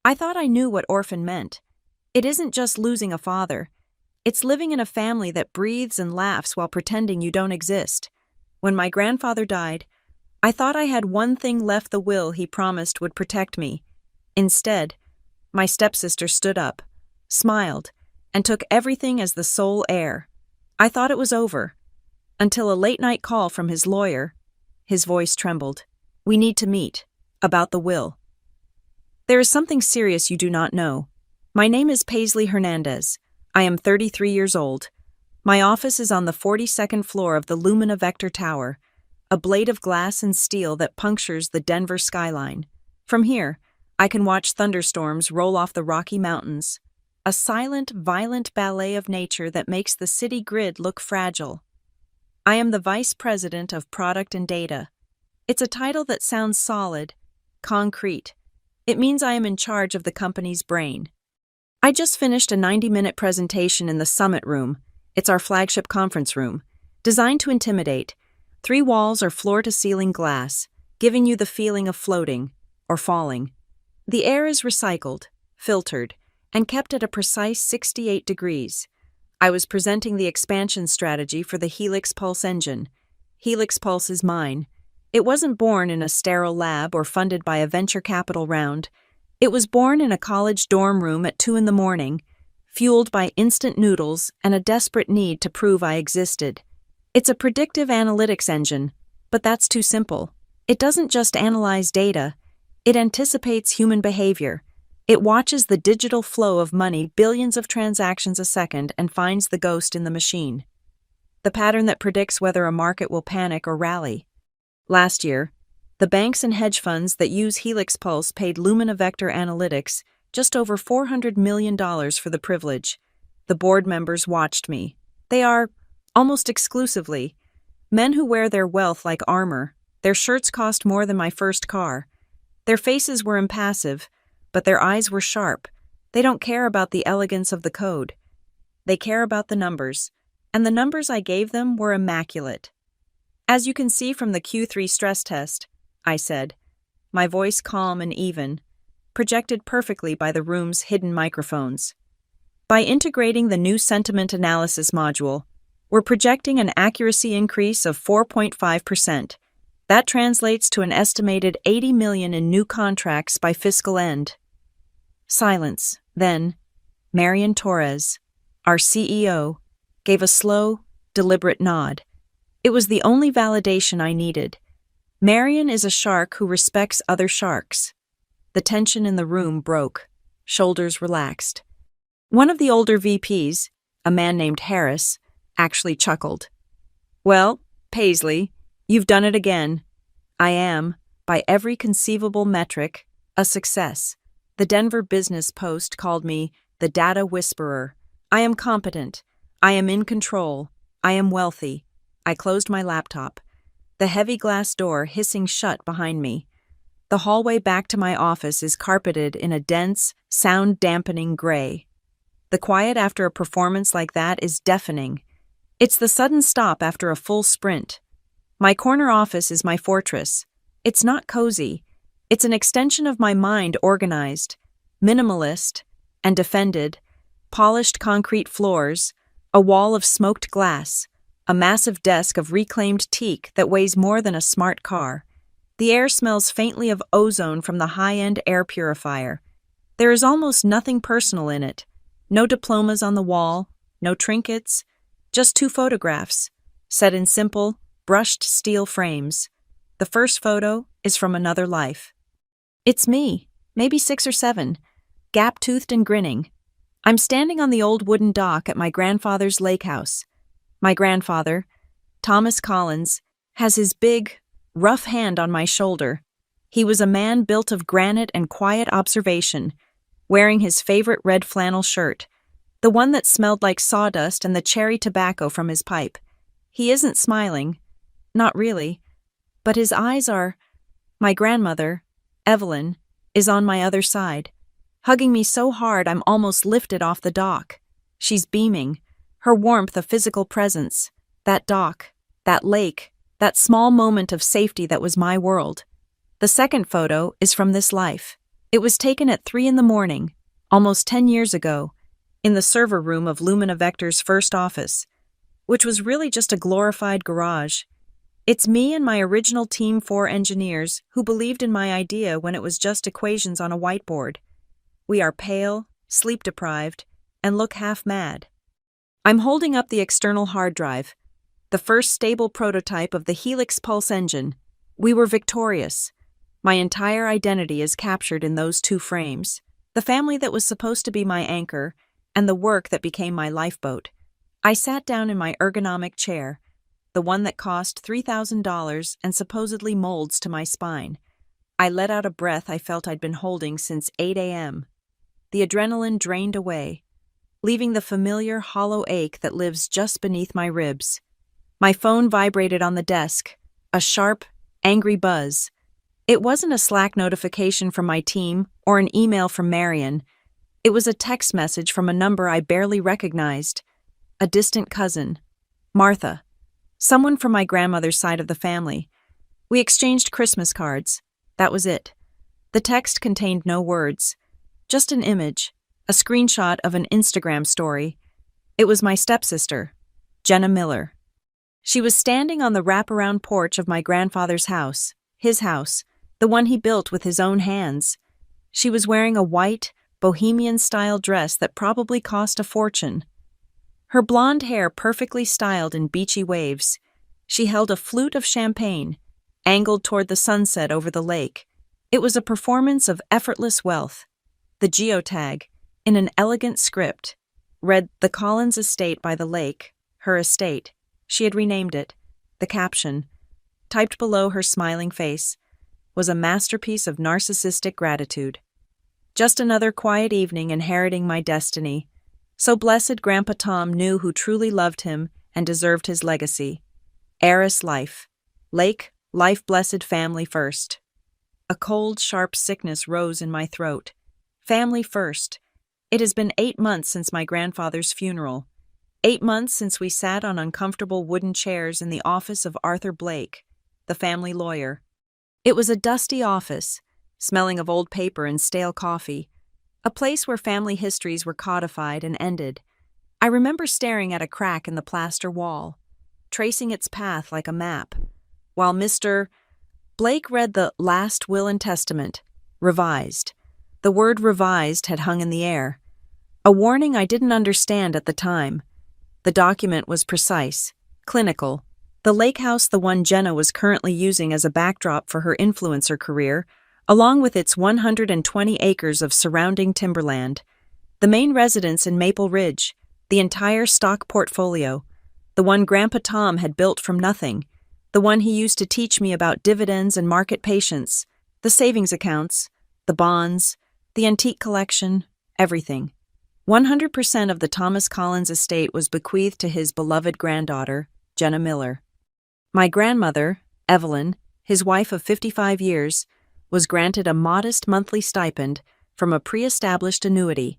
I thought I knew what orphan meant. It isn't just losing a father. It's living in a family that breathes and laughs while pretending you don't exist. When my grandfather died, I thought I had one thing left, the will he promised would protect me. Instead, my stepsister stood up, smiled, and took everything as the sole heir. I thought it was over, until a late-night call from his lawyer. His voice trembled. "We need to meet. About the will." "There is something serious you do not know. My name is Paisley Hernandez. I am 33 years old. My office is on the 42nd floor of the Lumina Vector Tower, a blade of glass and steel that punctures the Denver skyline. From here, I can watch thunderstorms roll off the Rocky Mountains, a silent, violent ballet of nature that makes the city grid look fragile. I am the Vice President of Product and Data. It's a title that sounds solid, concrete. It means I am in charge of the company's brain. I just finished a 90-minute presentation in the Summit Room. It's our flagship conference room. Designed to intimidate, 3 walls are floor-to-ceiling glass, giving you the feeling of floating or falling. The air is recycled, filtered, and kept at a precise 68 degrees. I was presenting the expansion strategy for the Helix Pulse engine. Helix Pulse is mine. It wasn't born in a sterile lab or funded by a venture capital round. It was born in a college dorm room at 2 a.m, fueled by instant noodles and a desperate need to prove I existed. It's a predictive analytics engine, but that's too simple. It doesn't just analyze data. It anticipates human behavior. It watches the digital flow of money, billions of transactions a second, and finds the ghost in the machine. The pattern that predicts whether a market will panic or rally. Last year, the banks and hedge funds that use Helix Pulse paid Lumina Vector Analytics just over $400 million for the privilege. The board members watched me. They are, almost exclusively, men who wear their wealth like armor. Their shirts cost more than my first car. Their faces were impassive, but their eyes were sharp. They don't care about the elegance of the code. They care about the numbers, and the numbers I gave them were immaculate. "As you can see from the Q3 stress test," I said, my voice calm and even, projected perfectly by the room's hidden microphones. "By integrating the new sentiment analysis module, we're projecting an accuracy increase of 4.5%. That translates to an estimated 80 million in new contracts by fiscal end." Silence. Then, Marian Torres, our CEO, gave a slow, deliberate nod. It was the only validation I needed. Marian is a shark who respects other sharks. The tension in the room broke. Shoulders relaxed. One of the older VPs, a man named Harris, actually chuckled. "Well, Paisley, you've done it again. I am, by every conceivable metric, a success. The Denver Business Post called me the data whisperer. I am competent. I am in control. I am wealthy." I closed my laptop, the heavy glass door hissing shut behind me. The hallway back to my office is carpeted in a dense, sound-dampening gray. The quiet after a performance like that is deafening. It's the sudden stop after a full sprint. My corner office is my fortress. It's not cozy. It's an extension of my mind, organized, minimalist, and defended. Polished concrete floors, a wall of smoked glass, a massive desk of reclaimed teak that weighs more than a smart car. The air smells faintly of ozone from the high-end air purifier. There is almost nothing personal in it. No diplomas on the wall, no trinkets, just 2 photographs, set in simple, brushed steel frames. The first photo is from another life. It's me, maybe 6 or 7, gap-toothed and grinning. I'm standing on the old wooden dock at my grandfather's lake house. My grandfather, Thomas Collins, has his big, rough hand on my shoulder. He was a man built of granite and quiet observation, wearing his favorite red flannel shirt, the one that smelled like sawdust and the cherry tobacco from his pipe. He isn't smiling, not really, but his eyes are. My grandmother, Evelyn, is on my other side, hugging me so hard I'm almost lifted off the dock. She's beaming, her warmth a physical presence. That dock, that lake, that small moment of safety that was my world. The second photo is from this life. It was taken at 3 in the morning, almost 10 years ago, in the server room of Lumina Vector's first office, which was really just a glorified garage. It's me and my original Team 4 engineers who believed in my idea when it was just equations on a whiteboard. We are pale, sleep-deprived, and look half mad. I'm holding up the external hard drive, the first stable prototype of the Helix Pulse engine. We were victorious. My entire identity is captured in those two frames, the family that was supposed to be my anchor, and the work that became my lifeboat. I sat down in my ergonomic chair, the one that cost $3,000 and supposedly molds to my spine. I let out a breath I felt I'd been holding since 8 a.m. The adrenaline drained away, leaving the familiar hollow ache that lives just beneath my ribs. My phone vibrated on the desk, a sharp, angry buzz. It wasn't a Slack notification from my team or an email from Marion. It was a text message from a number I barely recognized. A distant cousin, Martha, someone from my grandmother's side of the family. We exchanged Christmas cards. That was it. The text contained no words, just an image, a screenshot of an Instagram story. It was my stepsister, Jenna Miller. She was standing on the wraparound porch of my grandfather's house, his house, the one he built with his own hands. She was wearing a white, bohemian-style dress that probably cost a fortune. Her blonde hair perfectly styled in beachy waves. She held a flute of champagne, angled toward the sunset over the lake. It was a performance of effortless wealth. The geotag, in an elegant script, read "The Collins Estate by the Lake," her estate. She had renamed it. The caption, typed below her smiling face, was a masterpiece of narcissistic gratitude. Just another quiet evening inheriting my destiny. So blessed Grandpa Tom knew who truly loved him and deserved his legacy. Heiress life. Lake, life blessed family first. A cold, sharp sickness rose in my throat. Family first. It has been 8 months since my grandfather's funeral. 8 months since we sat on uncomfortable wooden chairs in the office of Arthur Blake, the family lawyer. It was a dusty office, smelling of old paper and stale coffee, a place where family histories were codified and ended. I remember staring at a crack in the plaster wall, tracing its path like a map, while Mr. Blake read the last will and testament, revised. The word revised had hung in the air, a warning I didn't understand at the time. The document was precise, clinical. The lake house, the one Jenna was currently using as a backdrop for her influencer career, along with its 120 acres of surrounding timberland, the main residence in Maple Ridge, the entire stock portfolio, the one Grandpa Tom had built from nothing, the one he used to teach me about dividends and market patience, the savings accounts, the bonds, the antique collection, everything. 100% of the Thomas Collins estate was bequeathed to his beloved granddaughter, Jenna Miller. My grandmother, Evelyn, his wife of 55 years, was granted a modest monthly stipend from a pre-established annuity,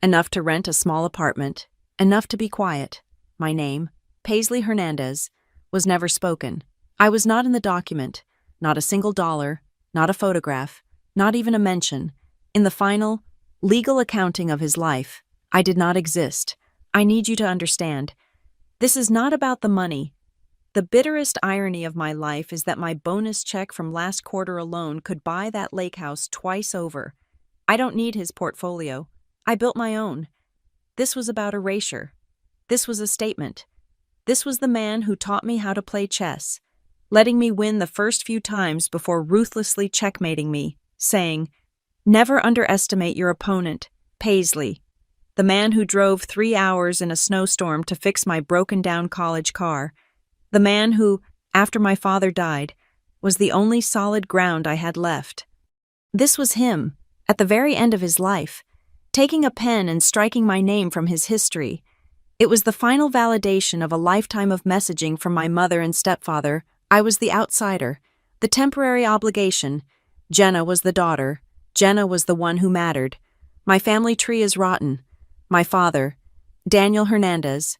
enough to rent a small apartment, enough to be quiet. My name, Paisley Hernandez, was never spoken. I was not in the document, not a single dollar, not a photograph, not even a mention. In the final, legal accounting of his life, I did not exist. I need you to understand. This is not about the money. The bitterest irony of my life is that my bonus check from last quarter alone could buy that lake house twice over. I don't need his portfolio. I built my own. This was about erasure. This was a statement. This was the man who taught me how to play chess, letting me win the first few times before ruthlessly checkmating me, saying, "Never underestimate your opponent, Paisley." The man who drove 3 hours in a snowstorm to fix my broken-down college car. The man who, after my father died, was the only solid ground I had left. This was him, at the very end of his life, taking a pen and striking my name from his history. It was the final validation of a lifetime of messaging from my mother and stepfather. I was the outsider, the temporary obligation. Jenna was the daughter. Jenna was the one who mattered. My family tree is rotten. My father, Daniel Hernandez,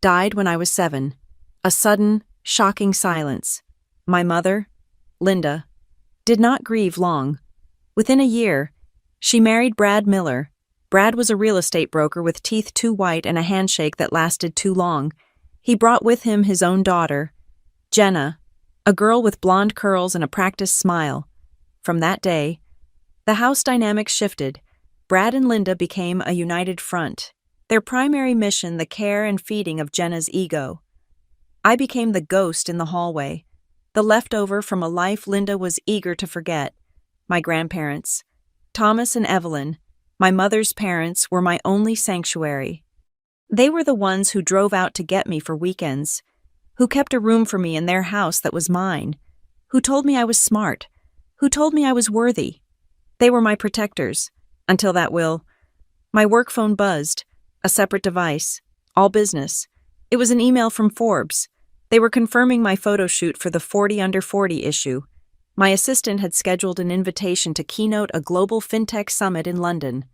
died when I was 7. A sudden, shocking silence. My mother, Linda, did not grieve long. Within a year, She married Brad Miller. Brad was a real estate broker with teeth too white and a handshake that lasted too long. He brought with him his own daughter, Jenna, a girl with blonde curls and a practiced smile. From that day, the house dynamics shifted. Brad and Linda became a united front, their primary mission the care and feeding of Jenna's ego. I became the ghost in the hallway, the leftover from a life Linda was eager to forget. My grandparents, Thomas and Evelyn, my mother's parents, were my only sanctuary. They were the ones who drove out to get me for weekends, who kept a room for me in their house that was mine, who told me I was smart, who told me I was worthy. They were my protectors, until that will. My work phone buzzed, a separate device, all business. It was an email from Forbes. They were confirming my photo shoot for the 40 Under 40 issue. My assistant had scheduled an invitation to keynote a global fintech summit in London.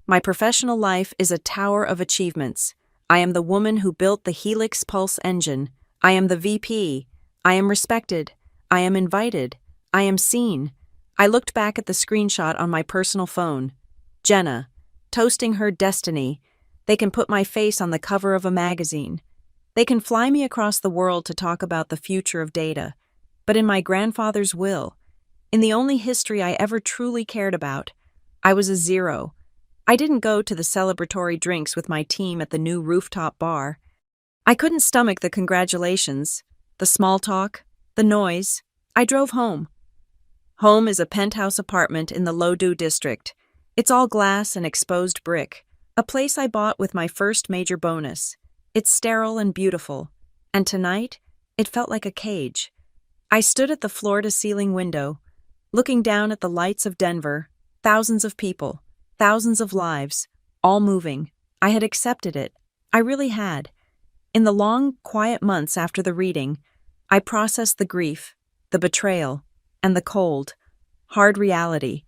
My professional life is a tower of achievements. I am the woman who built the Helix Pulse engine. I am the VP. I am respected. I am invited. I am seen. I looked back at the screenshot on my personal phone. Jenna, toasting her destiny. They can put my face on the cover of a magazine. They can fly me across the world to talk about the future of data. But in my grandfather's will, in the only history I ever truly cared about, I was a zero. I didn't go to the celebratory drinks with my team at the new rooftop bar. I couldn't stomach the congratulations, the small talk, the noise. I drove home. Home is a penthouse apartment in the Lodu district. It's all glass and exposed brick, a place I bought with my first major bonus. It's sterile and beautiful, and tonight, it felt like a cage. I stood at the floor-to-ceiling window, looking down at the lights of Denver, thousands of people, thousands of lives, all moving. I had accepted it. I really had. In the long, quiet months after the reading, I processed the grief, the betrayal, and the cold, hard reality.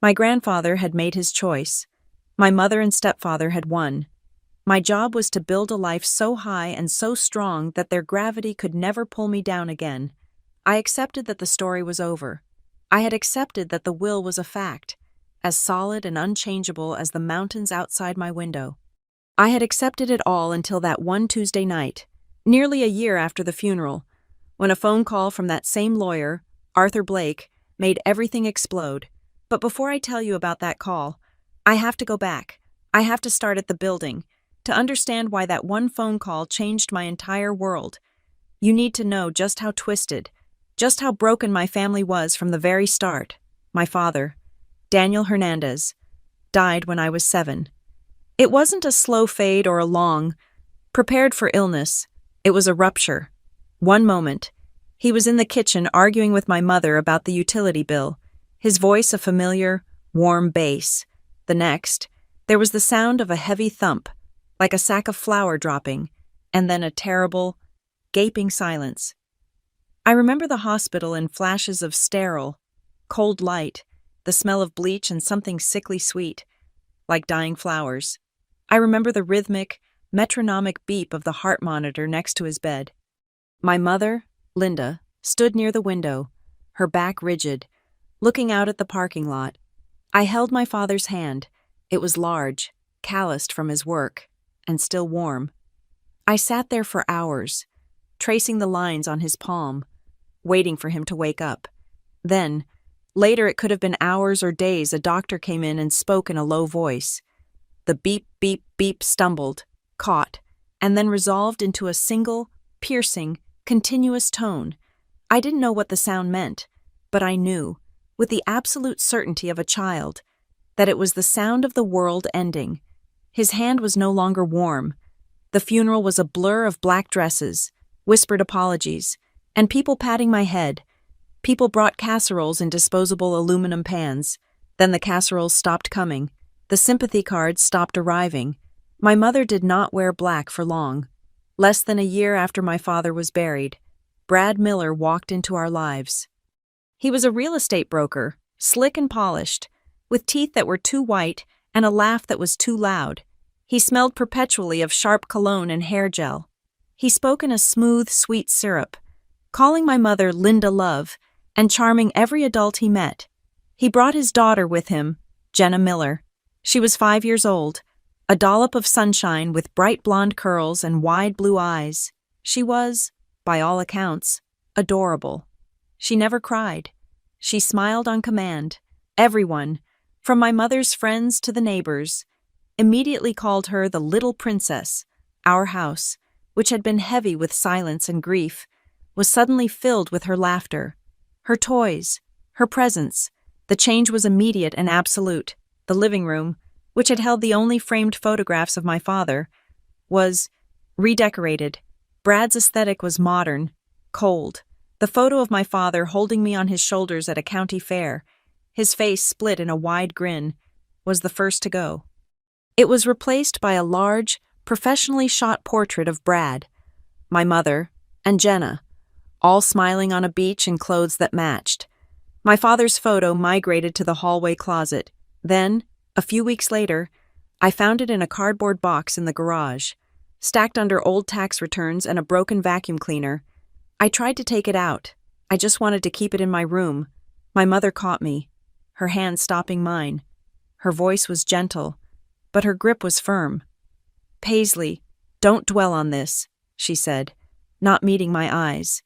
My grandfather had made his choice. My mother and stepfather had won. My job was to build a life so high and so strong that their gravity could never pull me down again. I accepted that the story was over. I had accepted that the will was a fact, as solid and unchangeable as the mountains outside my window. I had accepted it all until that one Tuesday night, nearly a year after the funeral, when a phone call from that same lawyer, Arthur Blake, made everything explode. But before I tell you about that call, I have to go back. I have to start at the building, to understand why that one phone call changed my entire world. You need to know just how twisted, just how broken my family was from the very start. My father, Daniel Hernandez, died when I was 7. It wasn't a slow fade or a long, prepared for illness. It was a rupture. One moment, he was in the kitchen arguing with my mother about the utility bill, his voice a familiar, warm bass. The next, there was the sound of a heavy thump, like a sack of flour dropping, and then a terrible, gaping silence. I remember the hospital in flashes of sterile, cold light, the smell of bleach and something sickly sweet, like dying flowers. I remember the rhythmic, metronomic beep of the heart monitor next to his bed. My mother, Linda, stood near the window, her back rigid, looking out at the parking lot. I held my father's hand. It was large, calloused from his work, and still warm. I sat there for hours, tracing the lines on his palm, waiting for him to wake up. Then, later it could have been hours or days, a doctor came in and spoke in a low voice. The beep, beep, beep stumbled, caught, and then resolved into a single, piercing, continuous tone. I didn't know what the sound meant, but I knew, with the absolute certainty of a child, that it was the sound of the world ending. His hand was no longer warm. The funeral was a blur of black dresses, whispered apologies, and people patting my head. People brought casseroles in disposable aluminum pans. Then the casseroles stopped coming. The sympathy cards stopped arriving. My mother did not wear black for long. Less than a year after my father was buried, Brad Miller walked into our lives. He was a real estate broker, slick and polished, with teeth that were too white and a laugh that was too loud. He smelled perpetually of sharp cologne and hair gel. He spoke in a smooth, sweet syrup, calling my mother Linda Love and charming every adult he met. He brought his daughter with him, Jenna Miller. She was 5 years old, a dollop of sunshine with bright blonde curls and wide blue eyes. She was, by all accounts, adorable. She never cried. She smiled on command. Everyone, from my mother's friends to the neighbors, immediately called her the little princess. Our house, which had been heavy with silence and grief, was suddenly filled with her laughter, her toys, her presents. The change was immediate and absolute. The living room, which had held the only framed photographs of my father, was redecorated. Brad's aesthetic was modern, cold. The photo of my father holding me on his shoulders at a county fair, his face split in a wide grin, was the first to go. It was replaced by a large, professionally shot portrait of Brad, my mother, and Jenna, all smiling on a beach in clothes that matched. My father's photo migrated to the hallway closet. Then, a few weeks later, I found it in a cardboard box in the garage, stacked under old tax returns and a broken vacuum cleaner. I tried to take it out. I just wanted to keep it in my room. My mother caught me, her hand stopping mine. Her voice was gentle, but her grip was firm. "Paisley, don't dwell on this," she said, not meeting my eyes.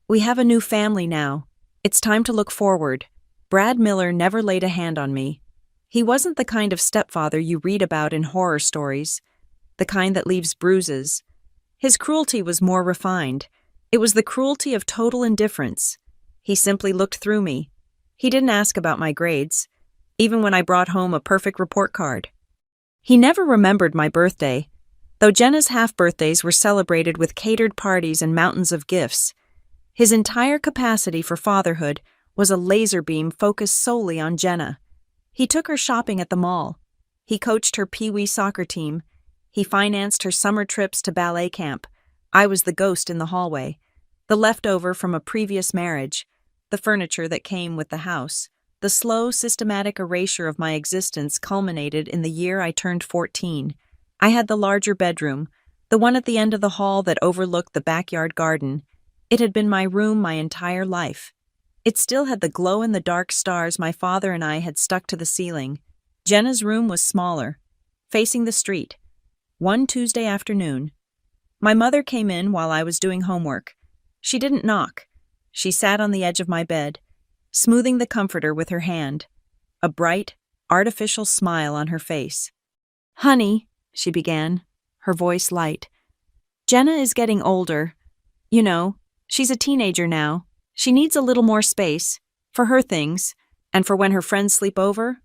"We have a new family now. It's time to look forward." Brad Miller never laid a hand on me. He wasn't the kind of stepfather you read about in horror stories, the kind that leaves bruises. His cruelty was more refined. It was the cruelty of total indifference. He simply looked through me. He didn't ask about my grades, even when I brought home a perfect report card. He never remembered my birthday, though Jenna's half-birthdays were celebrated with catered parties and mountains of gifts. His entire capacity for fatherhood was a laser beam focused solely on Jenna. He took her shopping at the mall. He coached her pee-wee soccer team. He financed her summer trips to ballet camp. I was the ghost in the hallway, the leftover from a previous marriage, the furniture that came with the house. The slow, systematic erasure of my existence culminated in the year I turned 14. I had the larger bedroom, the one at the end of the hall that overlooked the backyard garden. It had been my room my entire life. It still had the glow-in-the-dark stars my father and I had stuck to the ceiling. Jenna's room was smaller, facing the street. One Tuesday afternoon, my mother came in while I was doing homework. She didn't knock. She sat on the edge of my bed, smoothing the comforter with her hand, a bright, artificial smile on her face. "Honey," she began, her voice light, "Jenna is getting older. You know, she's a teenager now. She needs a little more space, for her things, and for when her friends sleep over."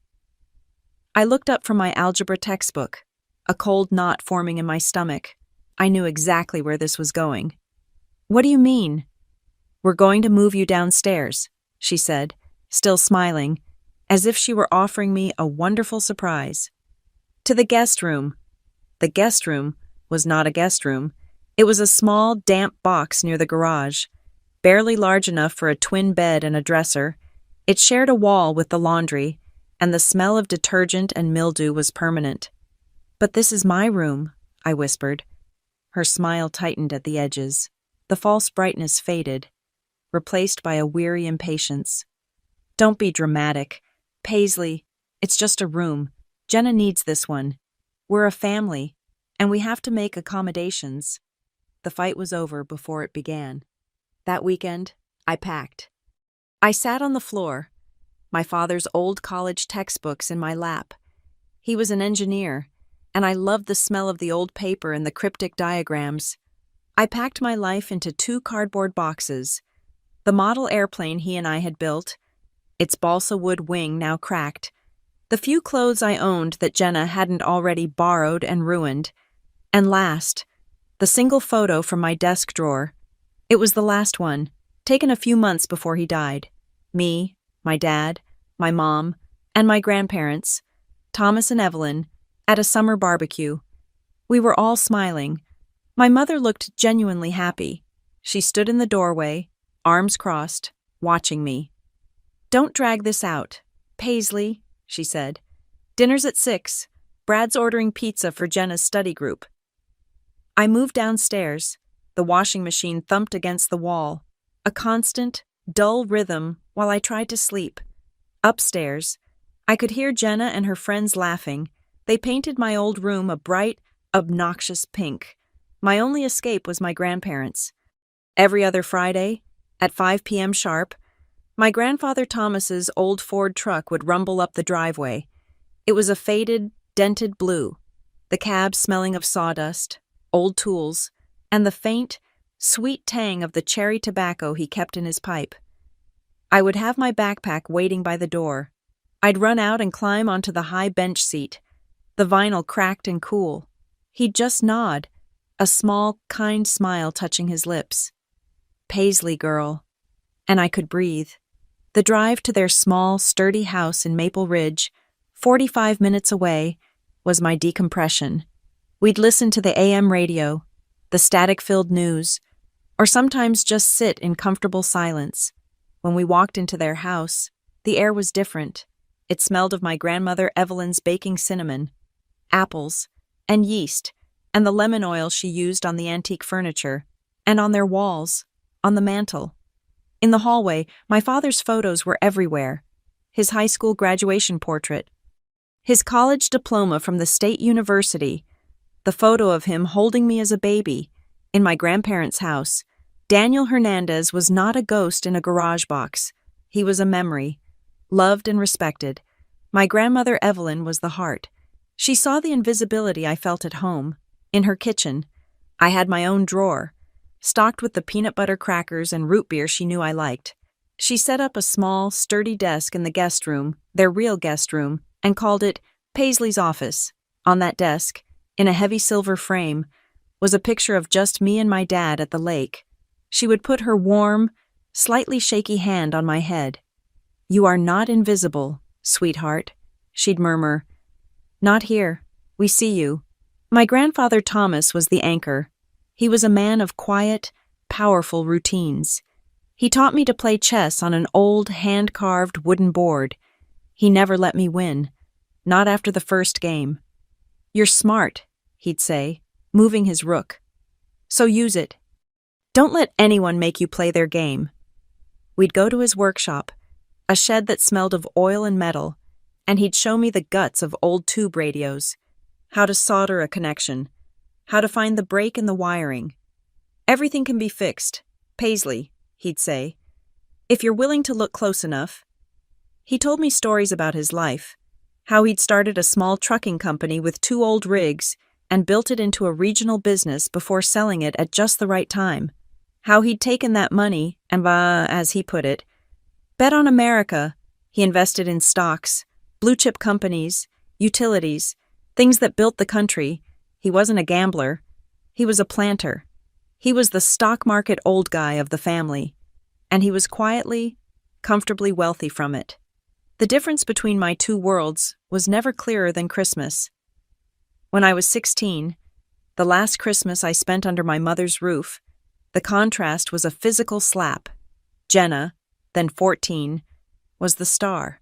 I looked up from my algebra textbook, a cold knot forming in my stomach. I knew exactly where this was going. "What do you mean?" "We're going to move you downstairs," she said, still smiling, as if she were offering me a wonderful surprise. "To the guest room." The guest room was not a guest room. It was a small, damp box near the garage, barely large enough for a twin bed and a dresser. It shared a wall with the laundry, and the smell of detergent and mildew was permanent. "But this is my room," I whispered. Her smile tightened at the edges. The false brightness faded, replaced by a weary impatience. "Don't be dramatic. Paisley, it's just a room. Jenna needs this one. We're a family, and we have to make accommodations." The fight was over before it began. That weekend, I packed. I sat on the floor, my father's old college textbooks in my lap. He was an engineer, and I loved the smell of the old paper and the cryptic diagrams. I packed my life into 2 cardboard boxes. The model airplane he and I had built, its balsa wood wing now cracked, the few clothes I owned that Jenna hadn't already borrowed and ruined, and last, the single photo from my desk drawer. It was the last one, taken a few months before he died. Me, my dad, my mom, and my grandparents, Thomas and Evelyn, at a summer barbecue. We were all smiling. My mother looked genuinely happy. She stood in the doorway, arms crossed, watching me. "Don't drag this out. Paisley," she said. "Dinner's at 6. Brad's ordering pizza for Jenna's study group." I moved downstairs. The washing machine thumped against the wall, a constant, dull rhythm while I tried to sleep. Upstairs, I could hear Jenna and her friends laughing. They painted my old room a bright, obnoxious pink. My only escape was my grandparents. Every other Friday, at 5 p.m. sharp, my grandfather Thomas's old Ford truck would rumble up the driveway. It was a faded, dented blue, the cab smelling of sawdust, old tools, and the faint, sweet tang of the cherry tobacco he kept in his pipe. I would have my backpack waiting by the door. I'd run out and climb onto the high bench seat. The vinyl cracked and cool. He'd just nod, a small, kind smile touching his lips. Paisley girl. And I could breathe. The drive to their small, sturdy house in Maple Ridge, 45 minutes away, was my decompression. We'd listen to the AM radio, the static-filled news, or sometimes just sit in comfortable silence. When we walked into their house, the air was different. It smelled of my grandmother Evelyn's baking cinnamon, apples, and yeast, and the lemon oil she used on the antique furniture, and on their walls, on the mantel. In the hallway, my father's photos were everywhere. His high school graduation portrait, his college diploma from the state university, the photo of him holding me as a baby. In my grandparents' house, Daniel Hernandez was not a ghost in a garage box. He was a memory, loved and respected. My grandmother Evelyn was the heart. She saw the invisibility I felt at home. In her kitchen, I had my own drawer, stocked with the peanut butter crackers and root beer she knew I liked. She set up a small, sturdy desk in the guest room, their real guest room, and called it Paisley's office. On that desk, in a heavy silver frame, was a picture of just me and my dad at the lake. She would put her warm, slightly shaky hand on my head. "You are not invisible, sweetheart," she'd murmur. "Not here. We see you." My grandfather Thomas was the anchor. He was a man of quiet, powerful routines. He taught me to play chess on an old, hand-carved wooden board. He never let me win, not after the first game. "You're smart," he'd say, moving his rook. "So use it. Don't let anyone make you play their game." We'd go to his workshop, a shed that smelled of oil and metal, and he'd show me the guts of old tube radios, how to solder a connection, how to find the break in the wiring. "Everything can be fixed, Paisley," he'd say, "if you're willing to look close enough." He told me stories about his life, how he'd started a small trucking company with 2 old rigs and built it into a regional business before selling it at just the right time, how he'd taken that money and, as he put it, bet on America. He invested in stocks, blue-chip companies, utilities, things that built the country. He wasn't a gambler. He was a planter. He was the stock market old guy of the family, and he was quietly, comfortably wealthy from it. The difference between my 2 worlds was never clearer than Christmas. When I was 16, the last Christmas I spent under my mother's roof, the contrast was a physical slap. Jenna, then 14, was the star.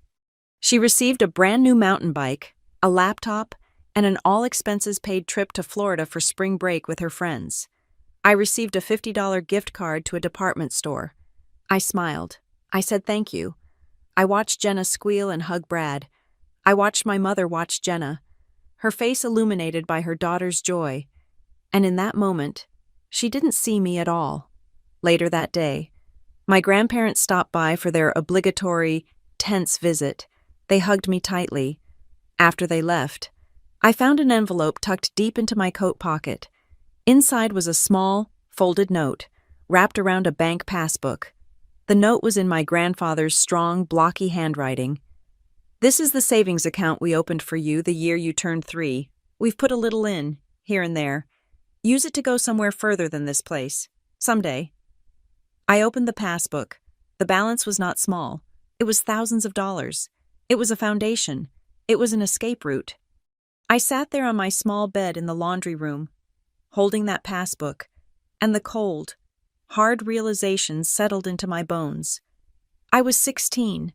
She received a brand new mountain bike, a laptop, and an all-expenses-paid trip to Florida for spring break with her friends. I received a $50 gift card to a department store. I smiled. I said thank you. I watched Jenna squeal and hug Brad. I watched my mother watch Jenna, her face illuminated by her daughter's joy. And in that moment, she didn't see me at all. Later that day, my grandparents stopped by for their obligatory, tense visit. They hugged me tightly. After they left, I found an envelope tucked deep into my coat pocket. Inside was a small, folded note, wrapped around a bank passbook. The note was in my grandfather's strong, blocky handwriting. "This is the savings account we opened for you the year you turned 3. We've put a little in, here and there. Use it to go somewhere further than this place. Someday." I opened the passbook. The balance was not small. It was thousands of dollars. It was a foundation. It was an escape route. I sat there on my small bed in the laundry room, holding that passbook, and the cold, hard realizations settled into my bones. I was 16.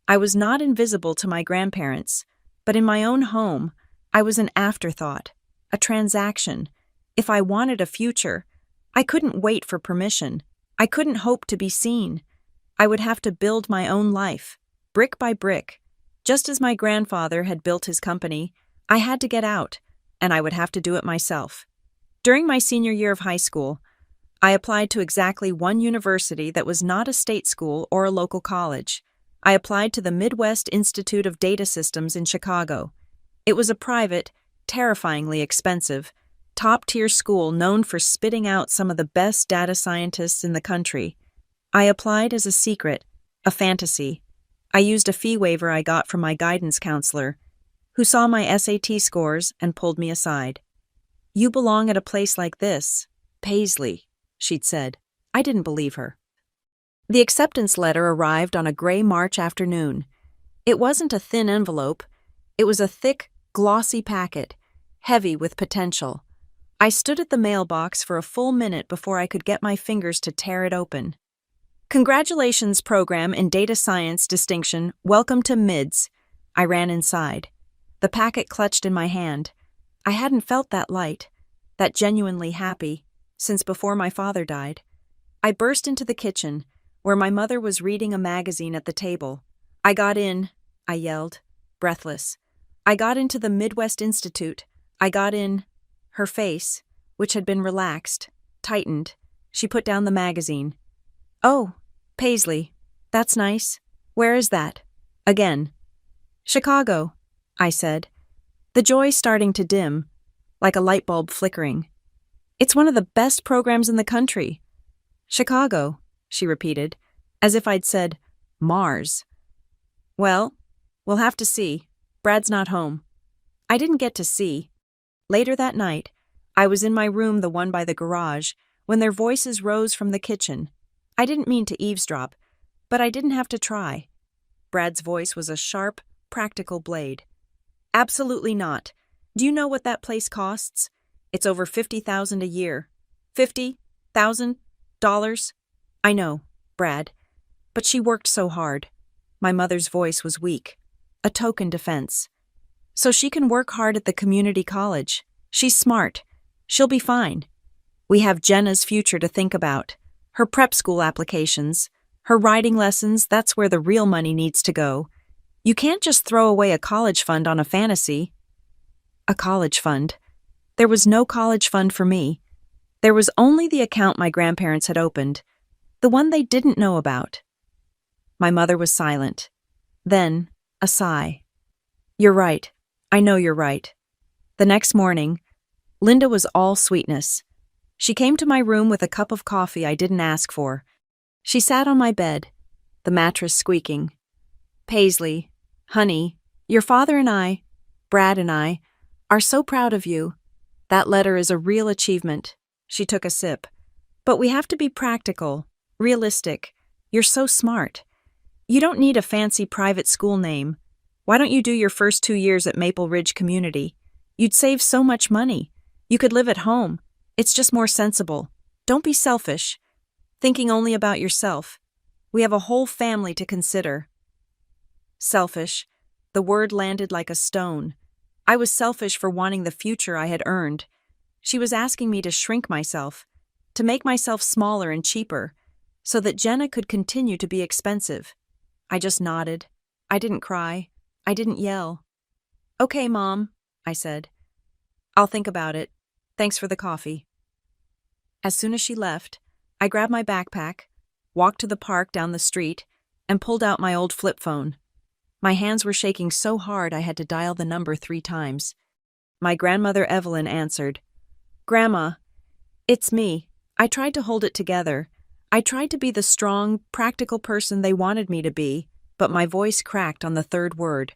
I was not invisible to my grandparents, but in my own home, I was an afterthought, a transaction. If I wanted a future, I couldn't wait for permission. I couldn't hope to be seen. I would have to build my own life, brick by brick, Just as my grandfather had built his company, I had to get out, and I would have to do it myself. During my senior year of high school, I applied to exactly one university that was not a state school or a local college. I applied to the Midwest Institute of Data Systems in Chicago. It was a private, terrifyingly expensive, top-tier school known for spitting out some of the best data scientists in the country. I applied as a secret, a fantasy. I used a fee waiver I got from my guidance counselor, who saw my SAT scores and pulled me aside. "You belong at a place like this, Paisley," she'd said. I didn't believe her. The acceptance letter arrived on a gray March afternoon. It wasn't a thin envelope. It was a thick, glossy packet, heavy with potential. I stood at the mailbox for a full minute before I could get my fingers to tear it open. "Congratulations, Program in Data Science Distinction. Welcome to MIDS." I ran inside. The packet clutched in my hand. I hadn't felt that light, that genuinely happy, since before my father died. I burst into the kitchen, where my mother was reading a magazine at the table. "I got in," I yelled, breathless. "I got into the Midwest Institute. I got in." Her face, which had been relaxed, tightened. She put down the magazine. "Oh, Paisley. That's nice. Where is that?" Again. "Chicago," I said, the joy starting to dim, like a light bulb flickering. "It's one of the best programs in the country." "Chicago," she repeated, as if I'd said, "Mars." "Well, we'll have to see. Brad's not home." I didn't get to see. Later that night, I was in my room, the one by the garage, when their voices rose from the kitchen. I didn't mean to eavesdrop, but I didn't have to try. Brad's voice was a sharp, practical blade. "Absolutely not. Do you know what that place costs? It's over $50,000 a year. $50,000? I know, Brad. But she worked so hard." My mother's voice was weak, a token defense. "So she can work hard at the community college. She's smart. She'll be fine. We have Jenna's future to think about. Her prep school applications, her writing lessons, that's where the real money needs to go. You can't just throw away a college fund on a fantasy." A college fund. There was no college fund for me. There was only the account my grandparents had opened, the one they didn't know about. My mother was silent. Then, a sigh. "You're right. I know you're right." The next morning, Linda was all sweetness. She came to my room with a cup of coffee I didn't ask for. She sat on my bed, the mattress squeaking. "Paisley, honey, your father and I, Brad and I, are so proud of you. That letter is a real achievement." She took a sip. "But we have to be practical, realistic. You're so smart. You don't need a fancy private school name. Why don't you do your first 2 years at Maple Ridge Community? You'd save so much money. You could live at home. It's just more sensible. Don't be selfish, thinking only about yourself. We have a whole family to consider." Selfish. The word landed like a stone. I was selfish for wanting the future I had earned. She was asking me to shrink myself, to make myself smaller and cheaper, so that Jenna could continue to be expensive. I just nodded. I didn't cry. I didn't yell. "Okay, Mom," I said. "I'll think about it. Thanks for the coffee." As soon as she left, I grabbed my backpack, walked to the park down the street, and pulled out my old flip phone. My hands were shaking so hard I had to dial the number 3 times. My grandmother Evelyn answered. "Grandma, it's me. I tried to hold it together. I tried to be the strong, practical person they wanted me to be, but my voice cracked on the 3rd word.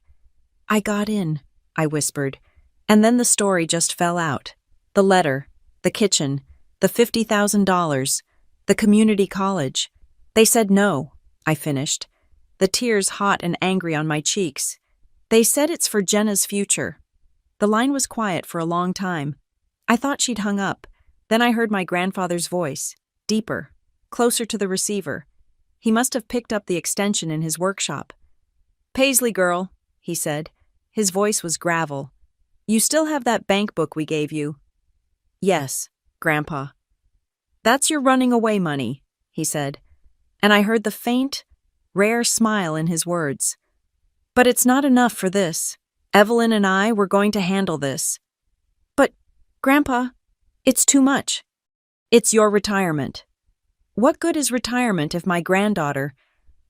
"I got in," I whispered, and then the story just fell out. The letter, the kitchen, the $50,000, the community college. "They said no," I finished, the tears hot and angry on my cheeks. "They said it's for Jenna's future." The line was quiet for a long time. I thought she'd hung up. Then I heard my grandfather's voice, deeper, closer to the receiver. He must have picked up the extension in his workshop. "Paisley girl," he said. His voice was gravel. "You still have that bank book we gave you?" "Yes, Grandpa." "That's your running away money," he said, and I heard the faint, rare smile in his words. But it's not enough for this. Evelyn and I were going to handle this. But, Grandpa, it's too much. It's your retirement. What good is retirement if my granddaughter,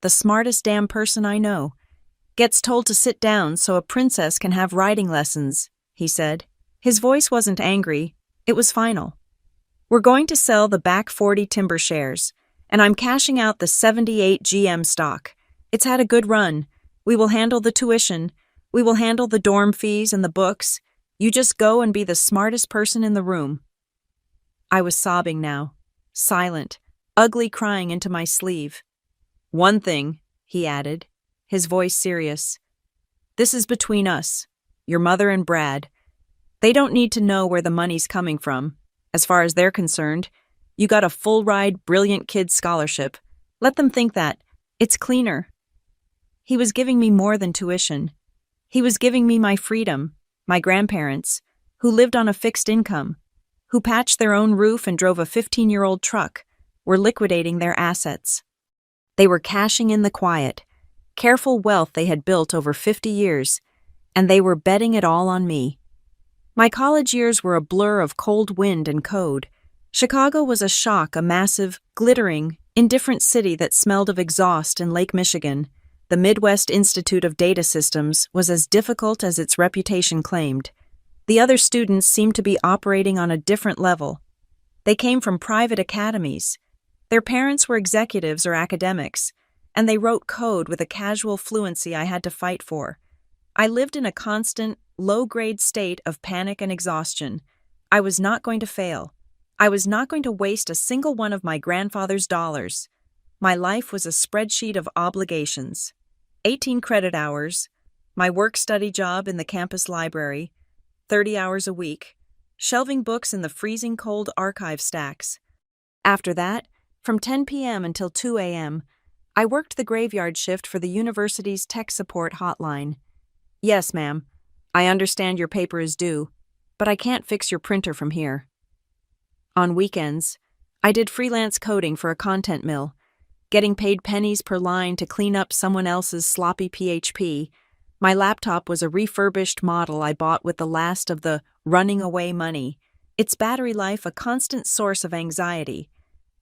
the smartest damn person I know, gets told to sit down so a princess can have riding lessons, he said. His voice wasn't angry, it was final. We're going to sell the back 40 timber shares, and I'm cashing out the 78 GM stock. It's had a good run. We will handle the tuition. We will handle the dorm fees and the books. You just go and be the smartest person in the room. I was sobbing now, silent, ugly crying into my sleeve. One thing, he added, his voice serious. This is between us, your mother and Brad. They don't need to know where the money's coming from. As far as they're concerned, you got a full-ride, brilliant kid scholarship. Let them think that. It's cleaner. He was giving me more than tuition. He was giving me my freedom, my grandparents, who lived on a fixed income, who patched their own roof and drove a 15-year-old truck, were liquidating their assets. They were cashing in the quiet, careful wealth they had built over 50 years, and they were betting it all on me. My college years were a blur of cold wind and code. Chicago was a shock, a massive, glittering, indifferent city that smelled of exhaust and Lake Michigan. The Midwest Institute of Data Systems was as difficult as its reputation claimed. The other students seemed to be operating on a different level. They came from private academies. Their parents were executives or academics, and they wrote code with a casual fluency I had to fight for. I lived in a constant, low-grade state of panic and exhaustion. I was not going to fail. I was not going to waste a single one of my grandfather's dollars. My life was a spreadsheet of obligations. 18 credit hours, my work-study job in the campus library, 30 hours a week, shelving books in the freezing cold archive stacks. After that, from 10 p.m. until 2 a.m., I worked the graveyard shift for the university's tech support hotline. Yes, ma'am, I understand your paper is due, but I can't fix your printer from here. On weekends, I did freelance coding for a content mill, getting paid pennies per line to clean up someone else's sloppy PHP. My laptop was a refurbished model I bought with the last of the running away money, its battery life a constant source of anxiety.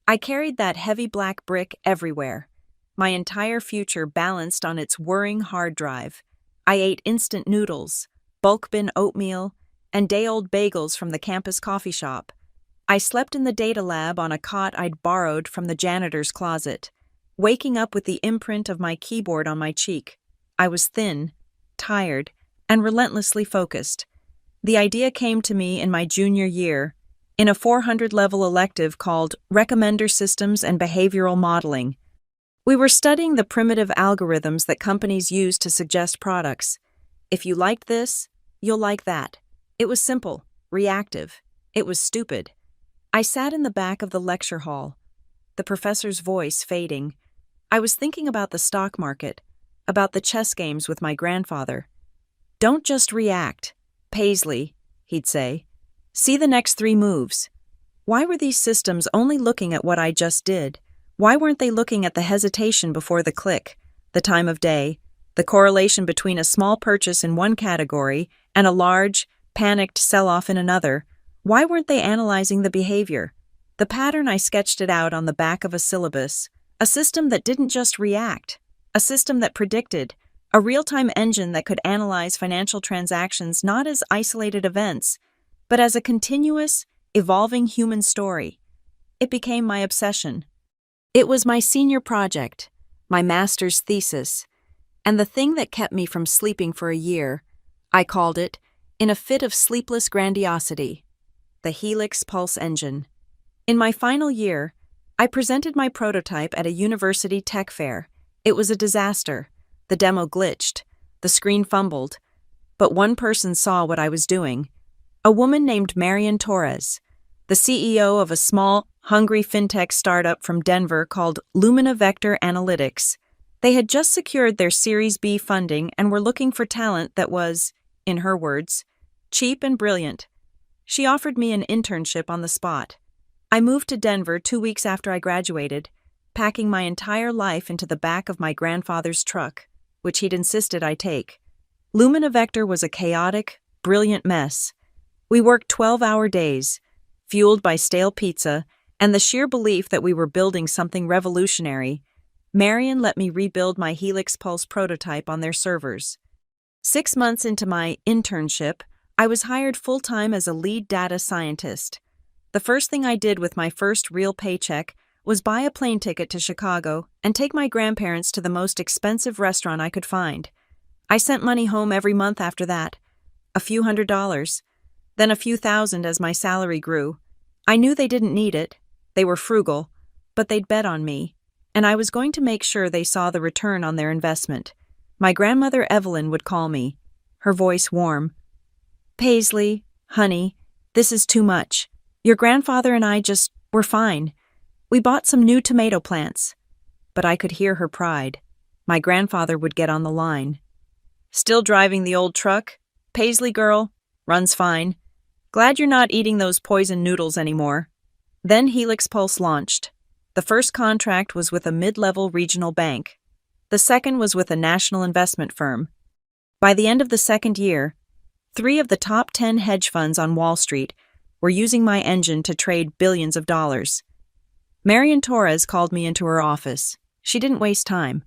I carried that heavy black brick everywhere, my entire future balanced on its whirring hard drive. I ate instant noodles, bulk bin oatmeal, and day-old bagels from the campus coffee shop. I slept in the data lab on a cot I'd borrowed from the janitor's closet, waking up with the imprint of my keyboard on my cheek. I was thin, tired, and relentlessly focused. The idea came to me in my junior year, in a 400-level elective called Recommender Systems and Behavioral Modeling. We were studying the primitive algorithms that companies use to suggest products. If you liked this, you'll like that. It was simple, reactive. It was stupid. I sat in the back of the lecture hall, the professor's voice fading. I was thinking about the stock market, about the chess games with my grandfather. Don't just react, Paisley, he'd say. See the next 3 moves. Why were these systems only looking at what I just did? Why weren't they looking at the hesitation before the click, the time of day, the correlation between a small purchase in one category and a large, panicked sell-off in another? Why weren't they analyzing the behavior? The pattern I sketched it out on the back of a syllabus, a system that didn't just react, a system that predicted, a real-time engine that could analyze financial transactions not as isolated events, but as a continuous, evolving human story. It became my obsession. It was my senior project, my master's thesis, and the thing that kept me from sleeping for a year. I called it, in a fit of sleepless grandiosity, the Helix Pulse Engine. In my final year, I presented my prototype at a university tech fair. It was a disaster. The demo glitched, the screen fumbled, but one person saw what I was doing. A woman named Marian Torres, the CEO of a small, hungry fintech startup from Denver called Lumina Vector Analytics. They had just secured their Series B funding and were looking for talent that was, in her words, cheap and brilliant. She offered me an internship on the spot. I moved to Denver 2 weeks after I graduated, packing my entire life into the back of my grandfather's truck. which he'd insisted I take. Lumina Vector was a chaotic, brilliant mess. We worked 12-hour days, fueled by stale pizza and the sheer belief that we were building something revolutionary. Marion let me rebuild my Helix Pulse prototype on their servers. 6 months into my internship, I was hired full-time as a lead data scientist. The first thing I did with my first real paycheck was buy a plane ticket to Chicago and take my grandparents to the most expensive restaurant I could find. I sent money home every month after that, a few $100s, then a few thousand as my salary grew. I knew they didn't need it, they were frugal, but they'd bet on me, and I was going to make sure they saw the return on their investment. My grandmother Evelyn would call me, her voice warm. "Paisley, honey, this is too much. Your grandfather and I we're fine. We bought some new tomato plants." But I could hear her pride. My grandfather would get on the line. "Still driving the old truck? Paisley girl, runs fine. Glad you're not eating those poison noodles anymore." Then Helix Pulse launched. The first contract was with a mid-level regional bank. The second was with a national investment firm. By the end of the second year, 3 of the top 10 hedge funds on Wall Street were using my engine to trade billions of dollars. Marion Torres called me into her office. She didn't waste time.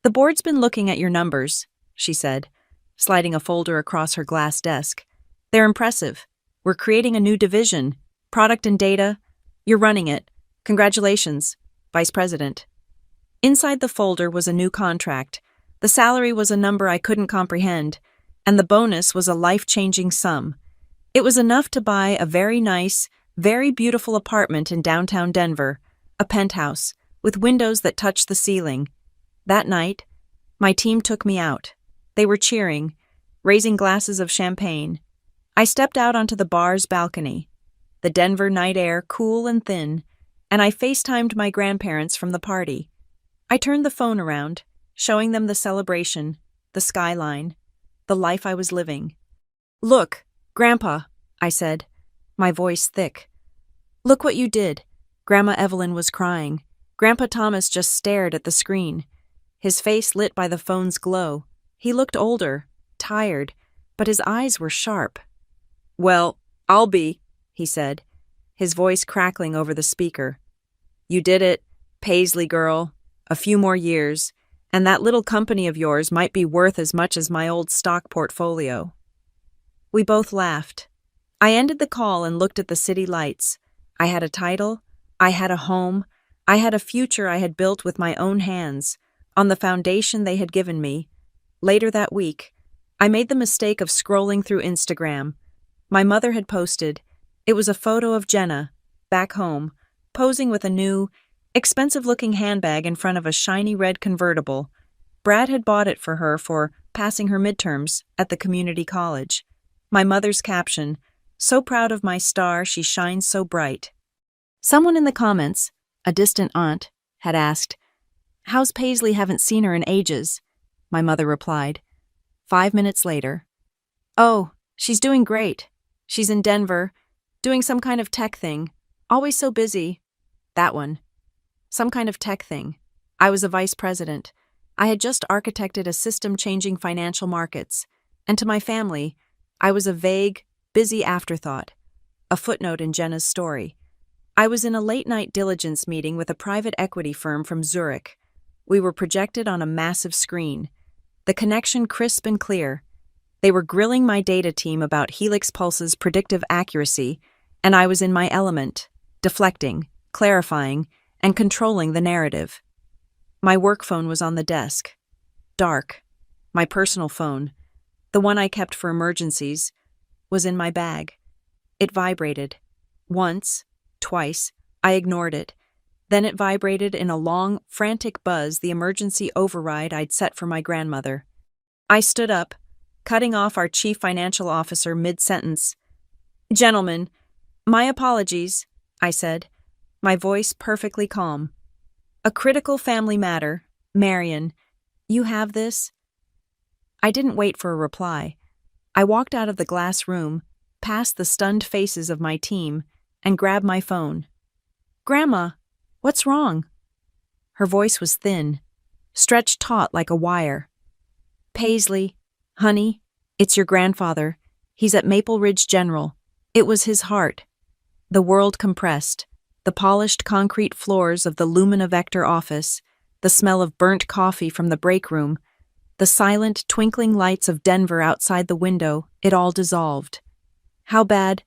"The board's been looking at your numbers," she said, sliding a folder across her glass desk. "They're impressive. We're creating a new division, product and data. You're running it. Congratulations, Vice President." Inside the folder was a new contract. The salary was a number I couldn't comprehend, and the bonus was a life-changing sum. It was enough to buy a very nice, very beautiful apartment in downtown Denver, a penthouse, with windows that touched the ceiling. That night, my team took me out. They were cheering, raising glasses of champagne. I stepped out onto the bar's balcony, the Denver night air cool and thin, and I FaceTimed my grandparents from the party. I turned the phone around, showing them the celebration, the skyline, the life I was living. "Look, Grandpa," I said, my voice thick. "Look what you did." Grandma Evelyn was crying. Grandpa Thomas just stared at the screen, his face lit by the phone's glow. He looked older, tired, but his eyes were sharp. "Well, I'll be," he said, his voice crackling over the speaker. "You did it, Paisley girl. A few more years, and that little company of yours might be worth as much as my old stock portfolio." We both laughed. I ended the call and looked at the city lights. I had a title, I had a home, I had a future I had built with my own hands, on the foundation they had given me. Later that week, I made the mistake of scrolling through Instagram. My mother had posted. It was a photo of Jenna, back home, posing with a new, expensive-looking handbag in front of a shiny red convertible. Brad had bought it for her for passing her midterms at the community college. My mother's caption, "So proud of my star, she shines so bright." Someone in the comments, a distant aunt, had asked, "How's Paisley? Haven't seen her in ages." My mother replied, 5 minutes later, "Oh, she's doing great. She's in Denver, doing some kind of tech thing. Always so busy." That one. Some kind of tech thing. I was a vice president. I had just architected a system changing financial markets. And to my family, I was a vague, busy afterthought, a footnote in Jenna's story. I was in a late-night diligence meeting with a private equity firm from Zurich. We were projected on a massive screen, the connection crisp and clear. They were grilling my data team about Helix Pulse's predictive accuracy, and I was in my element, deflecting, clarifying, and controlling the narrative. My work phone was on the desk. Dark. My personal phone, the one I kept for emergencies, was in my bag. It vibrated. Once, twice, I ignored it. Then it vibrated in a long, frantic buzz, the emergency override I'd set for my grandmother. I stood up, cutting off our chief financial officer mid-sentence. "Gentlemen, my apologies," I said, my voice perfectly calm. "A critical family matter. Marion, you have this?" I didn't wait for a reply. I walked out of the glass room, past the stunned faces of my team, and grabbed my phone. "Grandma, what's wrong?" Her voice was thin, stretched taut like a wire. Paisley, honey, it's your grandfather. He's at Maple Ridge General. It was his heart. The world compressed. The polished concrete floors of the Lumina Vector office, the smell of burnt coffee from the break room, the silent, twinkling lights of Denver outside the window, it all dissolved. How bad?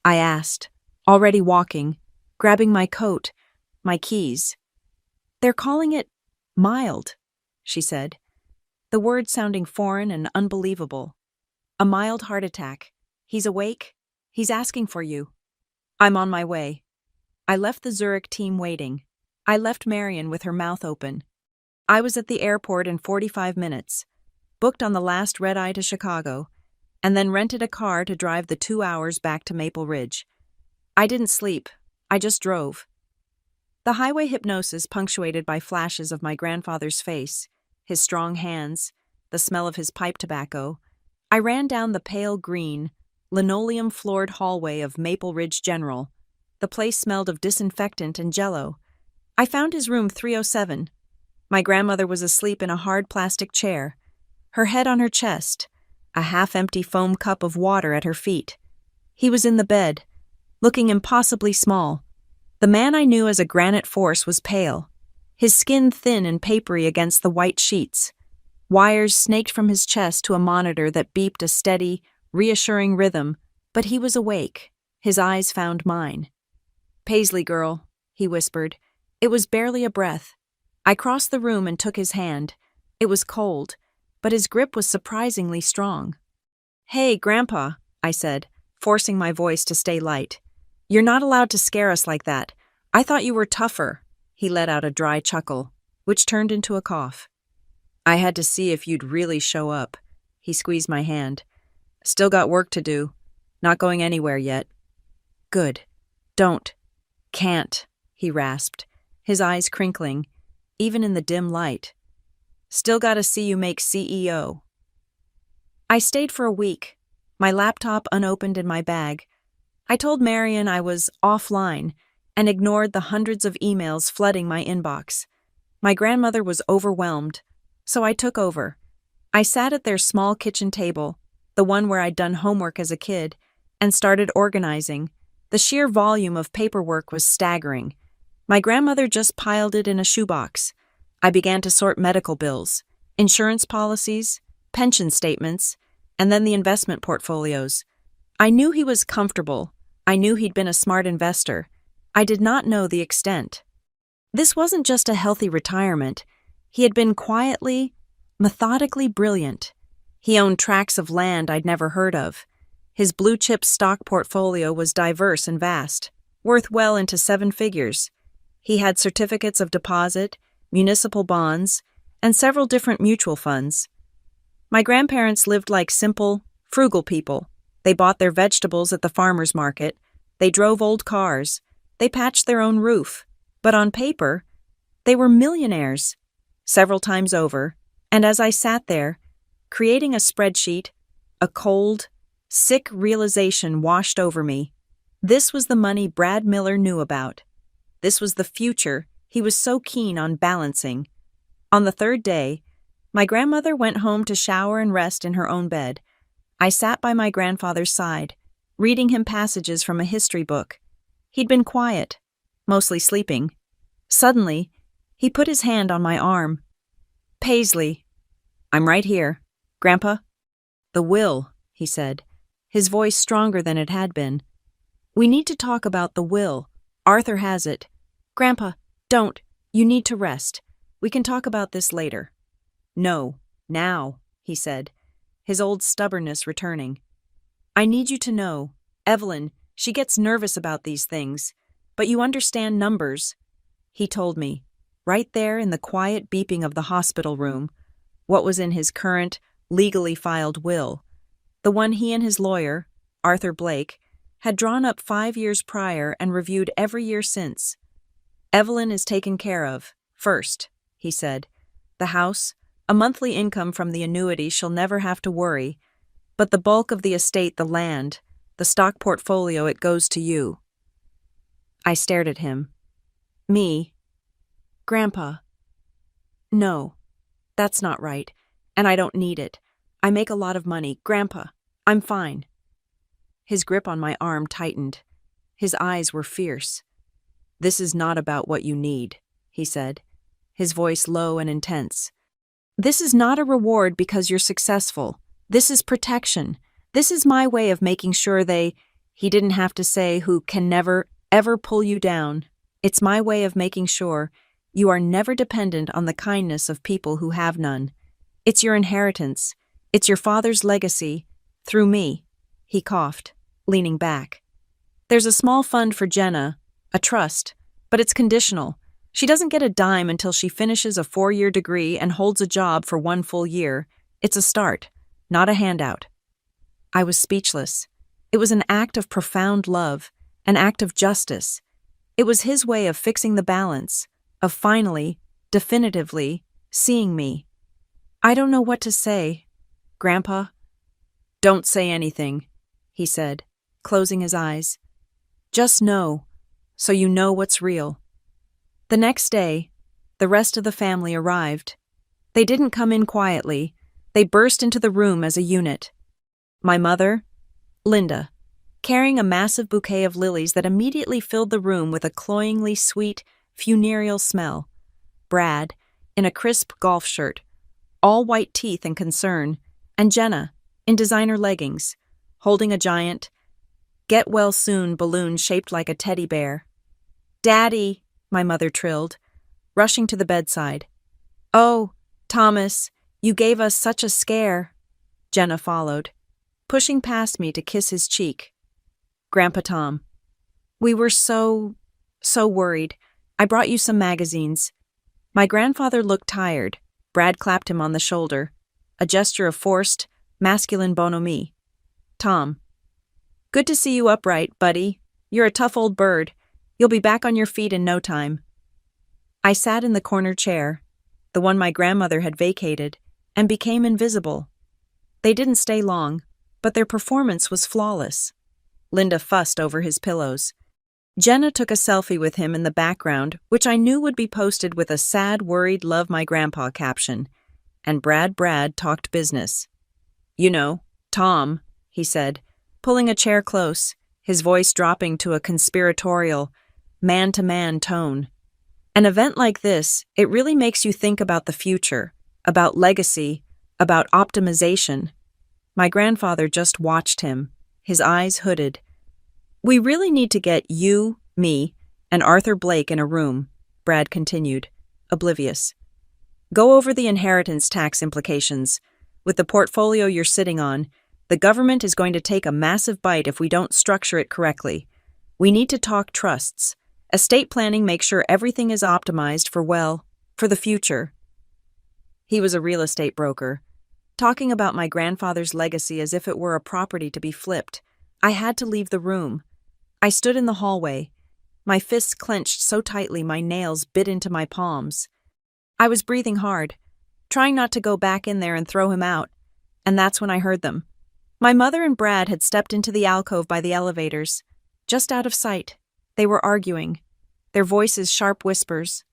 I asked, already walking, grabbing my coat, my keys. They're calling it mild, she said, the word sounding foreign and unbelievable. A mild heart attack. He's awake. He's asking for you. I'm on my way. I left the Zurich team waiting. I left Marion with her mouth open. I was at the airport in 45 minutes, booked on the last red-eye to Chicago, and then rented a car to drive the 2 hours back to Maple Ridge. I didn't sleep. I just drove. The highway hypnosis punctuated by flashes of my grandfather's face, his strong hands, the smell of his pipe tobacco. I ran down the pale green, linoleum-floored hallway of Maple Ridge General. The place smelled of disinfectant and Jell-O. I found his room 307. My grandmother was asleep in a hard plastic chair, her head on her chest, a half-empty foam cup of water at her feet. He was in the bed, looking impossibly small. The man I knew as a granite force was pale, his skin thin and papery against the white sheets. Wires snaked from his chest to a monitor that beeped a steady, reassuring rhythm, but he was awake. His eyes found mine. "Paisley girl," he whispered. It was barely a breath. I crossed the room and took his hand. It was cold, but his grip was surprisingly strong. "Hey, Grandpa," I said, forcing my voice to stay light. "You're not allowed to scare us like that. I thought you were tougher." He let out a dry chuckle, which turned into a cough. "I had to see if you'd really show up." He squeezed my hand. "Still got work to do. Not going anywhere yet." "Good. Don't. Can't," he rasped, his eyes crinkling, even in the dim light. "Still gotta see you make CEO." I stayed for a week, my laptop unopened in my bag. I told Marion I was offline and ignored the hundreds of emails flooding my inbox. My grandmother was overwhelmed, so I took over. I sat at their small kitchen table, the one where I'd done homework as a kid, and started organizing. The sheer volume of paperwork was staggering. My grandmother just piled it in a shoebox. I began to sort medical bills, insurance policies, pension statements, and then the investment portfolios. I knew he was comfortable. I knew he'd been a smart investor. I did not know the extent. This wasn't just a healthy retirement. He had been quietly, methodically brilliant. He owned tracts of land I'd never heard of. His blue-chip stock portfolio was diverse and vast, worth well into 7 figures. He had certificates of deposit, municipal bonds, and several different mutual funds. My grandparents lived like simple, frugal people. They bought their vegetables at the farmer's market. They drove old cars. They patched their own roof. But on paper, they were millionaires, several times over. And as I sat there, creating a spreadsheet, a cold, sick realization washed over me. This was the money Brad Miller knew about. This was the future he was so keen on balancing. On the 3rd day, my grandmother went home to shower and rest in her own bed. I sat by my grandfather's side, reading him passages from a history book. He'd been quiet, mostly sleeping. Suddenly, he put his hand on my arm. "Paisley." "I'm right here. Grandpa?" "The will," he said, his voice stronger than it had been. "We need to talk about the will. Arthur has it." "Grandpa, don't. You need to rest. We can talk about this later." "No, now," he said, his old stubbornness returning. "I need you to know, Evelyn, she gets nervous about these things, but you understand numbers." He told me, right there in the quiet beeping of the hospital room, what was in his current, legally filed will, the one he and his lawyer, Arthur Blake, had drawn up 5 years prior and reviewed every year since. "Evelyn is taken care of, first," he said. "The house, a monthly income from the annuity she'll never have to worry, but the bulk of the estate, the land, the stock portfolio, it goes to you." I stared at him. "Me? Grandpa? No, that's not right. And I don't need it. I make a lot of money. Grandpa, I'm fine. His grip on my arm tightened. His eyes were fierce. This is not about what you need, he said, his voice low and intense. This is not a reward because you're successful. This is protection. This is my way of making sure he didn't have to say who can never, ever pull you down. It's my way of making sure you are never dependent on the kindness of people who have none. It's your inheritance. It's your father's legacy, through me, he coughed, leaning back. There's a small fund for Jenna, a trust, but it's conditional. She doesn't get a dime until she finishes a 4-year degree and holds a job for 1 full year. It's a start, not a handout. I was speechless. It was an act of profound love, an act of justice. It was his way of fixing the balance, of finally, definitively, seeing me. I don't know what to say, Grandpa. Don't say anything, he said, closing his eyes. Just know, so you know what's real. The next day, the rest of the family arrived. They didn't come in quietly. They burst into the room as a unit. My mother, Linda, carrying a massive bouquet of lilies that immediately filled the room with a cloyingly sweet, funereal smell. Brad, in a crisp golf shirt, all white teeth and concern, and Jenna, in designer leggings, holding a giant, get-well-soon balloon shaped like a teddy bear. Daddy, my mother trilled, rushing to the bedside. Oh, Thomas, you gave us such a scare. Jenna followed, pushing past me to kiss his cheek. Grandpa Tom. We were so worried. I brought you some magazines. My grandfather looked tired. Brad clapped him on the shoulder, a gesture of forced, masculine bonhomie. Tom. Good to see you upright, buddy. You're a tough old bird. You'll be back on your feet in no time. I sat in the corner chair, the one my grandmother had vacated, and became invisible. They didn't stay long, but their performance was flawless. Linda fussed over his pillows. Jenna took a selfie with him in the background, which I knew would be posted with a sad, worried love my grandpa caption. And Brad talked business. You know, Tom, he said, pulling a chair close, his voice dropping to a conspiratorial, man-to-man tone. An event like this, it really makes you think about the future, about legacy, about optimization. My grandfather just watched him, his eyes hooded. We really need to get you, me, and Arthur Blake in a room, Brad continued, oblivious. Go over the inheritance tax implications. With the portfolio you're sitting on, the government is going to take a massive bite if we don't structure it correctly. We need to talk trusts. Estate planning makes sure everything is optimized for the future. He was a real estate broker, talking about my grandfather's legacy as if it were a property to be flipped. I had to leave the room. I stood in the hallway, my fists clenched so tightly my nails bit into my palms. I was breathing hard, trying not to go back in there and throw him out, and that's when I heard them. My mother and Brad had stepped into the alcove by the elevators, just out of sight. They were arguing, their voices sharp whispers.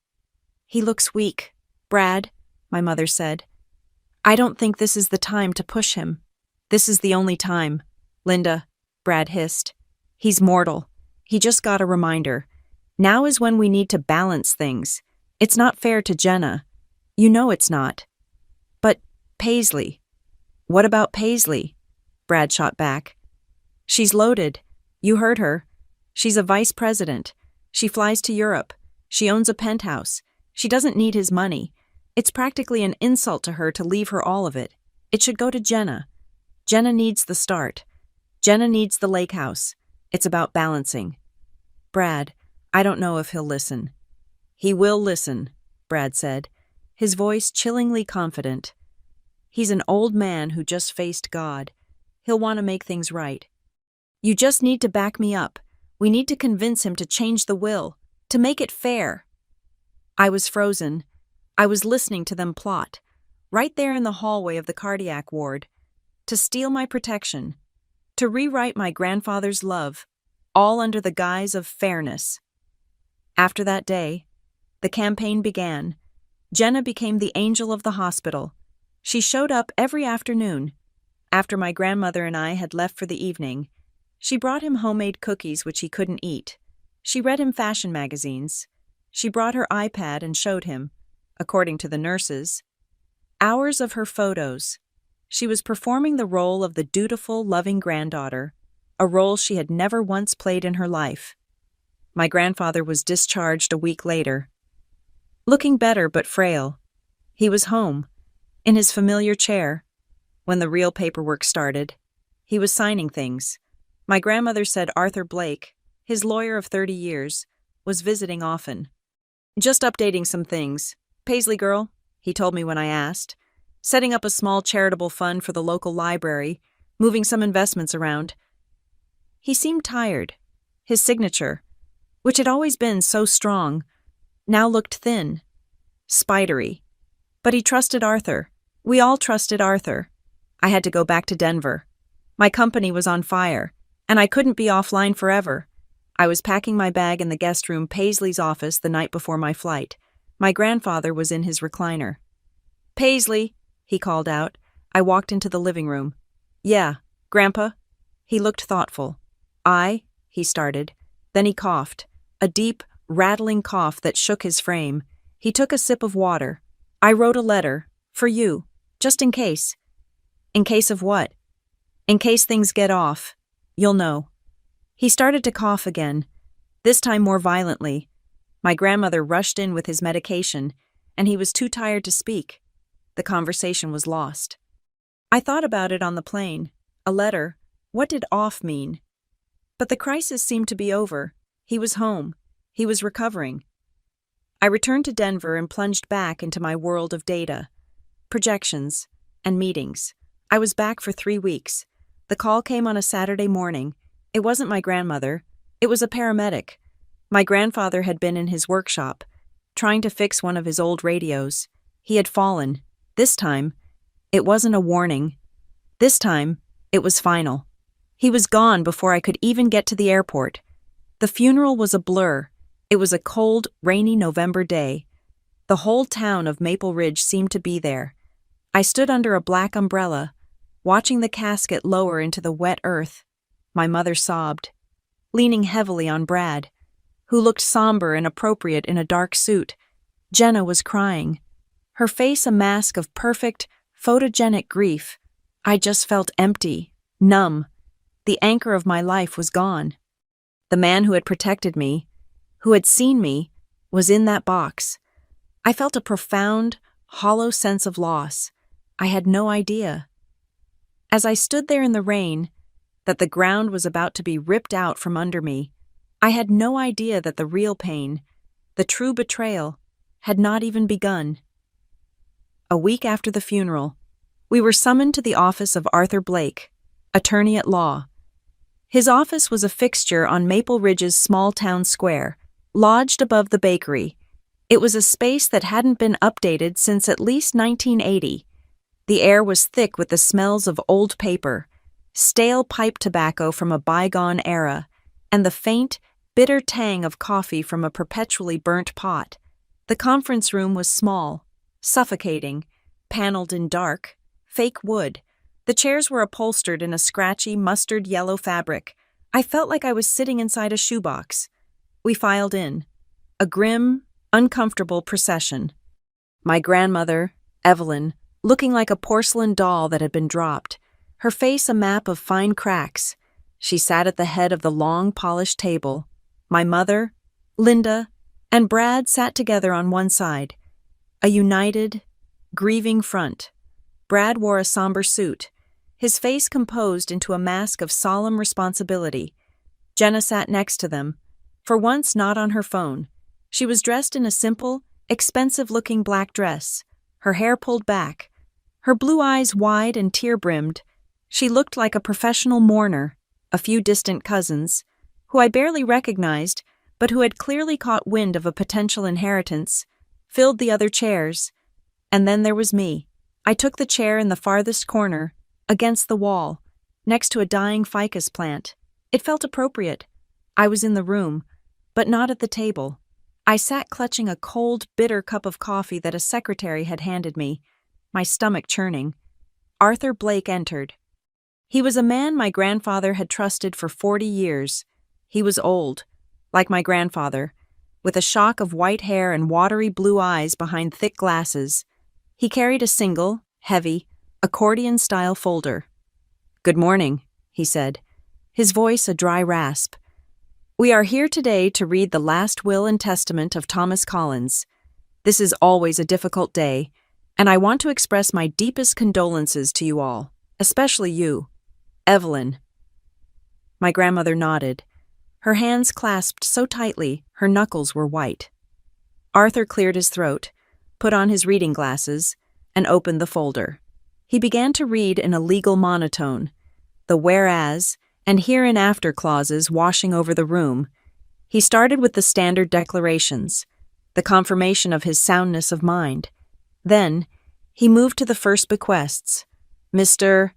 He looks weak, Brad, my mother said. I don't think this is the time to push him. This is the only time, Linda, Brad hissed. He's mortal. He just got a reminder. Now is when we need to balance things. It's not fair to Jenna. You know it's not. But Paisley. What about Paisley? Brad shot back. She's loaded. You heard her. She's a vice president. She flies to Europe. She owns a penthouse. She doesn't need his money. It's practically an insult to her to leave her all of it. It should go to Jenna. Jenna needs the start. Jenna needs the lake house. It's about balancing. Brad, I don't know if he'll listen. He will listen, Brad said, his voice chillingly confident. He's an old man who just faced God. He'll want to make things right. You just need to back me up. We need to convince him to change the will, to make it fair. I was frozen. I was listening to them plot, right there in the hallway of the cardiac ward, to steal my protection, to rewrite my grandfather's love, all under the guise of fairness. After that day, the campaign began. Jenna became the angel of the hospital. She showed up every afternoon. After my grandmother and I had left for the evening, she brought him homemade cookies which he couldn't eat. She read him fashion magazines. She brought her iPad and showed him, according to the nurses, hours of her photos. She was performing the role of the dutiful, loving granddaughter, a role she had never once played in her life. My grandfather was discharged a week later. Looking better but frail. He was home, in his familiar chair. When the real paperwork started, he was signing things. My grandmother said Arthur Blake, his lawyer of 30 years, was visiting often. "Just updating some things. Paisley girl," he told me when I asked. "Setting up a small charitable fund for the local library, moving some investments around." He seemed tired. His signature, which had always been so strong, now looked thin, spidery. But he trusted Arthur. We all trusted Arthur. I had to go back to Denver. My company was on fire, and I couldn't be offline forever. I was packing my bag in the guest room Paisley's office the night before my flight. My grandfather was in his recliner. "Paisley," he called out. I walked into the living room. "Yeah, Grandpa?" He looked thoughtful. He started. Then he coughed, a deep, rattling cough that shook his frame. He took a sip of water. "I wrote a letter. For you. Just in case." "In case of what?" "In case things get off. You'll know." He started to cough again, this time more violently. My grandmother rushed in with his medication, and he was too tired to speak. The conversation was lost. I thought about it on the plane. A letter. What did off mean? But the crisis seemed to be over. He was home. He was recovering. I returned to Denver and plunged back into my world of data, projections, and meetings. I was back for 3 weeks. The call came on a Saturday morning. It wasn't my grandmother. It was a paramedic. My grandfather had been in his workshop, trying to fix one of his old radios. He had fallen. This time, it wasn't a warning. This time, it was final. He was gone before I could even get to the airport. The funeral was a blur. It was a cold, rainy November day. The whole town of Maple Ridge seemed to be there. I stood under a black umbrella, watching the casket lower into the wet earth. My mother sobbed, leaning heavily on Brad, who looked somber and appropriate in a dark suit. Jenna was crying, her face a mask of perfect, photogenic grief. I just felt empty, numb. The anchor of my life was gone. The man who had protected me, who had seen me, was in that box. I felt a profound, hollow sense of loss. I had no idea. As I stood there in the rain, that the ground was about to be ripped out from under me, I had no idea that the real pain, the true betrayal, had not even begun. A week after the funeral, we were summoned to the office of Arthur Blake, attorney at law. His office was a fixture on Maple Ridge's small town square, lodged above the bakery. It was a space that hadn't been updated since at least 1980. The air was thick with the smells of old paper, stale pipe tobacco from a bygone era, and the faint, bitter tang of coffee from a perpetually burnt pot. The conference room was small, suffocating, paneled in dark, fake wood. The chairs were upholstered in a scratchy, mustard yellow fabric. I felt like I was sitting inside a shoebox. We filed in, a grim, uncomfortable procession. My grandmother, Evelyn, looking like a porcelain doll that had been dropped, her face a map of fine cracks. She sat at the head of the long, polished table. My mother, Linda, and Brad sat together on one side, a united, grieving front. Brad wore a somber suit, his face composed into a mask of solemn responsibility. Jenna sat next to them, for once not on her phone. She was dressed in a simple, expensive-looking black dress, her hair pulled back, her blue eyes wide and tear-brimmed. She looked like a professional mourner. A few distant cousins, who I barely recognized, but who had clearly caught wind of a potential inheritance, filled the other chairs. And then there was me. I took the chair in the farthest corner, against the wall, next to a dying ficus plant. It felt appropriate. I was in the room, but not at the table. I sat clutching a cold, bitter cup of coffee that a secretary had handed me. my stomach churning. Arthur Blake entered. He was a man my grandfather had trusted for 40 years. He was old, like my grandfather, with a shock of white hair and watery blue eyes behind thick glasses. He carried a single, heavy, accordion-style folder. "Good morning," he said, his voice a dry rasp. "We are here today to read the last will and testament of Thomas Collins. This is always a difficult day, and I want to express my deepest condolences to you all, especially you, Evelyn." My grandmother nodded. Her hands clasped so tightly, her knuckles were white. Arthur cleared his throat, put on his reading glasses, and opened the folder. He began to read in a legal monotone, the whereas and hereinafter clauses washing over the room. He started with the standard declarations, the confirmation of his soundness of mind. Then, he moved to the first bequests. Mr.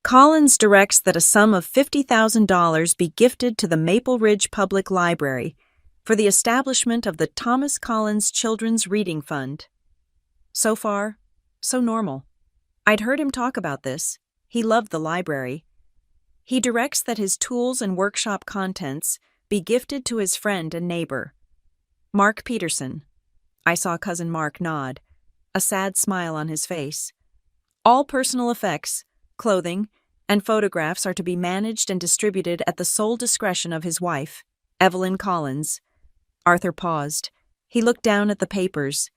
Collins directs that a sum of $50,000 be gifted to the Maple Ridge Public Library for the establishment of the Thomas Collins Children's Reading Fund. So far, so normal. I'd heard him talk about this. He loved the library. He directs that his tools and workshop contents be gifted to his friend and neighbor, Mark Peterson. I saw Cousin Mark nod, a sad smile on his face. All personal effects, clothing, and photographs are to be managed and distributed at the sole discretion of his wife, Evelyn Collins. Arthur paused. He looked down at the papers.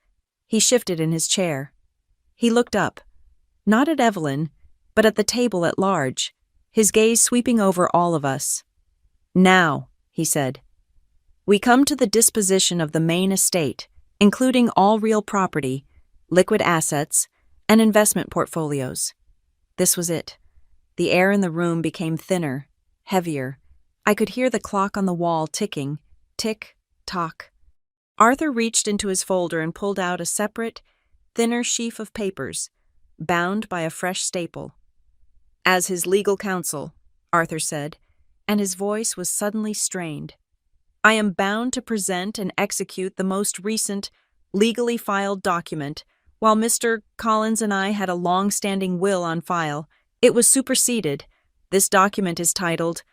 He shifted in his chair. He looked up, not at Evelyn, but at the table at large, his gaze sweeping over all of us. "Now," he said, "we come to the disposition of the main estate, including all real property, liquid assets, and investment portfolios." This was it. The air in the room became thinner, heavier. I could hear the clock on the wall ticking, tick, tock. Arthur reached into his folder and pulled out a separate, thinner sheaf of papers, bound by a fresh staple. "As his legal counsel," Arthur said, and his voice was suddenly strained, "I am bound to present and execute the most recent, legally filed document. While Mr. Collins and I had a long-standing will on file, it was superseded. This document is titled,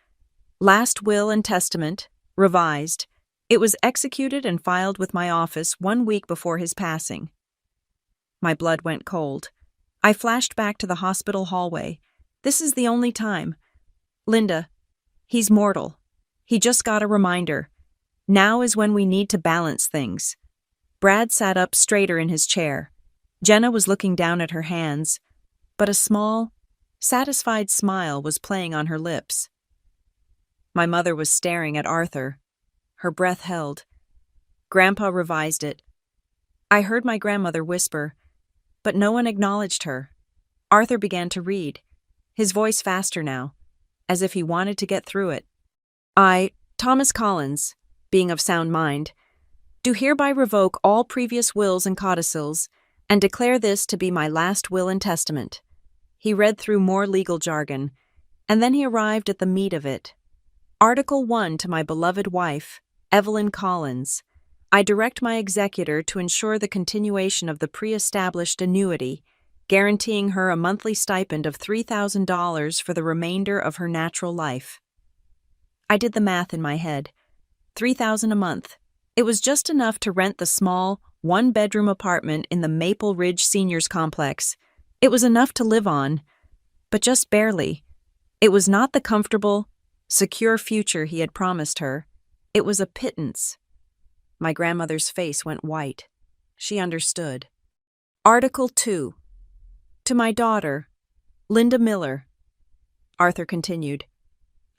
Last Will and Testament, Revised. It was executed and filed with my office 1 week before his passing." My blood went cold. I flashed back to the hospital hallway. This is the only time. "Linda, he's mortal. He just got a reminder. Now is when we need to balance things." Brad sat up straighter in his chair. Jenna was looking down at her hands, but a small, satisfied smile was playing on her lips. My mother was staring at Arthur. Her breath held. Grandpa revised it. I heard my grandmother whisper, but no one acknowledged her. Arthur began to read, his voice faster now, as if he wanted to get through it. "I, Thomas Collins, being of sound mind, do hereby revoke all previous wills and codicils, and declare this to be my last will and testament." He read through more legal jargon, and then he arrived at the meat of it. "Article 1 to my beloved wife, Evelyn Collins. I direct my executor to ensure the continuation of the pre-established annuity, guaranteeing her a monthly stipend of $3,000 for the remainder of her natural life." I did the math in my head. $3,000 a month. It was just enough to rent the small, one-bedroom apartment in the Maple Ridge Seniors Complex. It was enough to live on, but just barely. It was not the comfortable, secure future he had promised her. It was a pittance. My grandmother's face went white. She understood. Article 2. To my daughter, Linda Miller. Arthur continued.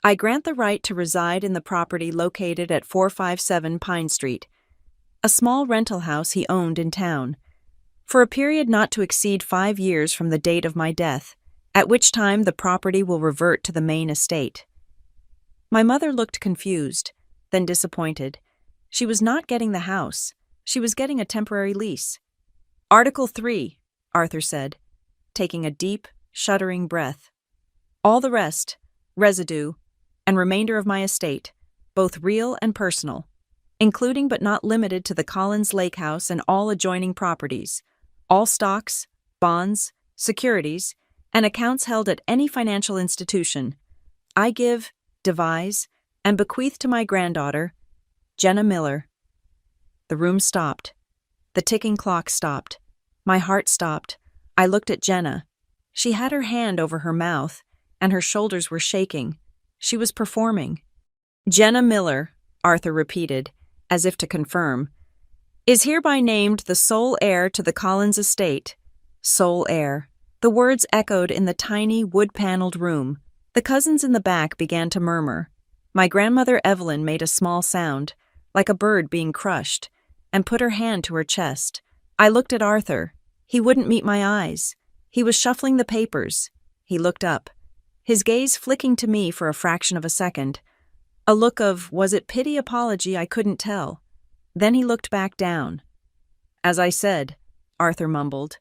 I grant the right to reside in the property located at 457 Pine Street, a small rental house he owned in town, for a period not to exceed 5 years from the date of my death, at which time the property will revert to the main estate. My mother looked confused, then disappointed. She was not getting the house. She was getting a temporary lease. Article 3, Arthur said, taking a deep, shuddering breath. All the rest, residue, and remainder of my estate, both real and personal, including but not limited to the Collins Lake House and all adjoining properties, all stocks, bonds, securities, and accounts held at any financial institution. I give, devise, and bequeath to my granddaughter, Jenna Miller." The room stopped. The ticking clock stopped. My heart stopped. I looked at Jenna. She had her hand over her mouth, and her shoulders were shaking. She was performing. "Jenna Miller," Arthur repeated, as if to confirm, "is hereby named the sole heir to the Collins estate." Sole heir. The words echoed in the tiny, wood-paneled room. The cousins in the back began to murmur. My grandmother Evelyn made a small sound, like a bird being crushed, and put her hand to her chest. I looked at Arthur. He wouldn't meet my eyes. He was shuffling the papers. He looked up, his gaze flicking to me for a fraction of a second. A look of, was it pity, apology, I couldn't tell. Then he looked back down. "As I said," Arthur mumbled,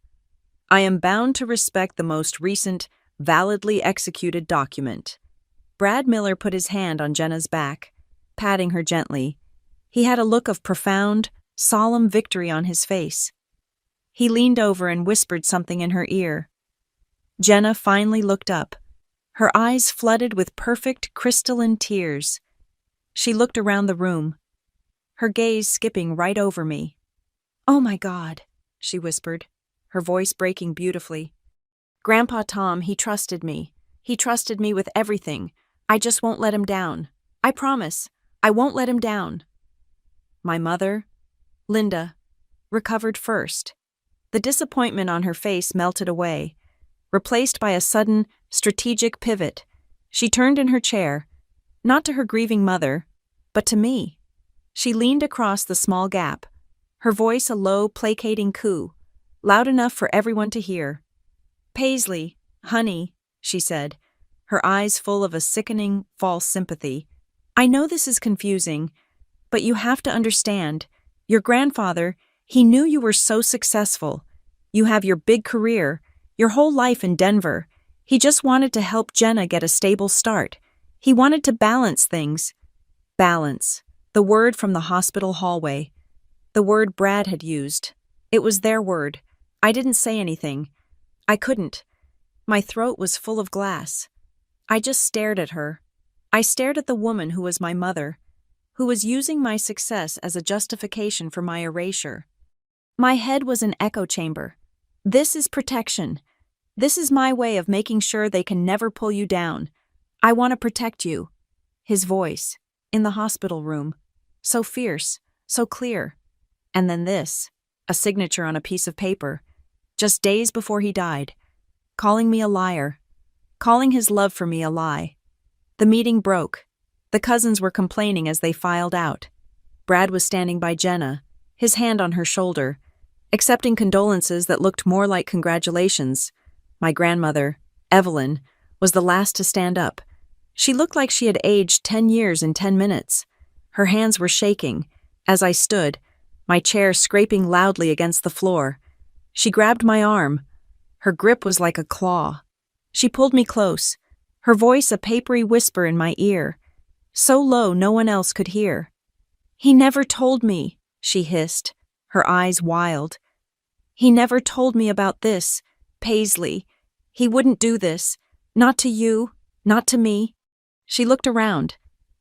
"I am bound to respect the most recent, validly executed document." Brad Miller put his hand on Jenna's back, patting her gently. He had a look of profound, solemn victory on his face. He leaned over and whispered something in her ear. Jenna finally looked up, her eyes flooded with perfect, crystalline tears. She looked around the room, her gaze skipping right over me. "Oh my God," she whispered, her voice breaking beautifully. "Grandpa Tom, he trusted me. He trusted me with everything. I just won't let him down. I promise, I won't let him down." My mother, Linda, recovered first. The disappointment on her face melted away, replaced by a sudden, strategic pivot. She turned in her chair, not to her grieving mother, but to me. She leaned across the small gap, her voice a low, placating coo, loud enough for everyone to hear. "Paisley, honey," she said, her eyes full of a sickening, false sympathy. "I know this is confusing, but you have to understand. Your grandfather, he knew you were so successful. You have your big career, your whole life in Denver. He just wanted to help Jenna get a stable start. He wanted to balance things." Balance. The word from the hospital hallway. The word Brad had used. It was their word. I didn't say anything. I couldn't. My throat was full of glass. I just stared at her. I stared at the woman who was my mother, who was using my success as a justification for my erasure. My head was an echo chamber. This is protection. This is my way of making sure they can never pull you down. I want to protect you. His voice, in the hospital room, so fierce, so clear. And then this, a signature on a piece of paper, just days before he died, calling me a liar, calling his love for me a lie. The meeting broke. The cousins were complaining as they filed out. Brad was standing by Jenna, his hand on her shoulder, accepting condolences that looked more like congratulations. My grandmother, Evelyn, was the last to stand up. She looked like she had aged 10 years in 10 minutes. Her hands were shaking, as I stood, my chair scraping loudly against the floor. She grabbed my arm. Her grip was like a claw. She pulled me close, her voice a papery whisper in my ear, so low no one else could hear. "He never told me," she hissed, her eyes wild. "He never told me about this, Paisley. He wouldn't do this. Not to you, not to me." She looked around,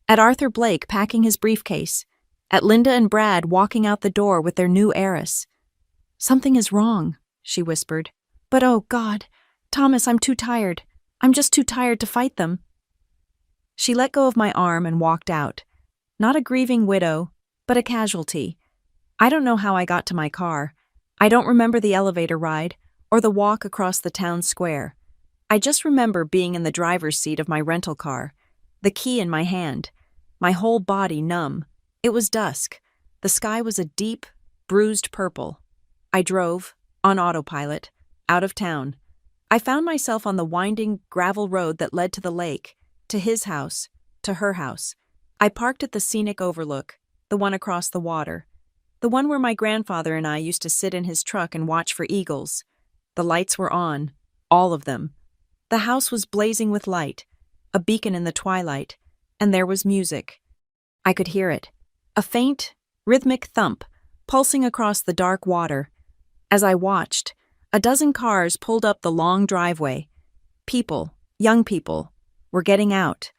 at Arthur Blake packing his briefcase, at Linda and Brad walking out the door with their new heiress. "Something is wrong," she whispered. "But oh God, Thomas, I'm too tired. I'm just too tired to fight them." She let go of my arm and walked out. Not a grieving widow, but a casualty. I don't know how I got to my car. I don't remember the elevator ride or the walk across the town square. I just remember being in the driver's seat of my rental car, the key in my hand, my whole body numb. It was dusk. The sky was a deep, bruised purple. I drove, on autopilot, out of town. I found myself on the winding gravel road that led to the lake, to his house, to her house. I parked at the scenic overlook, the one across the water, the one where my grandfather and I used to sit in his truck and watch for eagles. The lights were on, all of them. The house was blazing with light, a beacon in the twilight, and there was music. I could hear it, a faint, rhythmic thump, pulsing across the dark water. As I watched, A dozen cars pulled up the long driveway. People, young people, were getting out,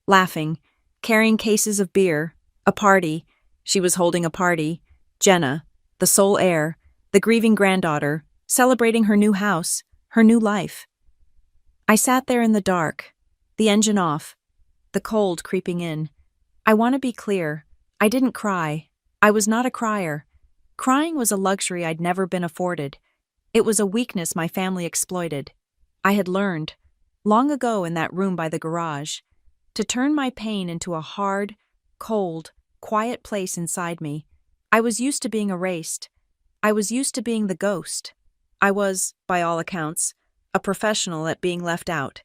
laughing, carrying cases of beer, a party. She was holding a party. Jenna, the sole heir, the grieving granddaughter, celebrating her new house, her new life. I sat there in the dark, the engine off, the cold creeping in. I want to be clear. I didn't cry. I was not a crier. Crying was a luxury I'd never been afforded. It was a weakness my family exploited. I had learned, long ago in that room by the garage, to turn my pain into a hard, cold, quiet place inside me. I was used to being erased. I was used to being the ghost. I was, by all accounts, a professional at being left out.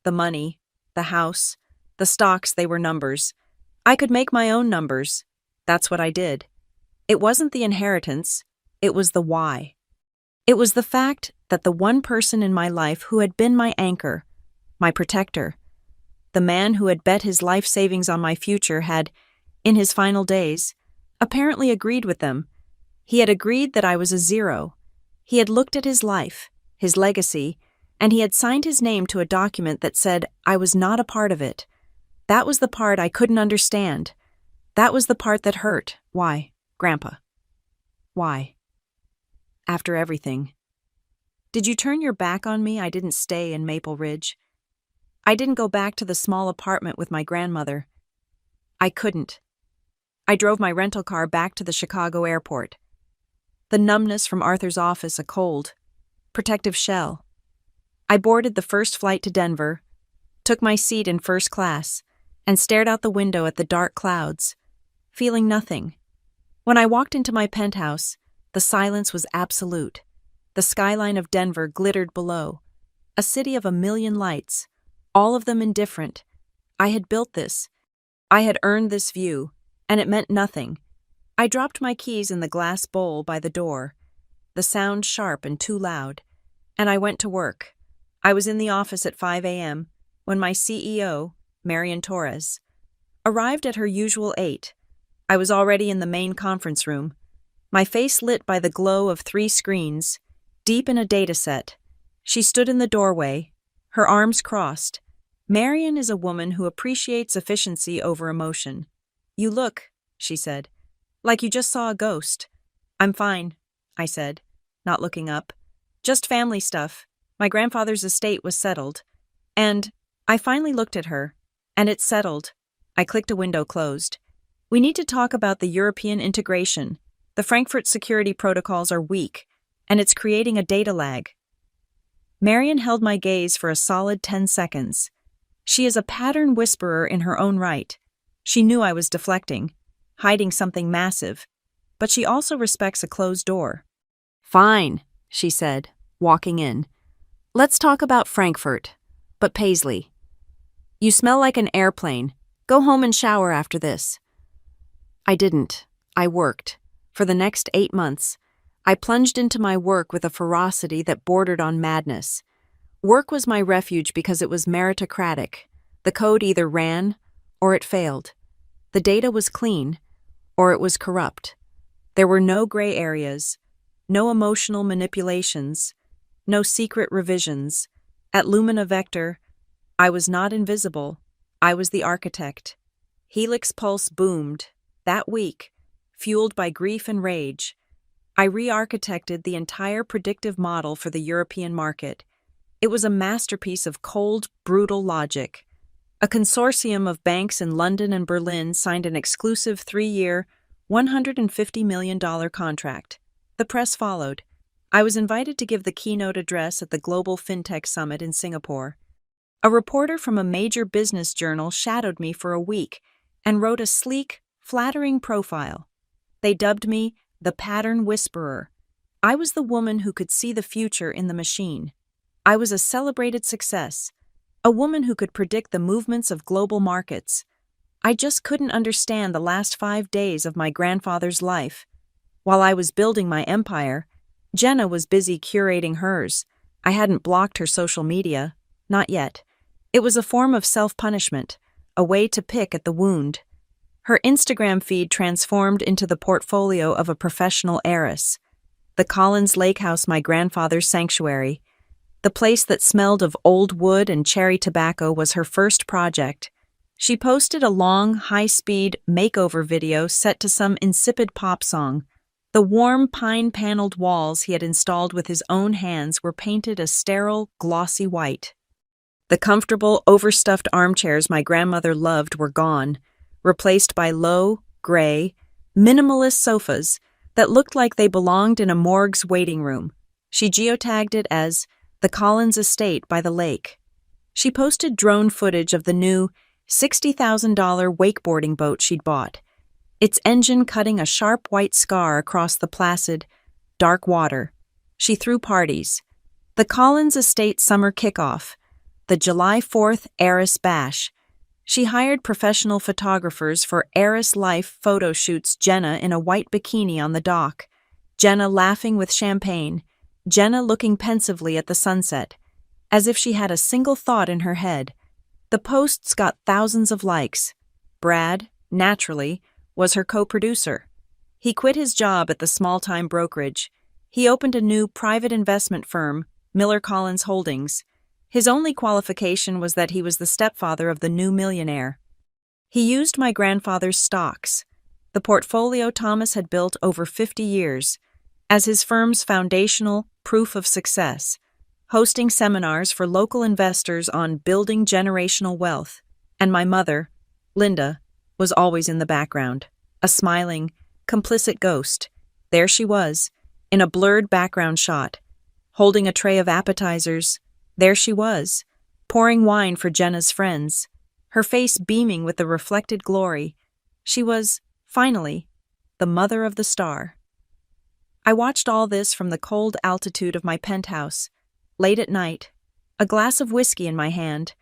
The money, the house, the stocks, they were numbers. I could make my own numbers. That's what I did. It wasn't the inheritance, it was the why. It was the fact that the one person in my life who had been my anchor, my protector, the man who had bet his life savings on my future had, in his final days, apparently agreed with them. He had agreed that I was a zero. He had looked at his life, his legacy, and he had signed his name to a document that said I was not a part of it. That was the part I couldn't understand. That was the part that hurt. Why, Grandpa? Why? After everything. Did you turn your back on me? I didn't stay in Maple Ridge. I didn't go back to the small apartment with my grandmother. I couldn't. I drove my rental car back to the Chicago airport. The numbness from Arthur's office, a cold, protective shell. I boarded the first flight to Denver, took my seat in first class, and stared out the window at the dark clouds, feeling nothing. When I walked into my penthouse, the silence was absolute. The skyline of Denver glittered below, a city of a million lights, all of them indifferent. I had built this. I had earned this view, and it meant nothing. I dropped my keys in the glass bowl by the door, the sound sharp and too loud, and I went to work. I was in the office at 5 a.m. when my CEO, Marian Torres, arrived at her usual 8. I was already in the main conference room, my face lit by the glow of 3 screens, deep in a data set. She stood in the doorway, her arms crossed. Marian is a woman who appreciates efficiency over emotion. "You look," she said, "like you just saw a ghost." "I'm fine," I said, not looking up. "Just family stuff. My grandfather's estate was settled." And I finally looked at her, and it's settled. I clicked a window closed. "We need to talk about the European integration. The Frankfurt security protocols are weak, and it's creating a data lag." Marian held my gaze for a solid 10 seconds. She is a pattern whisperer in her own right. She knew I was deflecting, hiding something massive, but she also respects a closed door. "Fine," she said, walking in. "Let's talk about Frankfurt, but Paisley. You smell like an airplane. Go home and shower after this." I didn't. I worked. For the next 8 months, I plunged into my work with a ferocity that bordered on madness. Work was my refuge because it was meritocratic. The code either ran or it failed. The data was clean or it was corrupt. There were no gray areas, no emotional manipulations, no secret revisions. At Lumina Vector, I was not invisible. I was the architect. Helix Pulse boomed. That week, fueled by grief and rage, I re-architected the entire predictive model for the European market. It was a masterpiece of cold, brutal logic. A consortium of banks in London and Berlin signed an exclusive 3-year, $150 million contract. The press followed. I was invited to give the keynote address at the Global FinTech Summit in Singapore. A reporter from a major business journal shadowed me for a week and wrote a sleek, flattering profile. They dubbed me the Pattern Whisperer. I was the woman who could see the future in the machine. I was a celebrated success, a woman who could predict the movements of global markets. I just couldn't understand the last 5 days of my grandfather's life. While I was building my empire, Jenna was busy curating hers. I hadn't blocked her social media, not yet. It was a form of self-punishment, a way to pick at the wound. Her Instagram feed transformed into the portfolio of a professional heiress. The Collins Lake House, my grandfather's sanctuary. The place that smelled of old wood and cherry tobacco was her first project. She posted a long, high-speed makeover video set to some insipid pop song. The warm, pine-paneled walls he had installed with his own hands were painted a sterile, glossy white. The comfortable, overstuffed armchairs my grandmother loved were gone, replaced by low, gray, minimalist sofas that looked like they belonged in a morgue's waiting room. She geotagged it as the Collins Estate by the lake. She posted drone footage of the new $60,000 wakeboarding boat she'd bought, its engine cutting a sharp white scar across the placid, dark water. She threw parties. The Collins Estate Summer Kickoff, the July 4th Heiress Bash. She hired professional photographers for Heiress Life photo shoots. Jenna in a white bikini on the dock, Jenna laughing with champagne, Jenna looking pensively at the sunset, as if she had a single thought in her head. The posts got thousands of likes. Brad, naturally, was her co-producer. He quit his job at the small-time brokerage. He opened a new private investment firm, Miller Collins Holdings. His only qualification was that he was the stepfather of the new millionaire. He used my grandfather's stocks, the portfolio Thomas had built over 50 years, as his firm's foundational proof of success, hosting seminars for local investors on building generational wealth. And my mother, Linda, was always in the background, a smiling, complicit ghost. There she was, in a blurred background shot, holding a tray of appetizers. There she was, pouring wine for Jenna's friends, her face beaming with the reflected glory. She was, finally, the mother of the star. I watched all this from the cold altitude of my penthouse, late at night, a glass of whiskey in my hand.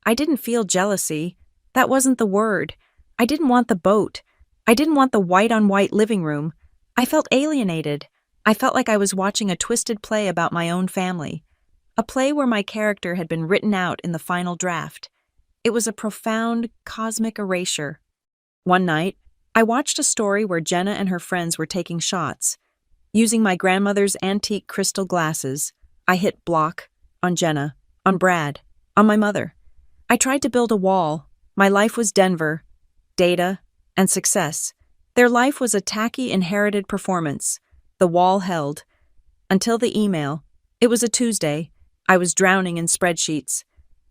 I didn't feel jealousy. That wasn't the word. I didn't want the boat. I didn't want the white-on-white living room. I felt alienated. I felt like I was watching a twisted play about my own family, a play where my character had been written out in the final draft. It was a profound, cosmic erasure. One night, I watched a story where Jenna and her friends were taking shots. Using my grandmother's antique crystal glasses, I hit block on Jenna, on Brad, on my mother. I tried to build a wall. My life was Denver, data, and success. Their life was a tacky inherited performance. The wall held. Until the email. It was a Tuesday. I was drowning in spreadsheets.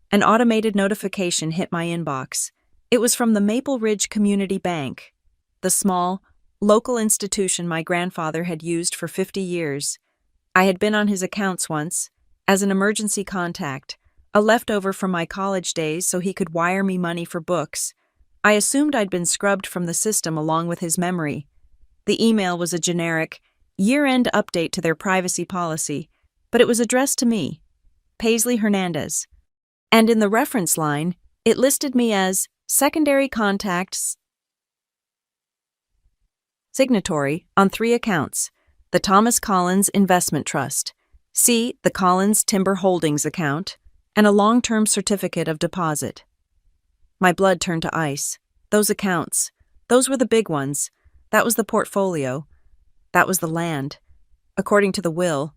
An automated notification hit my inbox. It was from the Maple Ridge Community Bank, the small, local institution my grandfather had used for 50 years. I had been on his accounts once, as an emergency contact, a leftover from my college days so he could wire me money for books. I assumed I'd been scrubbed from the system along with his memory. The email was a generic, year-end update to their privacy policy, but it was addressed to me, Paisley Hernandez. And in the reference line, it listed me as secondary contacts signatory on 3 accounts: the Thomas Collins Investment Trust, C, the Collins Timber Holdings account, and a long-term certificate of deposit. My blood turned to ice. Those accounts, those were the big ones. That was the portfolio. That was the land. According to the will,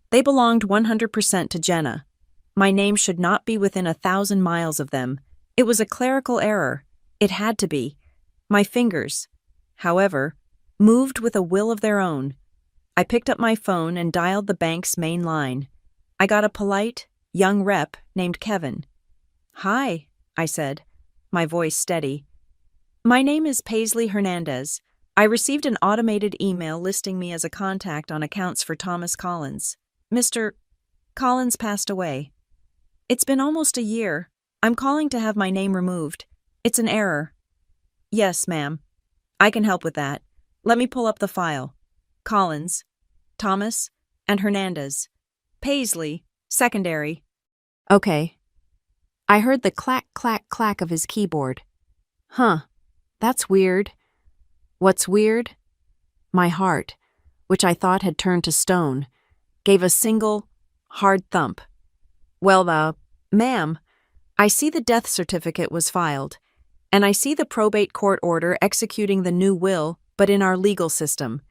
they belonged 100% to Jenna. My name should not be within 1,000 miles of them. It was a clerical error. It had to be. My fingers, however, moved with a will of their own. I picked up my phone and dialed the bank's main line. I got a polite, young rep named Kevin. "Hi," I said, my voice steady. "My name is Paisley Hernandez. I received an automated email listing me as a contact on accounts for Thomas Collins. Mr. Collins passed away. It's been almost a year. I'm calling to have my name removed. It's an error." "Yes, ma'am. I can help with that. Let me pull up the file. Collins, Thomas, and Hernandez. Paisley, secondary." "Okay." I heard the clack, clack, clack of his keyboard. "Huh, that's weird." What's weird? My heart, which I thought had turned to stone, gave a single, hard thump. "Well, ma'am, I see the death certificate was filed, and I see the probate court order executing the new will, but in our legal system.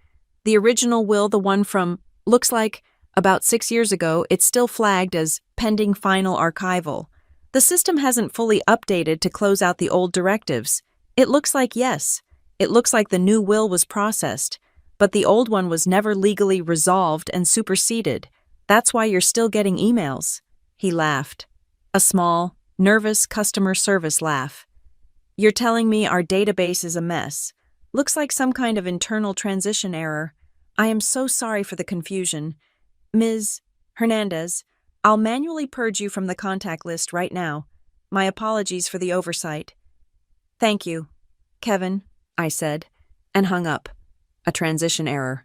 The original will, the one from Looks like, about 6 years ago, it's still flagged as pending final archival. The system hasn't fully updated to close out the old directives. It looks like yes. It looks like the new will was processed, but the old one was never legally resolved and superseded. That's why you're still getting emails. He laughed. A small, nervous customer service laugh. You're telling me our database is a mess. Looks like some kind of internal transition error. I am so sorry for the confusion. Ms. Hernandez, I'll manually purge you from the contact list right now. My apologies for the oversight. Thank you, Kevin, I said, and hung up. A transition error.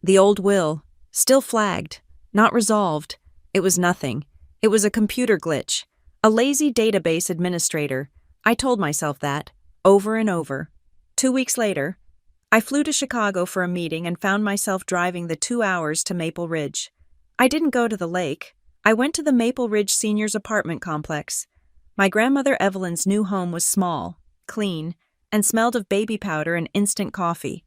The old will, still flagged, not resolved. It was nothing. It was a computer glitch. A lazy database administrator. I told myself that, over and over. 2 weeks later, I flew to Chicago for a meeting and found myself driving the 2 hours to Maple Ridge. I didn't go to the lake. I went to the Maple Ridge Seniors Apartment Complex. My grandmother Evelyn's new home was small, clean, and smelled of baby powder and instant coffee.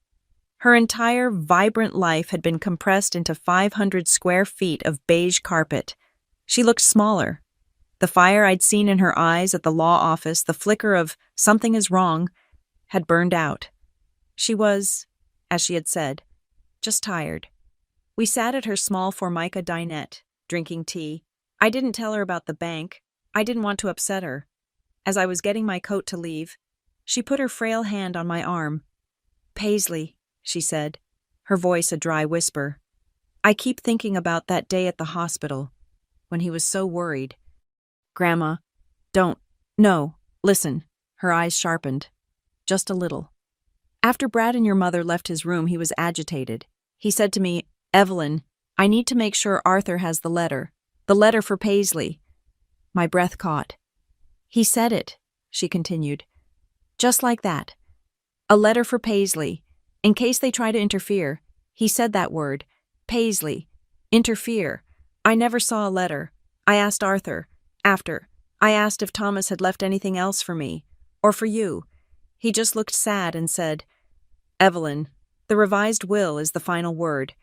Her entire vibrant life had been compressed into 500 square feet of beige carpet. She looked smaller. The fire I'd seen in her eyes at the law office, the flicker of something is wrong, had burned out. She was, as she had said, just tired. We sat at her small Formica dinette, drinking tea. I didn't tell her about the bank. I didn't want to upset her. As I was getting my coat to leave, she put her frail hand on my arm. Paisley, she said, her voice a dry whisper. I keep thinking about that day at the hospital, when he was so worried. Grandma, no, listen. Her eyes sharpened. Just a little. After Brad and your mother left his room, he was agitated. He said to me, Evelyn, I need to make sure Arthur has the letter for Paisley. My breath caught. He said it, she continued. Just like that. A letter for Paisley, in case they try to interfere. He said that word, Paisley. Interfere. I never saw a letter. I asked Arthur, after. I asked if Thomas had left anything else for me, or for you. He just looked sad and said, Evelyn, the revised will is the final word.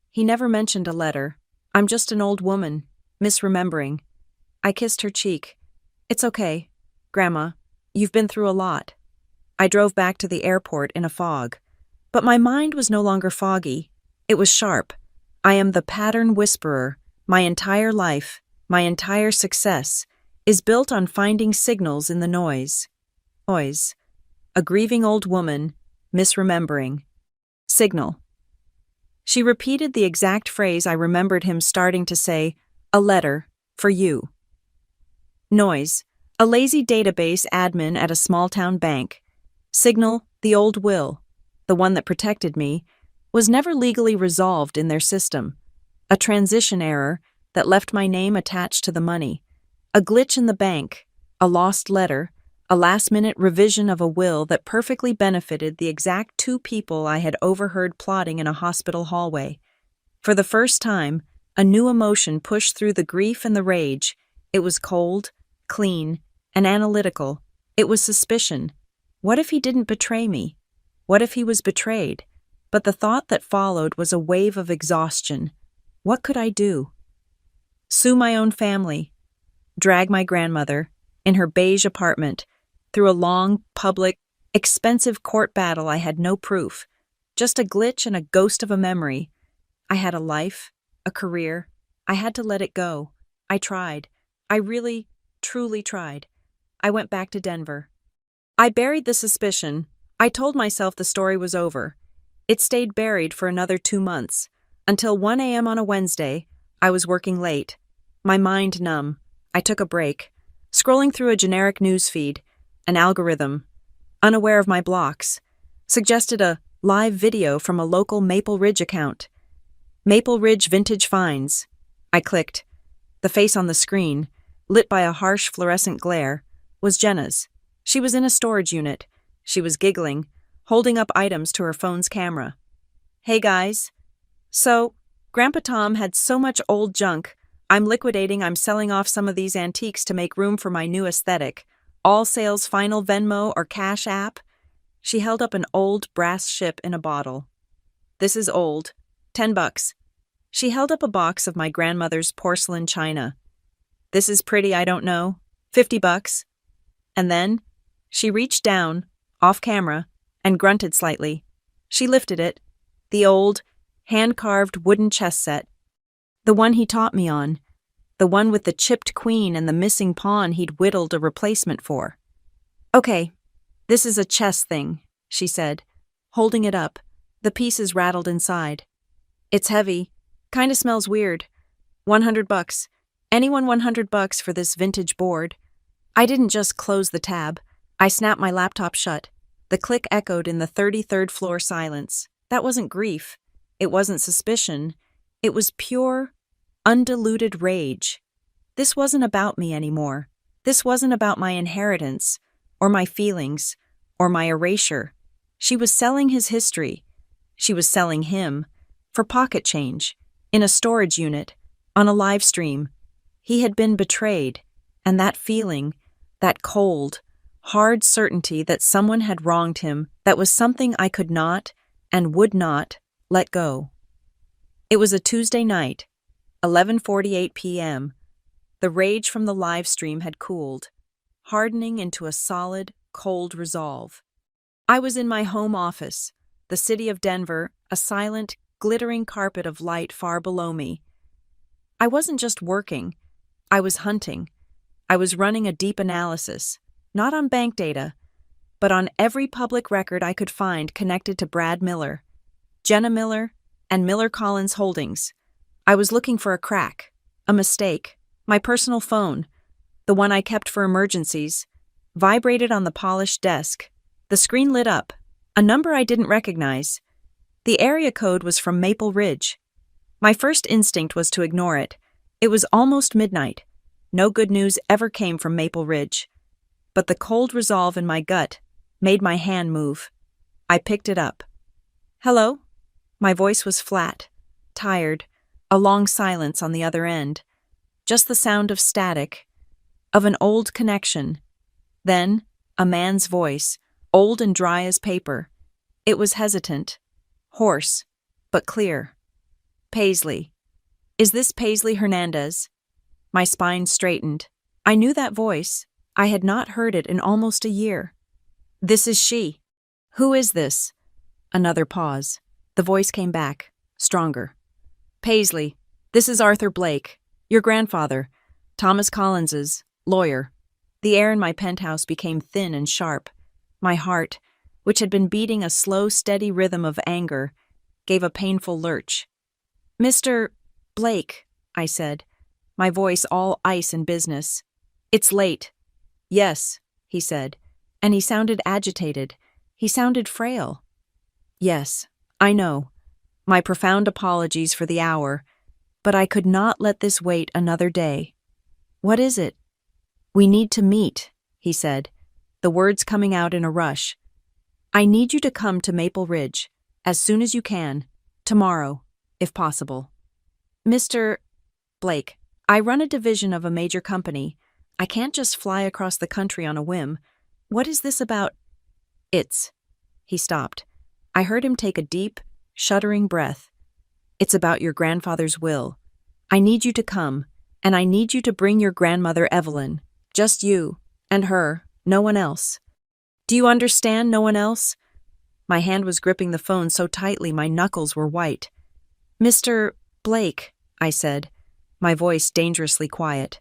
He never mentioned a letter. I'm just an old woman, misremembering. I kissed her cheek. It's okay, Grandma. You've been through a lot. I drove back to the airport in a fog. But my mind was no longer foggy. It was sharp. I am the pattern whisperer. My entire life, my entire success, is built on finding signals in the noise. A grieving old woman, misremembering. Signal. She repeated the exact phrase I remembered him starting to say, a letter, for you. Noise. A lazy database admin at a small-town bank. Signal, the old will, the one that protected me, was never legally resolved in their system. A transition error that left my name attached to the money. A glitch in the bank, a lost letter, a last-minute revision of a will that perfectly benefited the exact 2 people I had overheard plotting in a hospital hallway. For the first time, a new emotion pushed through the grief and the rage. It was cold, clean, and analytical. It was suspicion. What if he didn't betray me? What if he was betrayed? But the thought that followed was a wave of exhaustion. What could I do? Sue my own family. Drag my grandmother, in her beige apartment, through a long, public, expensive court battle I had no proof. Just a glitch and a ghost of a memory. I had a life, a career. I had to let it go. I tried. I really, truly tried. I went back to Denver. I buried the suspicion. I told myself the story was over. It stayed buried for another 2 months. Until 1 a.m. on a Wednesday, I was working late. My mind numb. I took a break. Scrolling through a generic newsfeed, an algorithm, unaware of my blocks, suggested a live video from a local Maple Ridge account. Maple Ridge Vintage Finds. I clicked. The face on the screen, lit by a harsh fluorescent glare, was Jenna's. She was in a storage unit. She was giggling, holding up items to her phone's camera. Hey guys. So, Grandpa Tom had so much old junk. I'm selling off some of these antiques to make room for my new aesthetic. All sales final Venmo or Cash App. She held up an old brass ship in a bottle. This is old. $10. She held up a box of my grandmother's porcelain china. "This is pretty, I don't know. $50. And then she reached down, off camera, and grunted slightly. She lifted it. The old, hand-carved wooden chess set. The one he taught me on. The one with the chipped queen and the missing pawn he'd whittled a replacement for. "Okay, this is a chess thing," she said, holding it up. The pieces rattled inside. "It's heavy. Kinda smells weird. $100. Anyone $100 for this vintage board?" I didn't just close the tab. I snapped my laptop shut. The click echoed in the 33rd floor silence. That wasn't grief. It wasn't suspicion. It was pure, undiluted rage. This wasn't about me anymore. This wasn't about my inheritance, or my feelings, or my erasure. She was selling his history. She was selling him, for pocket change, in a storage unit, on a live stream. He had been betrayed, and that feeling, that cold, hard certainty that someone had wronged him, that was something I could not, and would not, let go. It was a Tuesday night, 11:48 p.m. The rage from the live stream had cooled, hardening into a solid, cold resolve. I was in my home office, the city of Denver, a silent, glittering carpet of light far below me. I wasn't just working. I was hunting. I was running a deep analysis, not on bank data, but on every public record I could find connected to Brad Miller, Jenna Miller, and Miller Collins Holdings. I was looking for a crack, a mistake. My personal phone, the one I kept for emergencies, vibrated on the polished desk. The screen lit up, a number I didn't recognize. The area code was from Maple Ridge. My first instinct was to ignore it. It was almost midnight. No good news ever came from Maple Ridge. But the cold resolve in my gut made my hand move. I picked it up. "Hello?" My voice was flat, tired, a long silence on the other end. Just the sound of static, of an old connection. Then, a man's voice, old and dry as paper. It was hesitant, hoarse, but clear. "Paisley. Is this Paisley Hernandez?" My spine straightened. I knew that voice. I had not heard it in almost a year. "This is she." "Who is this?" Another pause. The voice came back, stronger. "Paisley, this is Arthur Blake, your grandfather, Thomas Collins's lawyer." The air in my penthouse became thin and sharp. My heart, which had been beating a slow, steady rhythm of anger, gave a painful lurch. "Mr. Blake," I said, my voice all ice and business. "It's late." "Yes," he said, and he sounded agitated. He sounded frail. "Yes, I know. My profound apologies for the hour, but I could not let this wait another day." "What is it?" "We need to meet," he said, the words coming out in a rush. "I need you to come to Maple Ridge, as soon as you can, tomorrow, if possible." "Mr. Blake, I run a division of a major company. I can't just fly across the country on a whim. What is this about?" He stopped. I heard him take a deep, shuddering breath. "It's about your grandfather's will. I need you to come, and I need you to bring your grandmother Evelyn. Just you, and her, no one else. Do you understand, no one else?" My hand was gripping the phone so tightly my knuckles were white. "Mr. Blake," I said, my voice dangerously quiet.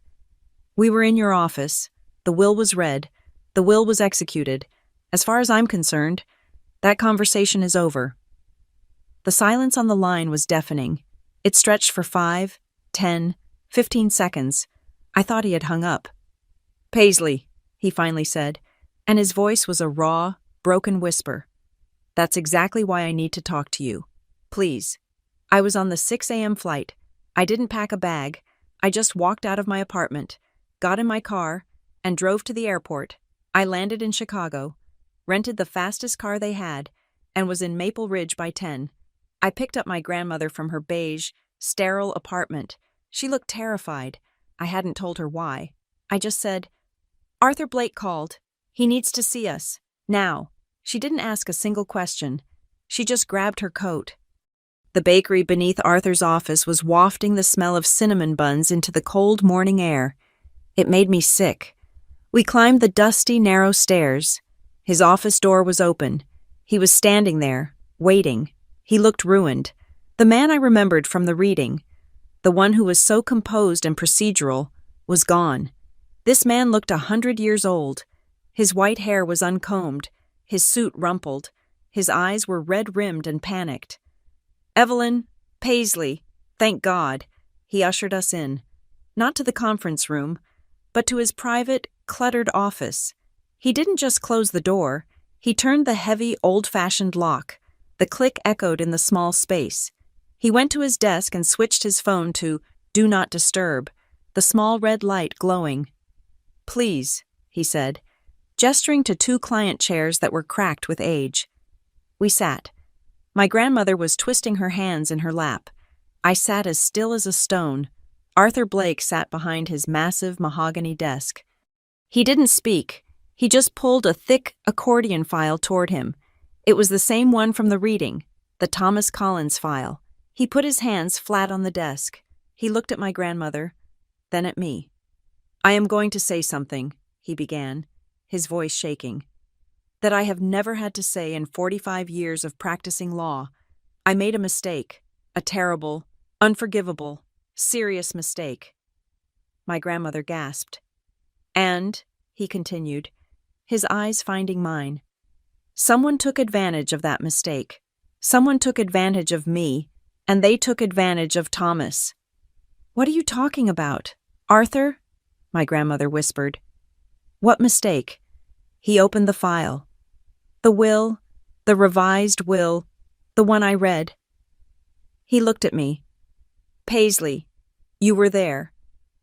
"We were in your office. The will was read. The will was executed. As far as I'm concerned, that conversation is over." The silence on the line was deafening. It stretched for 5, 10, 15 seconds. I thought he had hung up. "Paisley," he finally said, and his voice was a raw, broken whisper. "That's exactly why I need to talk to you. Please." I was on the 6 a.m. flight. I didn't pack a bag. I just walked out of my apartment, got in my car, and drove to the airport. I landed in Chicago, rented the fastest car they had, and was in Maple Ridge by 10. I picked up my grandmother from her beige, sterile apartment. She looked terrified. I hadn't told her why. I just said, "Arthur Blake called. He needs to see us. Now." She didn't ask a single question. She just grabbed her coat. The bakery beneath Arthur's office was wafting the smell of cinnamon buns into the cold morning air. It made me sick. We climbed the dusty, narrow stairs. His office door was open. He was standing there, waiting. He looked ruined. The man I remembered from the reading, the one who was so composed and procedural, was gone. This man looked 100 years old. His white hair was uncombed, his suit rumpled, his eyes were red-rimmed and panicked. "Evelyn, Paisley, thank God," he ushered us in. Not to the conference room, but to his private, cluttered office. He didn't just close the door, he turned the heavy, old-fashioned lock. The click echoed in the small space. He went to his desk and switched his phone to Do Not Disturb, the small red light glowing. "Please," he said, gesturing to 2 client chairs that were cracked with age. We sat. My grandmother was twisting her hands in her lap. I sat as still as a stone. Arthur Blake sat behind his massive mahogany desk. He didn't speak. He just pulled a thick accordion file toward him. It was the same one from the reading, the Thomas Collins file. He put his hands flat on the desk. He looked at my grandmother, then at me. "I am going to say something," he began, his voice shaking, "that I have never had to say in 45 years of practicing law. I made a mistake, a terrible, unforgivable, serious mistake." My grandmother gasped. "And," he continued, his eyes finding mine, "someone took advantage of that mistake. Someone took advantage of me, and they took advantage of Thomas." "What are you talking about, Arthur?" my grandmother whispered. "What mistake?" He opened the file. "The will, the revised will, the one I read." He looked at me. "Paisley, you were there.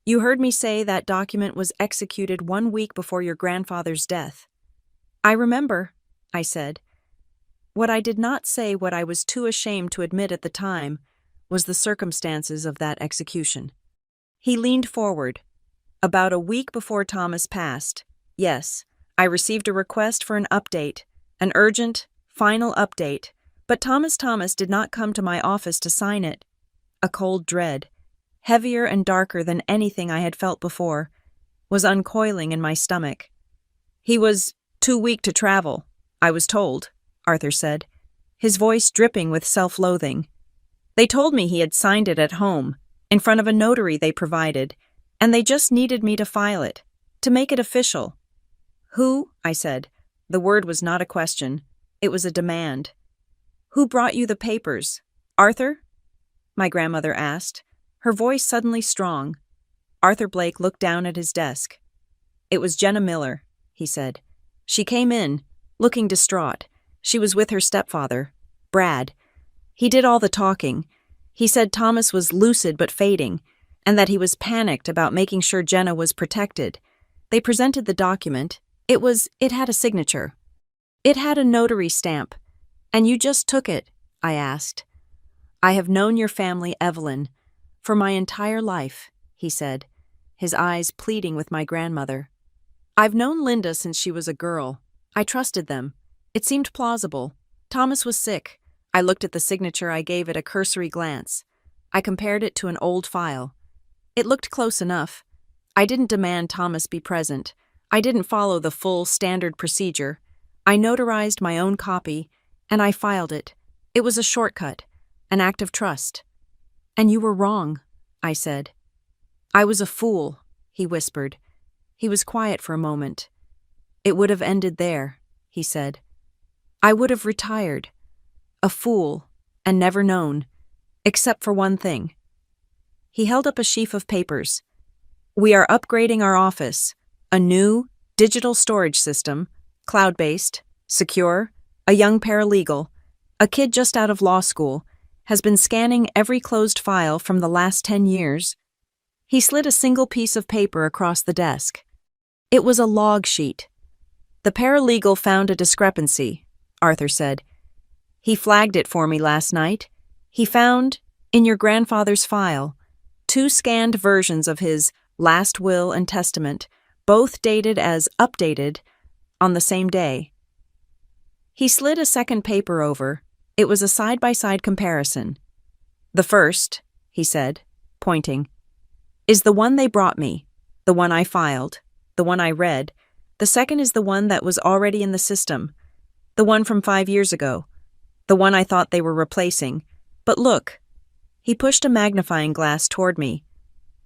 You heard me say that document was executed 1 week before your grandfather's death." "I remember," I said. What I did not say, what I was too ashamed to admit at the time, was the circumstances of that execution. He leaned forward. "About a week before Thomas passed, yes, I received a request for an update, an urgent, final update, but Thomas did not come to my office to sign it." A cold dread, heavier and darker than anything I had felt before, was uncoiling in my stomach. "He was too weak to travel, I was told," Arthur said, his voice dripping with self-loathing. "They told me he had signed it at home, in front of a notary they provided, and they just needed me to file it, to make it official." "Who?" I said. The word was not a question. It was a demand. "Who brought you the papers? Arthur?" my grandmother asked, her voice suddenly strong. Arthur Blake looked down at his desk. "It was Jenna Miller," he said. "She came in, looking distraught. She was with her stepfather, Brad. He did all the talking. He said Thomas was lucid but fading, and that he was panicked about making sure Jenna was protected. They presented the document. It had a signature. It had a notary stamp. And you just took it," I asked. "I have known your family, Evelyn, for my entire life," he said, his eyes pleading with my grandmother. "I've known Linda since she was a girl. I trusted them. It seemed plausible. Thomas was sick. I looked at the signature. I gave it a cursory glance. I compared it to an old file. It looked close enough. I didn't demand Thomas be present. I didn't follow the full, standard procedure. I notarized my own copy, and I filed it. It was a shortcut, an act of trust." "And you were wrong," I said. "I was a fool," he whispered. He was quiet for a moment. "It would have ended there," he said. "I would have retired. A fool, and never known, except for one thing." He held up a sheaf of papers. "We are upgrading our office. A new, digital storage system, cloud-based, secure, a young paralegal, a kid just out of law school, has been scanning every closed file from the last 10 years. He slid a single piece of paper across the desk. It was a log sheet. "The paralegal found a discrepancy," Arthur said. "He flagged it for me last night. He found, in your grandfather's file, 2 scanned versions of his last will and testament, both dated as updated on the same day." He slid a second paper over. It was a side-by-side comparison. "The first," he said, pointing, "is the one they brought me, the one I filed, the one I read. The second is the one that was already in the system, the one from 5 years ago, the one I thought they were replacing. But look." He pushed a magnifying glass toward me.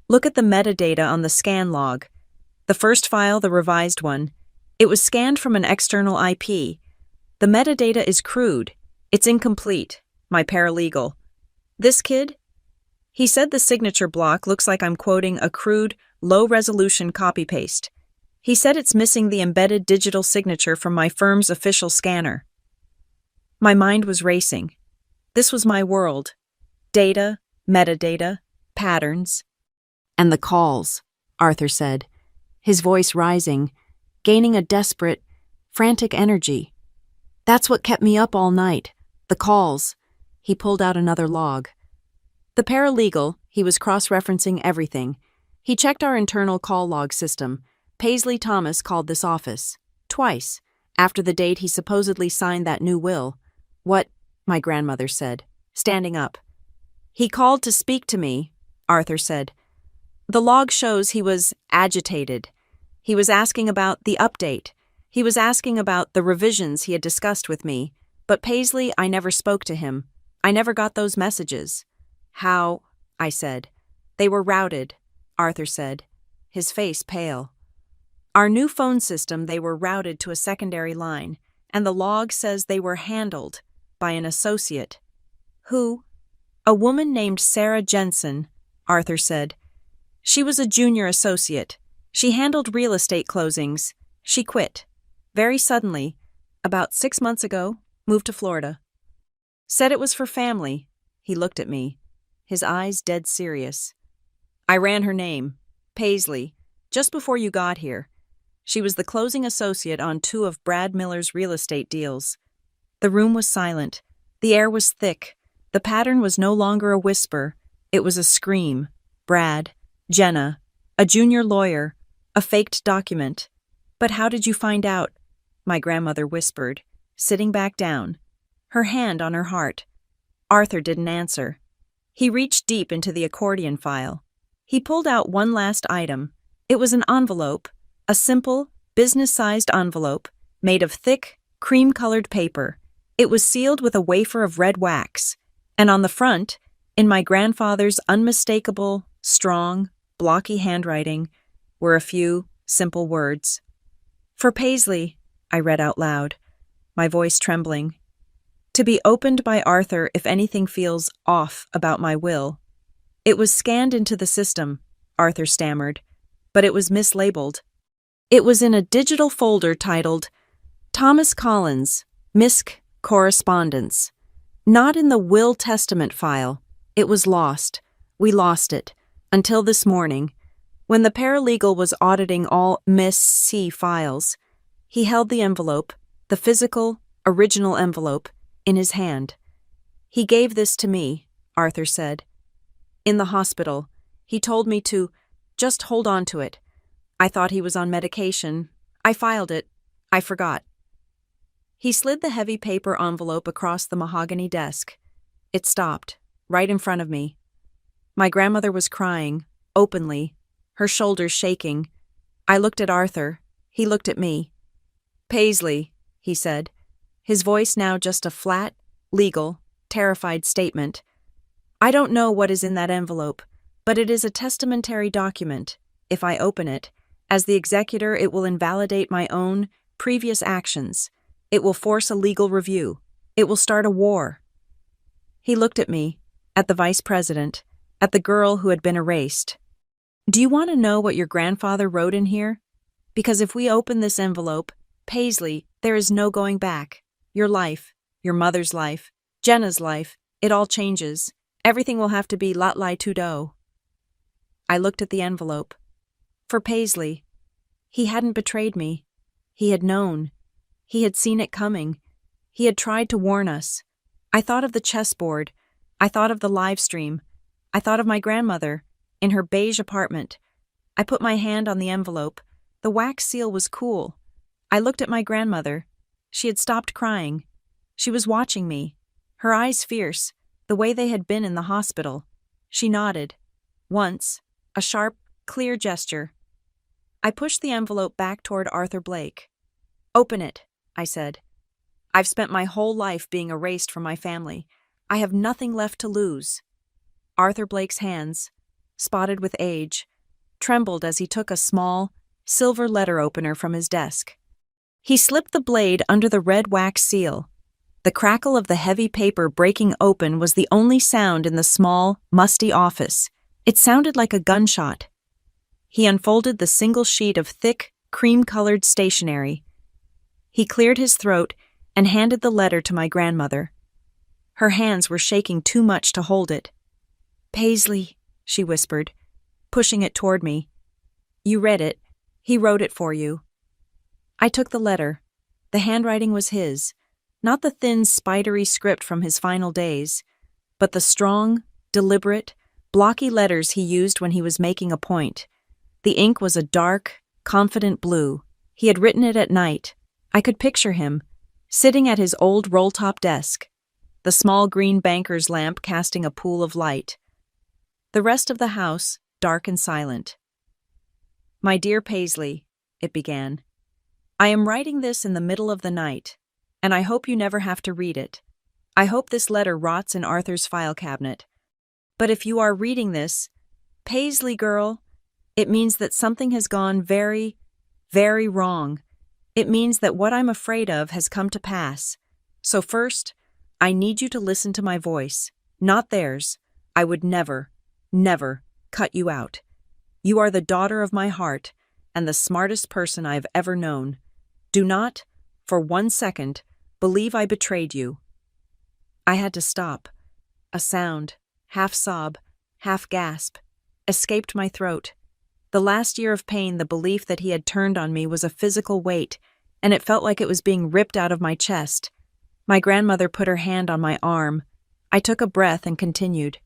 "Look at the metadata on the scan log. The first file, the revised one, it was scanned from an external IP. The metadata is crude. It's incomplete. My paralegal. This kid?" He said the signature block looks like I'm quoting a crude, low-resolution copy-paste. He said it's missing the embedded digital signature from my firm's official scanner. My mind was racing. This was my world. Data, metadata, patterns. "And the calls," Arthur said, his voice rising, gaining a desperate, frantic energy. "That's what kept me up all night. The calls." He pulled out another log. The paralegal, he was cross-referencing everything. He checked our internal call log system. Paisley Thomas called this office. Twice, after the date he supposedly signed that new will. "What?" my grandmother said, standing up. "He called to speak to me," Arthur said. "The log shows he was agitated. He was asking about the update. He was asking about the revisions he had discussed with me. But Paisley, I never spoke to him. I never got those messages." "How?" I said. "They were routed," Arthur said, his face pale. "Our new phone system, they were routed to a secondary line, and the log says they were handled by an associate." "Who?" "A woman named Sarah Jensen," Arthur said. "She was a junior associate. She handled real estate closings. She quit. Very suddenly, about 6 months ago, moved to Florida. Said it was for family." He looked at me, his eyes dead serious. "I ran her name, Paisley, just before you got here. She was the closing associate on 2 of Brad Miller's real estate deals." The room was silent. The air was thick. The pattern was no longer a whisper. It was a scream. Brad, Jenna, a junior lawyer, a faked document. "But how did you find out?" my grandmother whispered, sitting back down, her hand on her heart. Arthur didn't answer. He reached deep into the accordion file. He pulled out one last item. It was an envelope, a simple, business-sized envelope, made of thick, cream-colored paper. It was sealed with a wafer of red wax, and on the front, in my grandfather's unmistakable, strong, blocky handwriting, were a few simple words. "For Paisley," I read out loud, my voice trembling. "To be opened by Arthur if anything feels off about my will." "It was scanned into the system," Arthur stammered, "but it was mislabeled. It was in a digital folder titled Thomas Collins, Misc Correspondence. Not in the will testament file. It was lost. We lost it. Until this morning, when the paralegal was auditing all Miss C files. He held the envelope, the physical, original envelope, in his hand. "He gave this to me," Arthur said. "In the hospital. He told me to just hold on to it. I thought he was on medication. I filed it. I forgot." He slid the heavy paper envelope across the mahogany desk. It stopped, right in front of me. My grandmother was crying, openly, her shoulders shaking. I looked at Arthur. He looked at me. "Paisley," he said, his voice now just a flat, legal, terrified statement. "I don't know what is in that envelope, but it is a testamentary document. If I open it, as the executor, it will invalidate my own previous actions. It will force a legal review. It will start a war." He looked at me, at the vice president, at the girl who had been erased. "Do you want to know what your grandfather wrote in here? Because if we open this envelope, Paisley, there is no going back. Your life, your mother's life, Jenna's life, it all changes. Everything will have to be latlai tudo." I looked at the envelope. For Paisley. He hadn't betrayed me. He had known. He had seen it coming. He had tried to warn us. I thought of the chessboard. I thought of the live stream. I thought of my grandmother, in her beige apartment. I put my hand on the envelope. The wax seal was cool. I looked at my grandmother. She had stopped crying. She was watching me, her eyes fierce, the way they had been in the hospital. She nodded. Once, a sharp, clear gesture. I pushed the envelope back toward Arthur Blake. "Open it," I said. "I've spent my whole life being erased from my family. I have nothing left to lose." Arthur Blake's hands, spotted with age, trembled as he took a small, silver letter opener from his desk. He slipped the blade under the red wax seal. The crackle of the heavy paper breaking open was the only sound in the small, musty office. It sounded like a gunshot. He unfolded the single sheet of thick, cream-colored stationery. He cleared his throat and handed the letter to my grandmother. Her hands were shaking too much to hold it. "Paisley," she whispered, pushing it toward me. "You read it. He wrote it for you." I took the letter. The handwriting was his, not the thin, spidery script from his final days, but the strong, deliberate, blocky letters he used when he was making a point. The ink was a dark, confident blue. He had written it at night. I could picture him, sitting at his old roll-top desk, the small green banker's lamp casting a pool of light. The rest of the house, dark and silent. "My dear Paisley," it began, "I am writing this in the middle of the night, and I hope you never have to read it. I hope this letter rots in Arthur's file cabinet. But if you are reading this, Paisley girl, it means that something has gone very, very wrong. It means that what I'm afraid of has come to pass. So first, I need you to listen to my voice, not theirs. I would never, never cut you out. You are the daughter of my heart and the smartest person I have ever known. Do not, for 1 second, believe I betrayed you." I had to stop. A sound, half sob, half gasp, escaped my throat. The last year of pain, the belief that he had turned on me was a physical weight, and it felt like it was being ripped out of my chest. My grandmother put her hand on my arm. I took a breath and continued.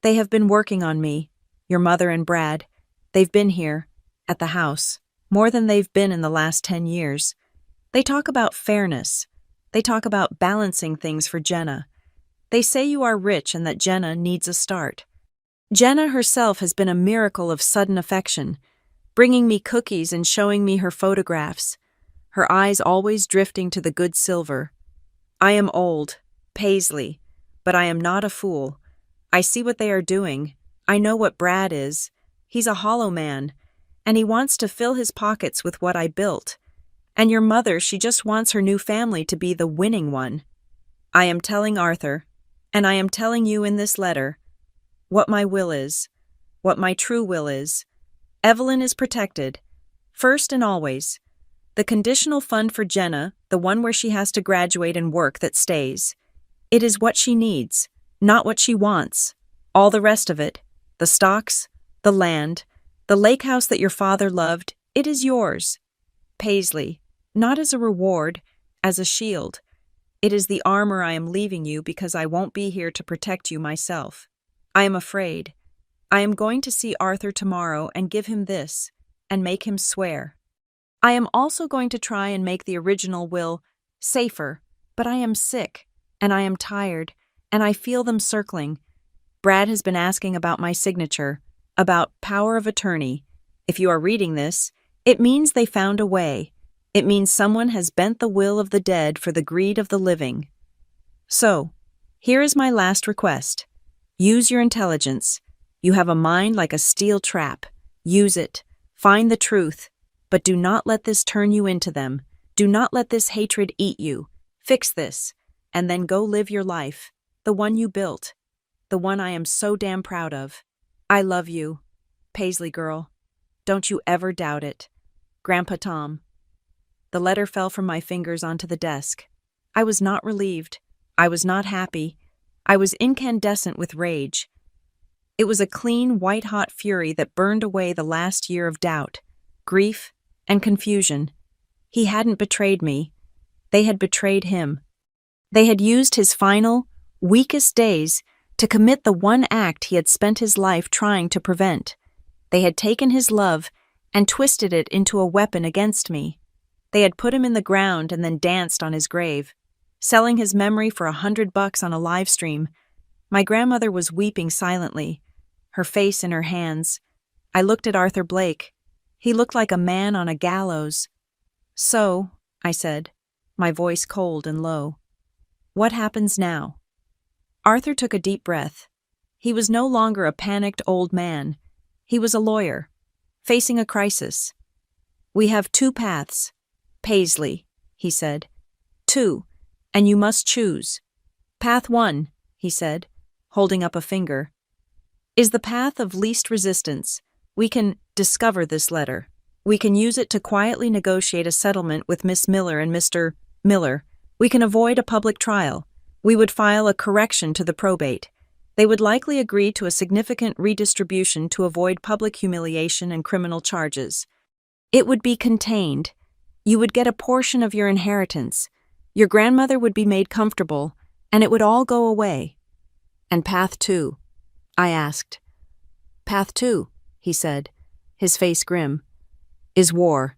"They have been working on me, your mother and Brad. They've been here, at the house, more than they've been in the last 10 years. They talk about fairness. They talk about balancing things for Jenna. They say you are rich and that Jenna needs a start. Jenna herself has been a miracle of sudden affection, bringing me cookies and showing me her photographs, her eyes always drifting to the good silver. I am old, Paisley, but I am not a fool. I see what they are doing. I know what Brad is. He's a hollow man, and he wants to fill his pockets with what I built. And your mother, she just wants her new family to be the winning one. I am telling Arthur, and I am telling you in this letter, what my will is, what my true will is. Evelyn is protected, first and always. The conditional fund for Jenna, the one where she has to graduate and work, that stays. It is what she needs, not what she wants. All the rest of it, the stocks, the land, the lake house that your father loved, it is yours. Paisley, not as a reward, as a shield. It is the armor I am leaving you because I won't be here to protect you myself. I am afraid. I am going to see Arthur tomorrow and give him this, and make him swear. I am also going to try and make the original will safer, but I am sick, and I am tired, and I feel them circling. Brad has been asking about my signature, about power of attorney. If you are reading this, it means they found a way. It means someone has bent the will of the dead for the greed of the living. So, here is my last request. Use your intelligence. You have a mind like a steel trap. Use it. Find the truth. But do not let this turn you into them. Do not let this hatred eat you. Fix this, and then go live your life, the one you built, the one I am so damn proud of. I love you, Paisley girl. Don't you ever doubt it. Grandpa Tom. The letter fell from my fingers onto the desk. I was not relieved. I was not happy. I was incandescent with rage. It was a clean, white-hot fury that burned away the last year of doubt, grief, and confusion. He hadn't betrayed me. They had betrayed him. They had used his final, weakest days to commit the one act he had spent his life trying to prevent. They had taken his love and twisted it into a weapon against me. They had put him in the ground and then danced on his grave, selling his memory for $100 on a live stream. My grandmother was weeping silently, her face in her hands. I looked at Arthur Blake. He looked like a man on a gallows. "So," I said, my voice cold and low, "what happens now?" Arthur took a deep breath. He was no longer a panicked old man. He was a lawyer, facing a crisis. "We have two paths, Paisley," he said. "Two, and you must choose. Path one," he said, holding up a finger, "is the path of least resistance. We can discover this letter. We can use it to quietly negotiate a settlement with Miss Miller and Mr. Miller. We can avoid a public trial. We would file a correction to the probate. They would likely agree to a significant redistribution to avoid public humiliation and criminal charges. It would be contained. You would get a portion of your inheritance. Your grandmother would be made comfortable, and it would all go away." "And path two?" I asked. "Path two," he said, his face grim, "is war.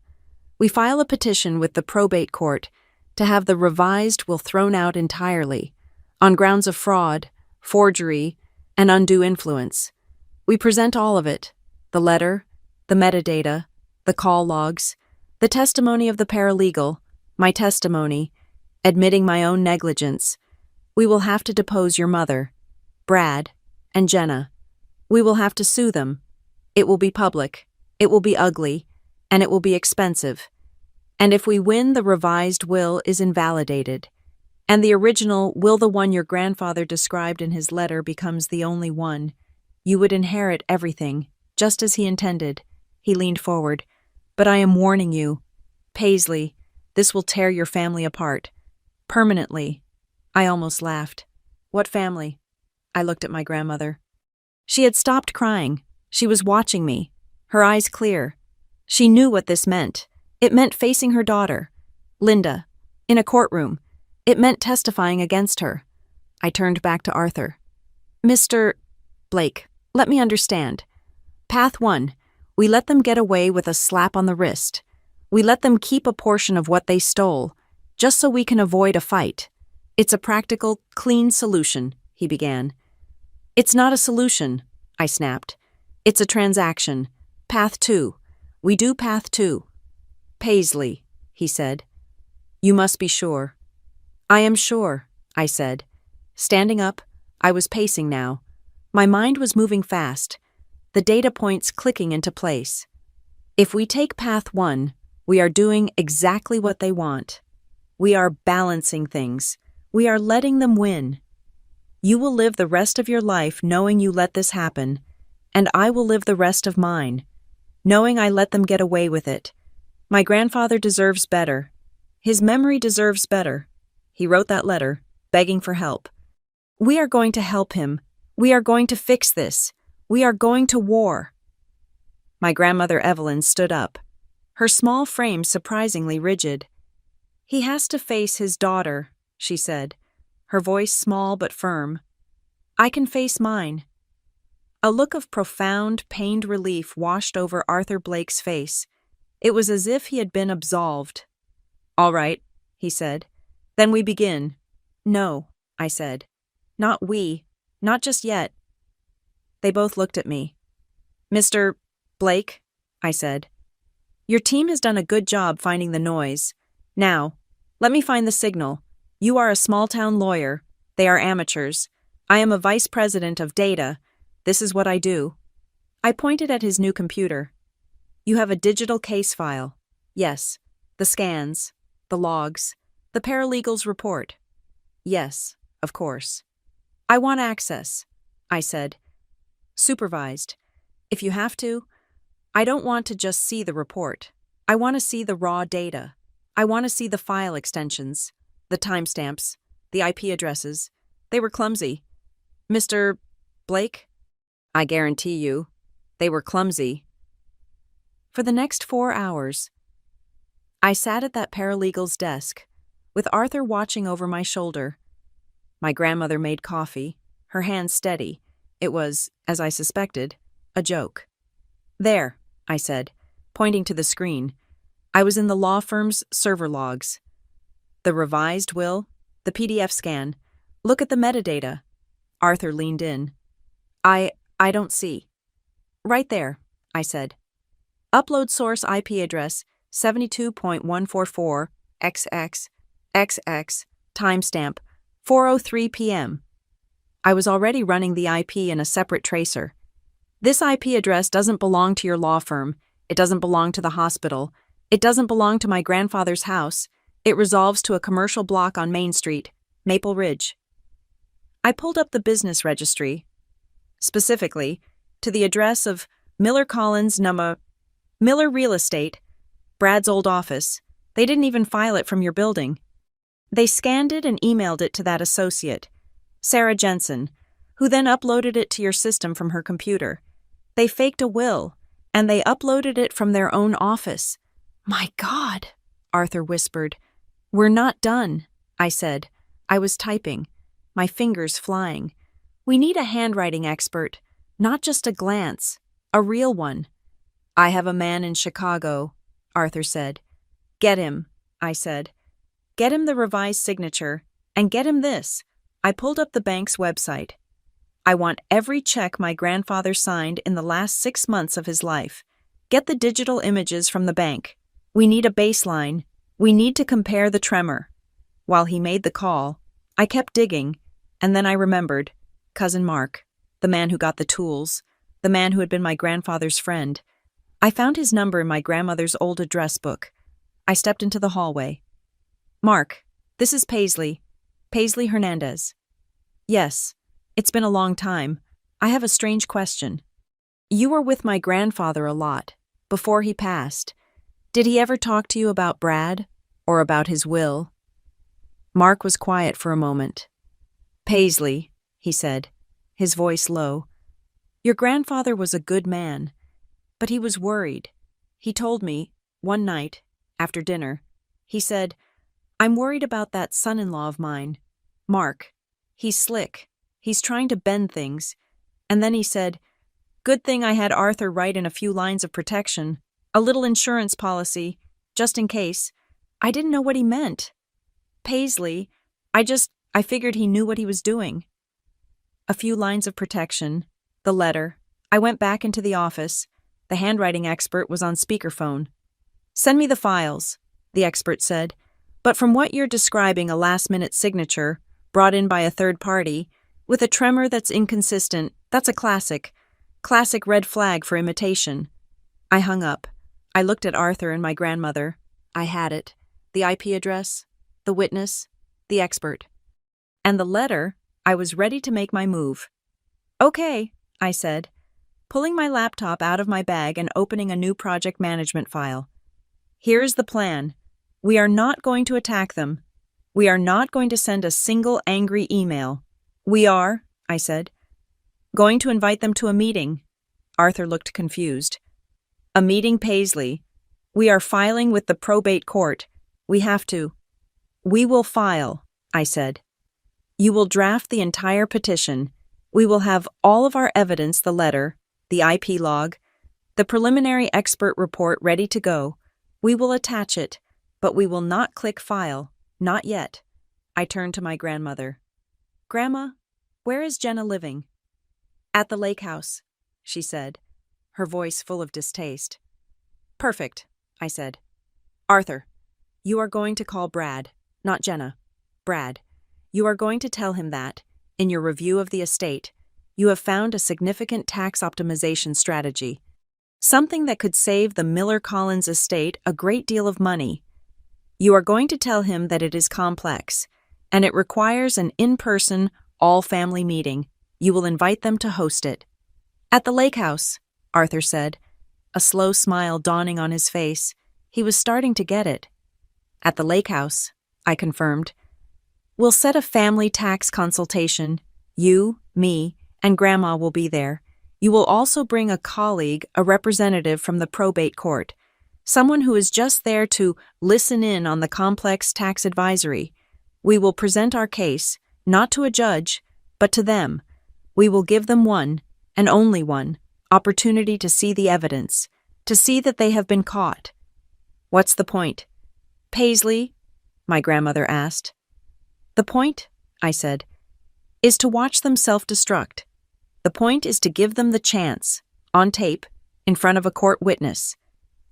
We file a petition with the probate court to have the revised will thrown out entirely, on grounds of fraud, forgery, and undue influence. We present all of it, the letter, the metadata, the call logs, the testimony of the paralegal, my testimony, admitting my own negligence. We will have to depose your mother, Brad, and Jenna. We will have to sue them. It will be public, it will be ugly, and it will be expensive. And if we win, the revised will is invalidated, and the original will, the one your grandfather described in his letter, becomes the only one. You would inherit everything, just as he intended." He leaned forward. "But I am warning you, Paisley, this will tear your family apart. Permanently." I almost laughed. "What family?" I looked at my grandmother. She had stopped crying. She was watching me, her eyes clear. She knew what this meant. It meant facing her daughter, Linda, in a courtroom. It meant testifying against her. I turned back to Arthur. "Mr. Blake, let me understand. Path one, we let them get away with a slap on the wrist. We let them keep a portion of what they stole, just so we can avoid a fight. It's a practical, clean solution," he began. "It's not a solution," I snapped. "It's a transaction. Path two. We do path two." "Paisley," he said. "You must be sure." "I am sure," I said. Standing up, I was pacing now. My mind was moving fast, the data points clicking into place. If we take path one, we are doing exactly what they want. We are balancing things. We are letting them win. You will live the rest of your life knowing you let this happen, and I will live the rest of mine, knowing I let them get away with it. My grandfather deserves better. His memory deserves better. He wrote that letter, begging for help. We are going to help him. We are going to fix this. We are going to war. My grandmother Evelyn stood up, her small frame surprisingly rigid. "He has to face his daughter," she said, her voice small but firm. "I can face mine." A look of profound, pained relief washed over Arthur Blake's face. It was as if he had been absolved. "All right," he said. "Then we begin." "No," I said. "Not we. Not just yet." They both looked at me. "Mr. Blake," I said, "your team has done a good job finding the noise. Now, let me find the signal. You are a small-town lawyer. They are amateurs. I am a vice president of data. This is what I do." I pointed at his new computer. "You have a digital case file." "Yes." "The scans, the logs, the paralegal's report." "Yes, of course." "I want access," I said. "Supervised. If you have to. I don't want to just see the report. I want to see the raw data. I want to see the file extensions, the timestamps, the IP addresses. They were clumsy." "Mr. Blake?" "I guarantee you, they were clumsy." For the next 4 hours, I sat at that paralegal's desk, with Arthur watching over my shoulder. My grandmother made coffee, her hands steady. It was, as I suspected, a joke. "There," I said, pointing to the screen. I was in the law firm's server logs. "The revised will, the PDF scan. Look at the metadata." Arthur leaned in. I don't see. Right there, I said. Upload source IP address 72.144xx timestamp 4:03 p.m. I was already running the IP in a separate tracer. This IP address doesn't belong to your law firm. It doesn't belong to the hospital. It doesn't belong to my grandfather's house. It resolves to a commercial block on Main Street, Maple Ridge. I pulled up the business registry, specifically to the address of Miller Collins Miller Real Estate, Brad's old office. They didn't even file it from your building. They scanned it and emailed it to that associate, Sarah Jensen, who then uploaded it to your system from her computer. They faked a will, and they uploaded it from their own office. My God, Arthur whispered. We're not done, I said. I was typing, my fingers flying. We need a handwriting expert, not just a glance, a real one. I have a man in Chicago, Arthur said. Get him, I said. Get him the revised signature, and get him this. I pulled up the bank's website. I want every check my grandfather signed in the last 6 months of his life. Get the digital images from the bank. We need a baseline. We need to compare the tremor. While he made the call, I kept digging, and then I remembered. Cousin Mark, the man who got the tools, the man who had been my grandfather's friend. I found his number in my grandmother's old address book. I stepped into the hallway. Mark, this is Paisley Hernandez. Yes, it's been a long time. I have a strange question. You were with my grandfather a lot, before he passed. Did he ever talk to you about Brad, or about his will? Mark was quiet for a moment. Paisley, he said, his voice low. Your grandfather was a good man, but he was worried. He told me, one night, after dinner, he said, I'm worried about that son-in-law of mine, Mark. He's slick. He's trying to bend things. And then he said, good thing I had Arthur write in a few lines of protection, a little insurance policy, just in case. I didn't know what he meant. Paisley, I figured he knew what he was doing. A few lines of protection, the letter. I went back into the office. The handwriting expert was on speakerphone. Send me the files, the expert said. But from what you're describing, a last-minute signature, brought in by a third party, with a tremor that's inconsistent, that's a classic red flag for imitation. I hung up. I looked at Arthur and my grandmother. I had it. The IP address, the witness, the expert. And the letter, I was ready to make my move. Okay, I said, pulling my laptop out of my bag and opening a new project management file. Here's the plan. We are not going to attack them. We are not going to send a single angry email. We are, I said, going to invite them to a meeting. Arthur looked confused. A meeting, Paisley. We are filing with the probate court. We have to. We will file, I said. You will draft the entire petition. We will have all of our evidence, the letter, the IP log, the preliminary expert report ready to go. We will attach it, but we will not click file, not yet. I turned to my grandmother. Grandma, where is Jenna living? At the lake house, she said, her voice full of distaste. Perfect, I said. Arthur, you are going to call Brad, not Jenna. Brad, you are going to tell him that, in your review of the estate, you have found a significant tax optimization strategy, something that could save the Miller Collins estate a great deal of money. You are going to tell him that it is complex, and it requires an in-person, all-family meeting. You will invite them to host it. At the lake house, Arthur said, a slow smile dawning on his face. He was starting to get it. At the lake house, I confirmed. We'll set a family tax consultation. You, me, and Grandma will be there. You will also bring a colleague, a representative from the probate court, someone who is just there to listen in on the complex tax advisory. We will present our case, not to a judge, but to them. We will give them one, and only one, opportunity to see the evidence, to see that they have been caught. What's the point? Paisley, my grandmother asked. The point, I said, is to watch them self-destruct. The point is to give them the chance, on tape, in front of a court witness,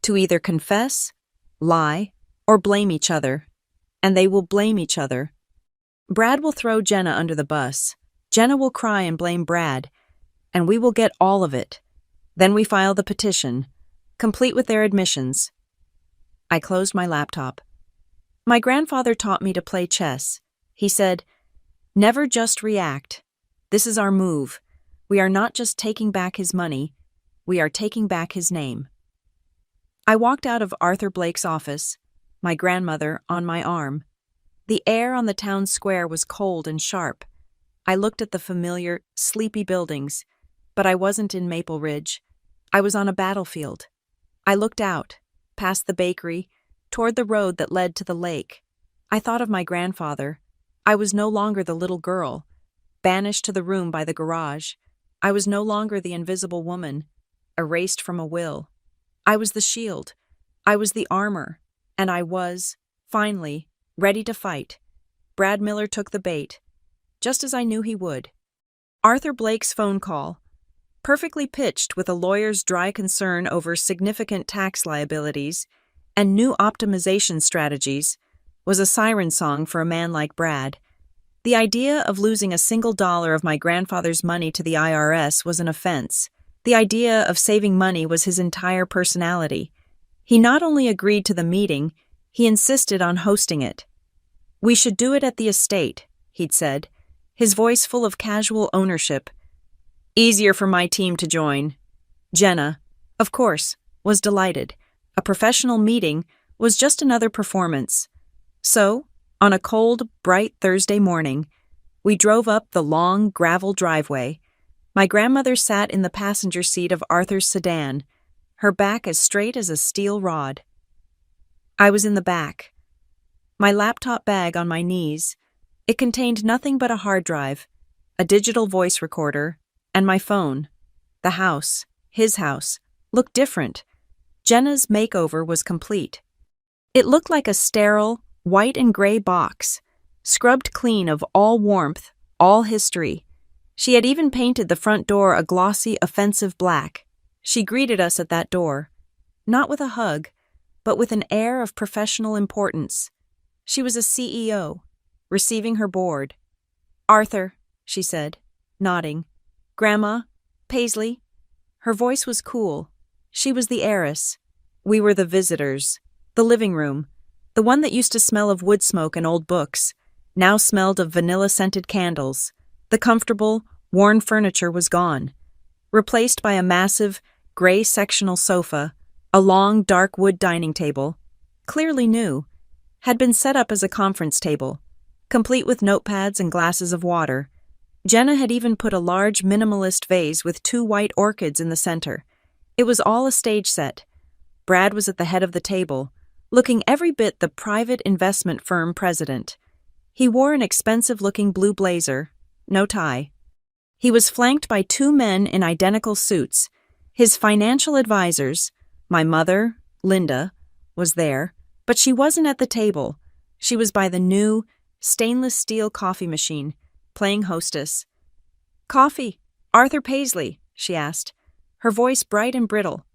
to either confess, lie, or blame each other. And they will blame each other. Brad will throw Jenna under the bus. Jenna will cry and blame Brad, and we will get all of it. Then we file the petition, complete with their admissions. I closed my laptop. My grandfather taught me to play chess. He said, "Never just react. This is our move. We are not just taking back his money, we are taking back his name." I walked out of Arthur Blake's office, my grandmother on my arm. The air on the town square was cold and sharp. I looked at the familiar, sleepy buildings, but I wasn't in Maple Ridge. I was on a battlefield. I looked out, past the bakery, toward the road that led to the lake. I thought of my grandfather. I was no longer the little girl, banished to the room by the garage. I was no longer the invisible woman, erased from a will. I was the shield. I was the armor. And I was, finally, ready to fight. Brad Miller took the bait, just as I knew he would. Arthur Blake's phone call, perfectly pitched with a lawyer's dry concern over significant tax liabilities and new optimization strategies, was a siren song for a man like Brad. The idea of losing a single dollar of my grandfather's money to the IRS was an offense. The idea of saving money was his entire personality. He not only agreed to the meeting, he insisted on hosting it. "We should do it at the estate," he'd said, his voice full of casual ownership. "Easier for my team to join." Jenna, of course, was delighted. A professional meeting was just another performance. So, on a cold, bright Thursday morning, we drove up the long, gravel driveway. My grandmother sat in the passenger seat of Arthur's sedan, her back as straight as a steel rod. I was in the back, my laptop bag on my knees. It contained nothing but a hard drive, a digital voice recorder, and my phone. The house, his house, looked different. Jenna's makeover was complete. It looked like a sterile, white and gray box, scrubbed clean of all warmth, all history. She had even painted the front door a glossy, offensive black. She greeted us at that door, not with a hug, but with an air of professional importance. She was a CEO, receiving her board. "Arthur," she said, nodding. "Grandma, Paisley." Her voice was cool. She was the heiress. We were the visitors. The living room, the one that used to smell of wood smoke and old books, now smelled of vanilla-scented candles. The comfortable, worn furniture was gone, replaced by a massive, gray sectional sofa. A long, dark wood dining table, clearly new, had been set up as a conference table, complete with notepads and glasses of water. Jenna had even put a large minimalist vase with 2 white orchids in the center. It was all a stage set. Brad was at the head of the table, looking every bit the private investment firm president. He wore an expensive-looking blue blazer, no tie. He was flanked by 2 men in identical suits. His financial advisors, my mother, Linda, was there, but she wasn't at the table. She was by the new, stainless steel coffee machine, playing hostess. "Coffee, Arthur Paisley?" she asked, her voice bright and brittle.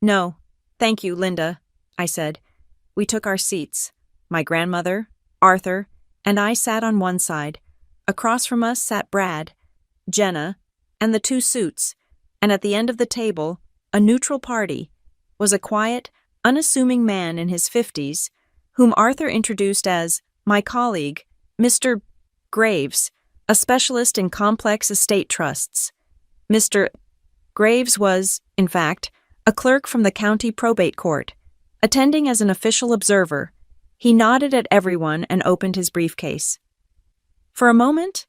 "No, thank you, Linda," I said. We took our seats. My grandmother, Arthur, and I sat on one side. Across from us sat Brad, Jenna, and the 2 suits, and at the end of the table, a neutral party, was a quiet, unassuming man in his 50s, whom Arthur introduced as my colleague, Mr. Graves, a specialist in complex estate trusts. Mr. Graves was, in fact, a clerk from the county probate court. Attending as an official observer, he nodded at everyone and opened his briefcase. For a moment,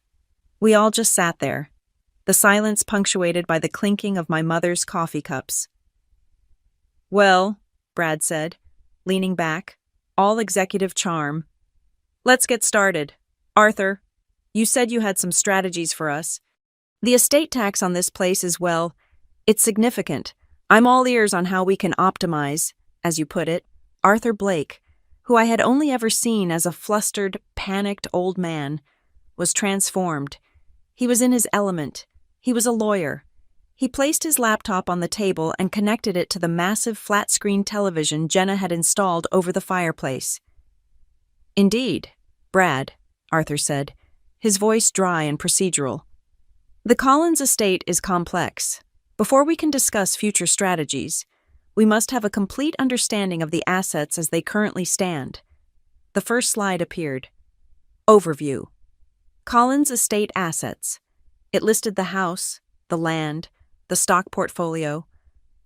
we all just sat there, the silence punctuated by the clinking of my mother's coffee cups. "Well," Brad said, leaning back, all executive charm, "let's get started. Arthur, you said you had some strategies for us. The estate tax on this place is, well, it's significant. I'm all ears on how we can optimize, as you put it." Arthur Blake, who I had only ever seen as a flustered, panicked old man, was transformed. He was in his element. He was a lawyer. He placed his laptop on the table and connected it to the massive flat-screen television Jenna had installed over the fireplace. "Indeed, Brad," Arthur said, his voice dry and procedural. "The Collins estate is complex. Before we can discuss future strategies, we must have a complete understanding of the assets as they currently stand." The first slide appeared. Overview. Collins estate assets. It listed the house, the land, the stock portfolio.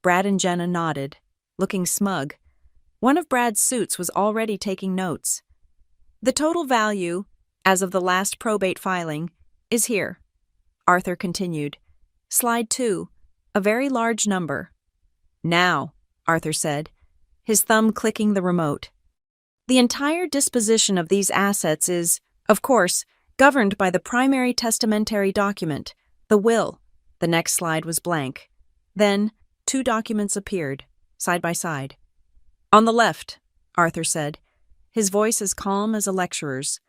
Brad and Jenna nodded, looking smug. One of Brad's suits was already taking notes. "The total value, as of the last probate filing, is here," Arthur continued. "Slide 2, a very large number." "Now," Arthur said, his thumb clicking the remote. "The entire disposition of these assets is, of course, governed by the primary testamentary document, the will." The next slide was blank. Then, 2 documents appeared, side by side. "On the left," Arthur said, his voice as calm as a lecturer's,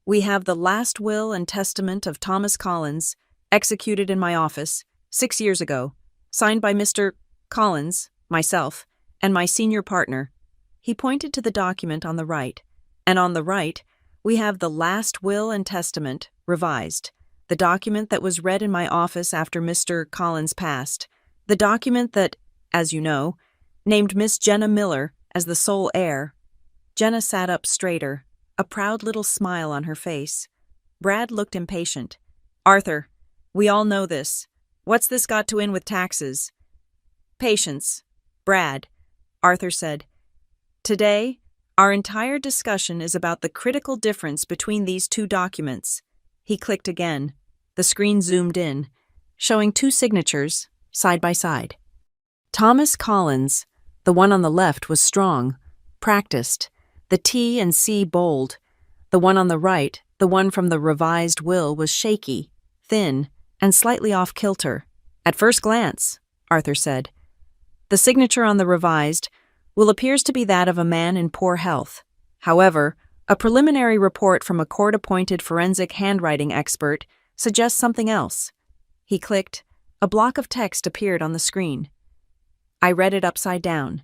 "we have the last will and testament of Thomas Collins, executed in my office 6 years ago, signed by Mr. Collins, myself, and my senior partner." He pointed to the document on the right. "And on the right, we have the last will and testament, revised, the document that was read in my office after Mr. Collins passed, the document that, as you know, named Miss Jenna Miller as the sole heir." Jenna sat up straighter, a proud little smile on her face. Brad looked impatient. "Arthur, we all know this. What's this got to in with taxes?" "Patience, Brad," Arthur said. "Today, our entire discussion is about the critical difference between these 2 documents." He clicked again. The screen zoomed in, showing 2 signatures, side by side. Thomas Collins, the one on the left, was strong, practiced, the T and C bold. The one on the right, the one from the revised will, was shaky, thin, and slightly off-kilter. "At first glance," Arthur said. "The signature on the revised will appears to be that of a man in poor health. However, a preliminary report from a court-appointed forensic handwriting expert suggests something else." He clicked. A block of text appeared on the screen. I read it upside down.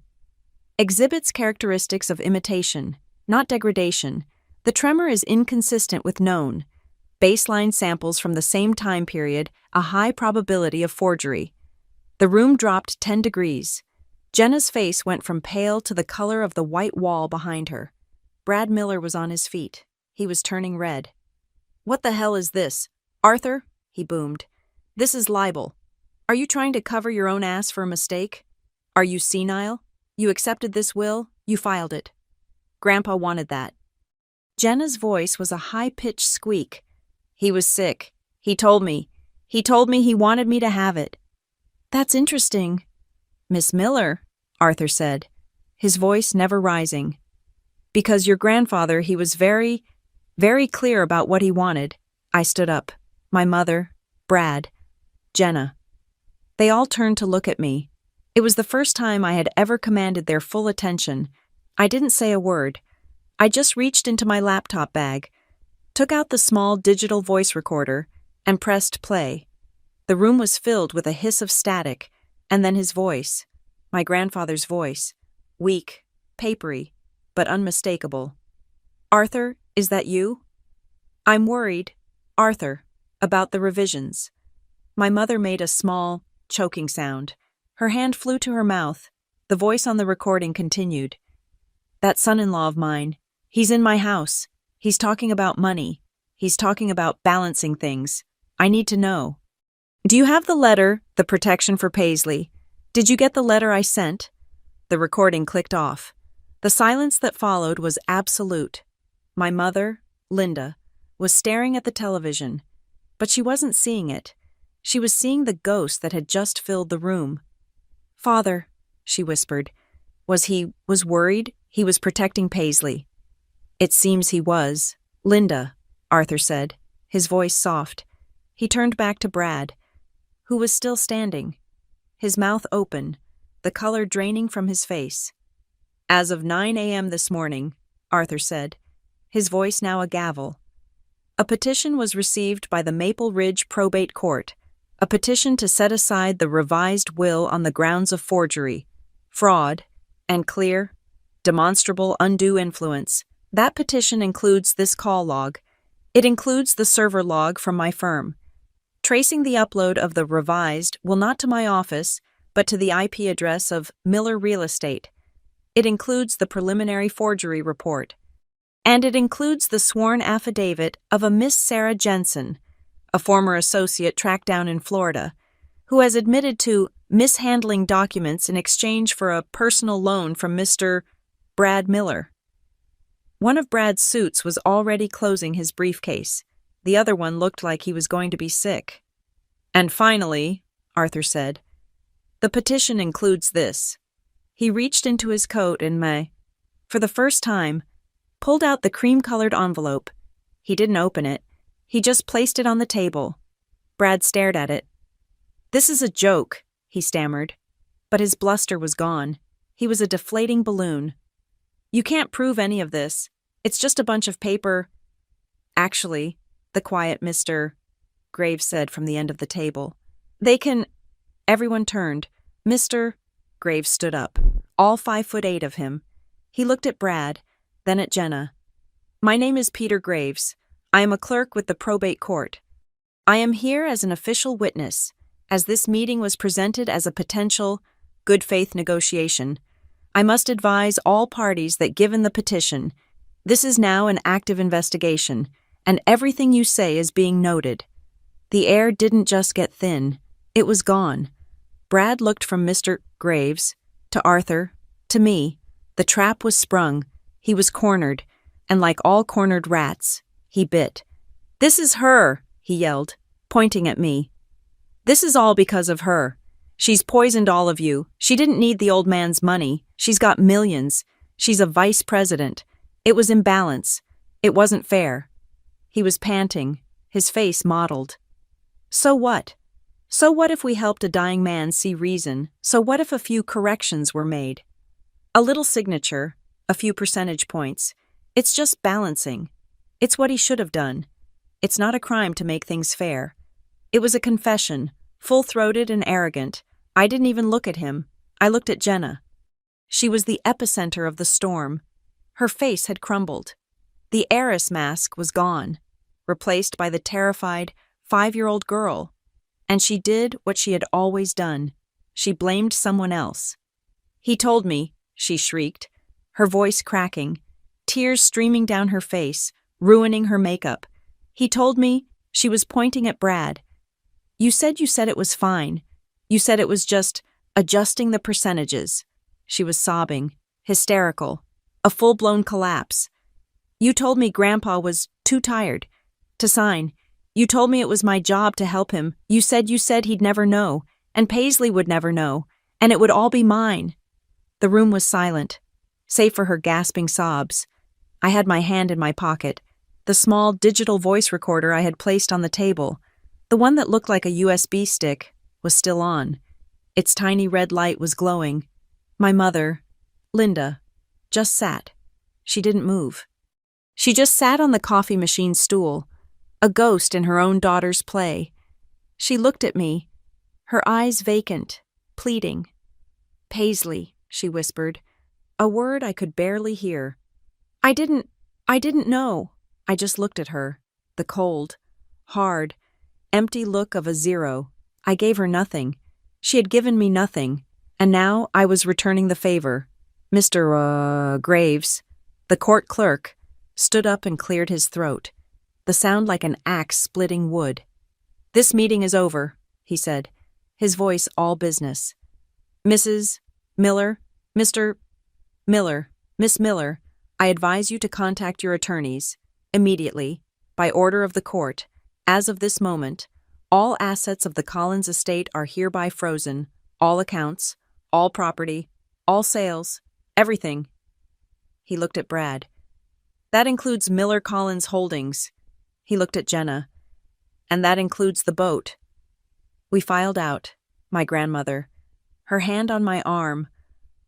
"Exhibits characteristics of imitation, not degradation. The tremor is inconsistent with known. Baseline samples from the same time period, a high probability of forgery." The room dropped 10 degrees. Jenna's face went from pale to the color of the white wall behind her. Brad Miller was on his feet. He was turning red. "What the hell is this? Arthur?" he boomed. "This is libel. Are you trying to cover your own ass for a mistake? Are you senile? You accepted this will, you filed it. Grandpa wanted that." Jenna's voice was a high-pitched squeak. "He was sick. He told me he wanted me to have it." "That's interesting." "Miss Miller," Arthur said, his voice never rising. "Because your grandfather, he was very, very clear about what he wanted." I stood up. My mother, Brad, Jenna. They all turned to look at me. It was the first time I had ever commanded their full attention. I didn't say a word. I just reached into my laptop bag, took out the small digital voice recorder, and pressed play. The room was filled with a hiss of static, and then his voice, my grandfather's voice, weak, papery, but unmistakable. "Arthur, is that you? I'm worried, Arthur, about the revisions." My mother made a small, choking sound. Her hand flew to her mouth. The voice on the recording continued. "That son-in-law of mine, he's in my house. He's talking about money. He's talking about balancing things. I need to know. Do you have the letter, the protection for Paisley? Did you get the letter I sent?" The recording clicked off. The silence that followed was absolute. My mother, Linda, was staring at the television, but she wasn't seeing it. She was seeing the ghost that had just filled the room. "Father," she whispered, was worried he was protecting Paisley." "It seems he was, Linda," Arthur said, his voice soft. He turned back to Brad, who was still standing, his mouth open, the color draining from his face. "As of 9 a.m. this morning," Arthur said, his voice now a gavel, A petition was received by the Maple Ridge Probate Court, a petition to set aside the revised will on the grounds of forgery, fraud, and clear, demonstrable undue influence. That petition includes this call log. It includes the server log from my firm, tracing the upload of the revised will not to my office, but to the IP address of Miller Real Estate. It includes the preliminary forgery report. And it includes the sworn affidavit of a Miss Sarah Jensen, a former associate tracked down in Florida, who has admitted to mishandling documents in exchange for a personal loan from Mr. Brad Miller. One of Brad's suits was already closing his briefcase. The other one looked like he was going to be sick. And finally, Arthur said, the petition includes this. He reached into his coat and for the first time, pulled out the cream-colored envelope. He didn't open it. He just placed it on the table. Brad stared at it. This is a joke, he stammered. But his bluster was gone. He was a deflating balloon. You can't prove any of this. It's just a bunch of paper. Actually, the quiet Mr. Graves said from the end of the table. They can... Everyone turned. Mr. Graves stood up, all 5'8" of him. He looked at Brad, then at Jenna. My name is Peter Graves. I am a clerk with the probate court. I am here as an official witness, as this meeting was presented as a potential good faith negotiation. I must advise all parties that given the petition, this is now an active investigation, and everything you say is being noted. The air didn't just get thin, it was gone. Brad looked from Mr. Graves to Arthur to me. The trap was sprung. He was cornered, and like all cornered rats, he bit. This is her, he yelled, pointing at me. This is all because of her. She's poisoned all of you. She didn't need the old man's money. She's got millions. She's a vice president. It was imbalance. It wasn't fair. He was panting, his face mottled. So what? So what if we helped a dying man see reason? So what if a few corrections were made? A little signature, a few percentage points. It's just balancing. It's what he should have done. It's not a crime to make things fair. It was a confession, full-throated and arrogant. I didn't even look at him. I looked at Jenna. She was the epicenter of the storm. Her face had crumbled. The heiress mask was gone, replaced by the terrified 5-year-old girl. And she did what she had always done. She blamed someone else. He told me, she shrieked, her voice cracking, tears streaming down her face, ruining her makeup. He told me she was pointing at Brad. You said it was fine. You said it was just adjusting the percentages. She was sobbing, hysterical, a full-blown collapse. You told me Grandpa was too tired to sign. You told me it was my job to help him. You said he'd never know, and Paisley would never know, and it would all be mine. The room was silent, save for her gasping sobs. I had my hand in my pocket. The small digital voice recorder I had placed on the table, the one that looked like a USB stick, was still on. Its tiny red light was glowing. My mother, Linda, just sat. She didn't move. She just sat on the coffee machine stool, a ghost in her own daughter's play. She looked at me, her eyes vacant, pleading. Paisley, she whispered, a word I could barely hear. I didn't know. I just looked at her, the cold, hard, empty look of a zero. I gave her nothing. She had given me nothing, and now I was returning the favor. Mr. Graves, the court clerk, stood up and cleared his throat, the sound like an axe splitting wood. This meeting is over, he said, his voice all business. Mrs. Miller, Mr. Miller, Miss Miller, I advise you to contact your attorneys, immediately, by order of the court. As of this moment, all assets of the Collins estate are hereby frozen, all accounts, all property, all sales, everything. He looked at Brad. That includes Miller Collins Holdings. He looked at Jenna. And that includes the boat. We filed out, my grandmother, her hand on my arm,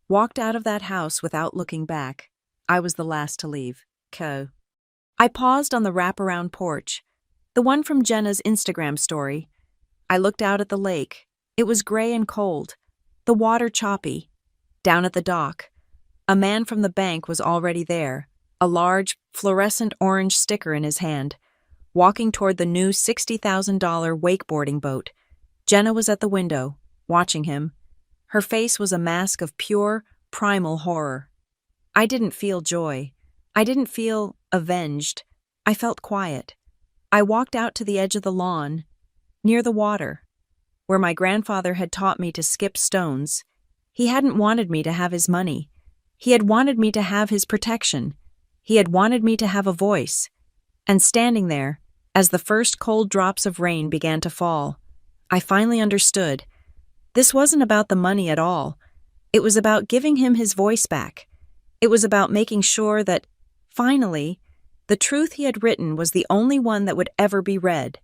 walked out of that house without looking back. I was the last to leave. Co. I paused on the wraparound porch, the one from Jenna's Instagram story. I looked out at the lake. It was gray and cold, the water choppy. Down at the dock, a man from the bank was already there, a large, fluorescent orange sticker in his hand, walking toward the new $60,000 wakeboarding boat. Jenna was at the window, watching him. Her face was a mask of pure, primal horror. I didn't feel joy. I didn't feel avenged. I felt quiet. I walked out to the edge of the lawn, near the water, where my grandfather had taught me to skip stones. He hadn't wanted me to have his money. He had wanted me to have his protection. He had wanted me to have a voice. And standing there, as the first cold drops of rain began to fall, I finally understood. This wasn't about the money at all. It was about giving him his voice back. It was about making sure that, finally, the truth he had written was the only one that would ever be read.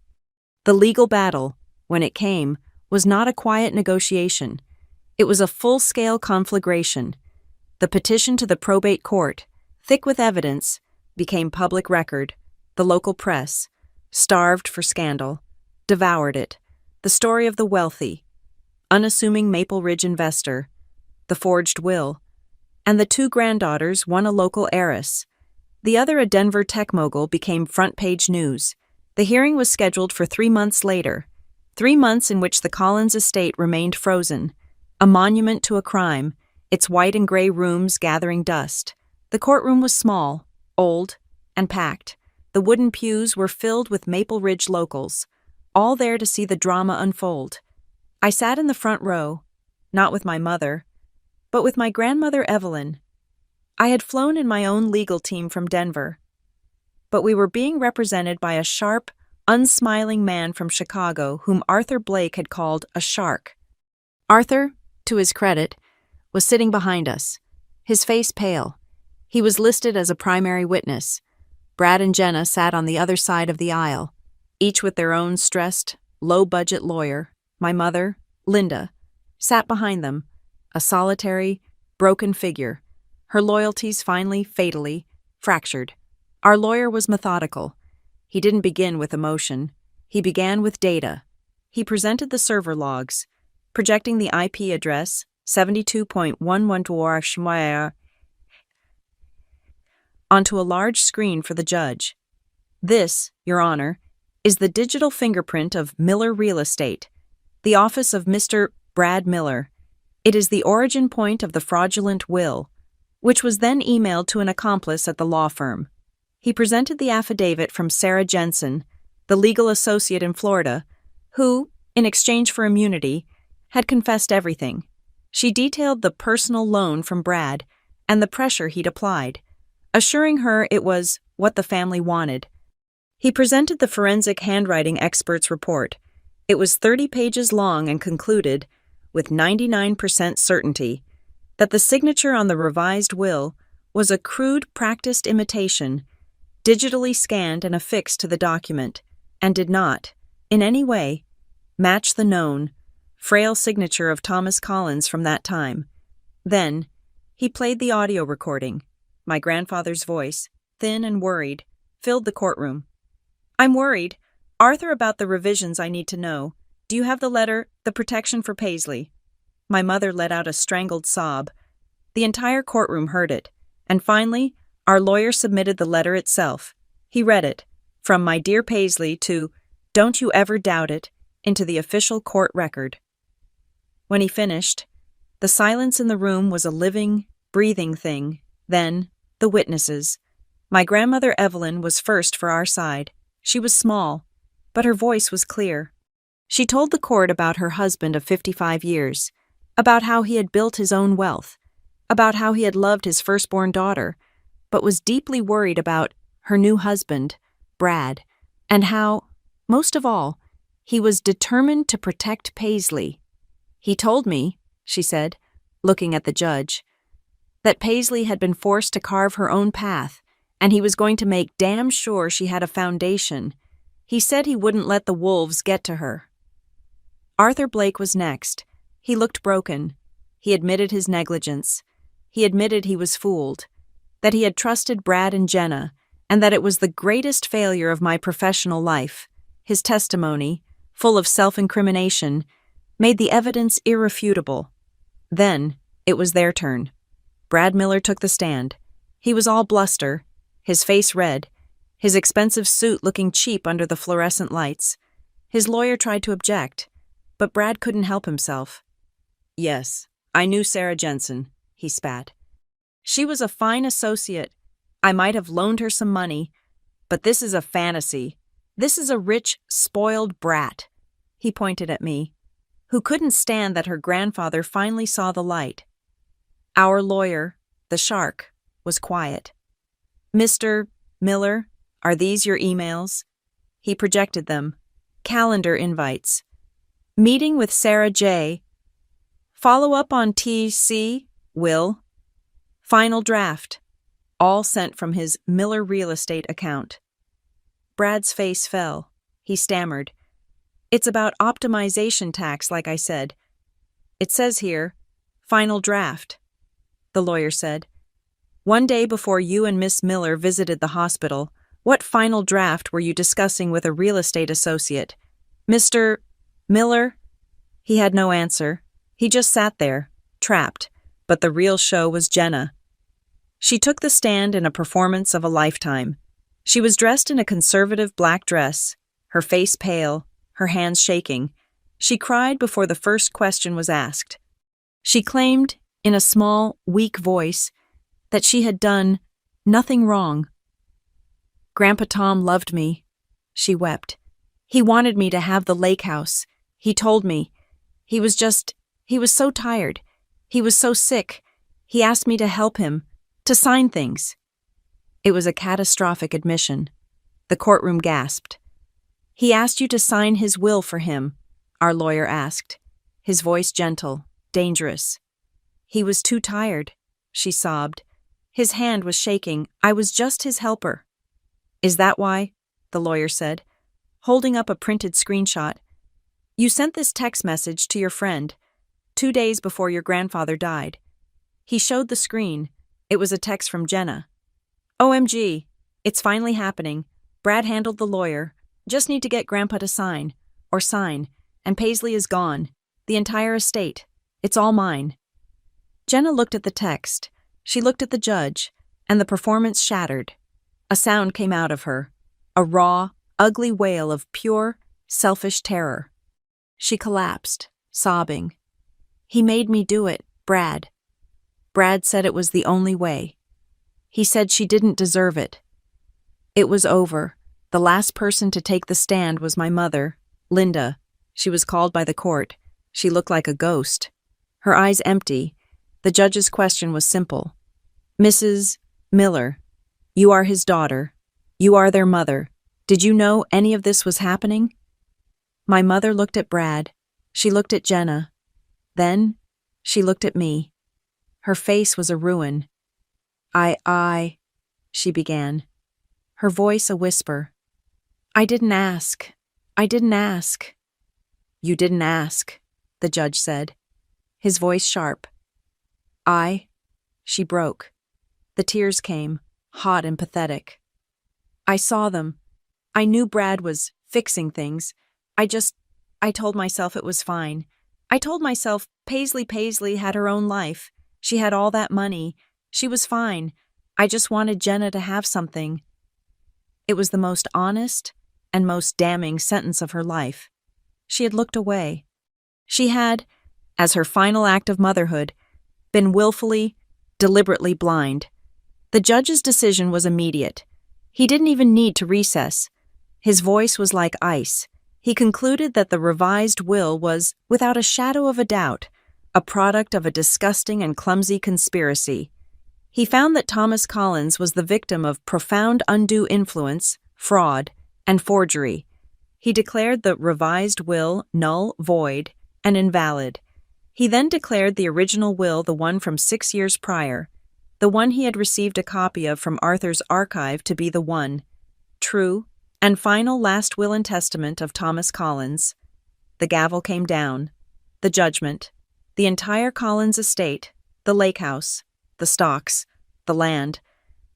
The legal battle, when it came, was not a quiet negotiation. It was a full-scale conflagration. The petition to the probate court, thick with evidence, became public record. The local press, starved for scandal, devoured it. The story of the wealthy, unassuming Maple Ridge investor, the forged will, and the two granddaughters, one a local heiress, the other a Denver tech mogul, became front-page news. The hearing was scheduled for 3 months later, 3 months in which the Collins estate remained frozen, a monument to a crime, its white and gray rooms gathering dust. The courtroom was small, old, and packed. The wooden pews were filled with Maple Ridge locals, all there to see the drama unfold. I sat in the front row, not with my mother, but with my grandmother Evelyn. I had flown in my own legal team from Denver, but we were being represented by a sharp, unsmiling man from Chicago whom Arthur Blake had called a shark. Arthur, to his credit, was sitting behind us, his face pale. He was listed as a primary witness. Brad and Jenna sat on the other side of the aisle, each with their own stressed, low-budget lawyer. My mother, Linda, sat behind them, a solitary, broken figure, her loyalties finally, fatally, fractured. Our lawyer was methodical. He didn't begin with emotion. He began with data. He presented the server logs, projecting the IP address 72.11 onto a large screen for the judge. This, Your Honor, is the digital fingerprint of Miller Real Estate, the office of Mr. Brad Miller. It is the origin point of the fraudulent will, which was then emailed to an accomplice at the law firm. He presented the affidavit from Sarah Jensen, the legal associate in Florida, who, in exchange for immunity, had confessed everything. She detailed the personal loan from Brad and the pressure he'd applied, assuring her it was what the family wanted. He presented the forensic handwriting expert's report. It was 30 pages long and concluded, with 99% certainty, that the signature on the revised will was a crude, practiced imitation, digitally scanned and affixed to the document, and did not, in any way, match the known, frail signature of Thomas Collins from that time. Then, he played the audio recording. My grandfather's voice, thin and worried, filled the courtroom. "I'm worried, Arthur, about the revisions I need to know. Do you have the letter, the protection for Paisley?" My mother let out a strangled sob. The entire courtroom heard it, and finally, our lawyer submitted the letter itself. He read it, from "My dear Paisley" to "Don't you ever doubt it," into the official court record. When he finished, the silence in the room was a living, breathing thing. Then, the witnesses. My grandmother Evelyn was first for our side. She was small, but her voice was clear. She told the court about her husband of 55 years, about how he had built his own wealth, about how he had loved his firstborn daughter, but was deeply worried about her new husband, Brad, and how, most of all, he was determined to protect Paisley. "He told me," she said, looking at the judge, "that Paisley had been forced to carve her own path, and he was going to make damn sure she had a foundation. He said he wouldn't let the wolves get to her." Arthur Blake was next. He looked broken. He admitted his negligence. He admitted he was fooled, that he had trusted Brad and Jenna, and that it was the greatest failure of my professional life. His testimony, full of self-incrimination, made the evidence irrefutable. Then, it was their turn. Brad Miller took the stand. He was all bluster, his face red, his expensive suit looking cheap under the fluorescent lights. His lawyer tried to object, but Brad couldn't help himself. "Yes, I knew Sarah Jensen," he spat. "She was a fine associate. I might have loaned her some money, but this is a fantasy. This is a rich, spoiled brat," he pointed at me, who couldn't stand that her grandfather finally saw the light. Our lawyer, the shark, was quiet. "Mr. Miller, are these your emails?" He projected them. Calendar invites. "Meeting with Sarah J. Follow up on T.C. Will. Final draft." All sent from his Miller real estate account. Brad's face fell. He stammered. "It's about optimization tax, like I said. It says here, final draft," the lawyer said. "One day before you and Miss Miller visited the hospital, what final draft were you discussing with a real estate associate? Mr. Miller?" He had no answer. He just sat there, trapped, but the real show was Jenna. She took the stand in a performance of a lifetime. She was dressed in a conservative black dress, her face pale, her hands shaking. She cried before the first question was asked. She claimed, in a small, weak voice, that she had done nothing wrong. "Grandpa Tom loved me," she wept. "He wanted me to have the lake house. He told me. He was so tired. He was so sick. He asked me to help him, to sign things." It was a catastrophic admission. The courtroom gasped. "He asked you to sign his will for him?" our lawyer asked, his voice gentle, dangerous. "He was too tired," she sobbed. "His hand was shaking. I was just his helper." "Is that why?" the lawyer said, holding up a printed screenshot. "You sent this text message to your friend 2 days before your grandfather died." He showed the screen. It was a text from Jenna. "OMG, it's finally happening. Brad handled the lawyer. Just need to get Grandpa to sign, and Paisley is gone. The entire estate. It's all mine." Jenna looked at the text. She looked at the judge, and the performance shattered. A sound came out of her, a raw, ugly wail of pure, selfish terror. She collapsed, sobbing. "He made me do it, Brad. Brad said it was the only way. He said she didn't deserve it." It was over. The last person to take the stand was my mother, Linda. She was called by the court. She looked like a ghost. Her eyes empty. The judge's question was simple. "Mrs. Miller, you are his daughter. You are their mother. Did you know any of this was happening?" My mother looked at Brad. She looked at Jenna. Then, she looked at me. Her face was a ruin. I, she began, her voice a whisper. I didn't ask. "You didn't ask," the judge said, his voice sharp. She broke. The tears came, hot and pathetic. "I saw them. I knew Brad was fixing things. I told myself it was fine. I told myself Paisley had her own life. She had all that money. She was fine. I just wanted Jenna to have something." It was the most honest and most damning sentence of her life. She had looked away. She had, as her final act of motherhood, been willfully, deliberately blind. The judge's decision was immediate. He didn't even need to recess. His voice was like ice. He concluded that the revised will was, without a shadow of a doubt, a product of a disgusting and clumsy conspiracy. He found that Thomas Collins was the victim of profound undue influence, fraud, and forgery. He declared the revised will null, void, and invalid. He then declared the original will the one from 6 years prior, the one he had received a copy of from Arthur's archive, to be the one, true, and final last will and testament of Thomas Collins. The gavel came down. The judgment. The entire Collins estate, the lake house, the stocks, the land,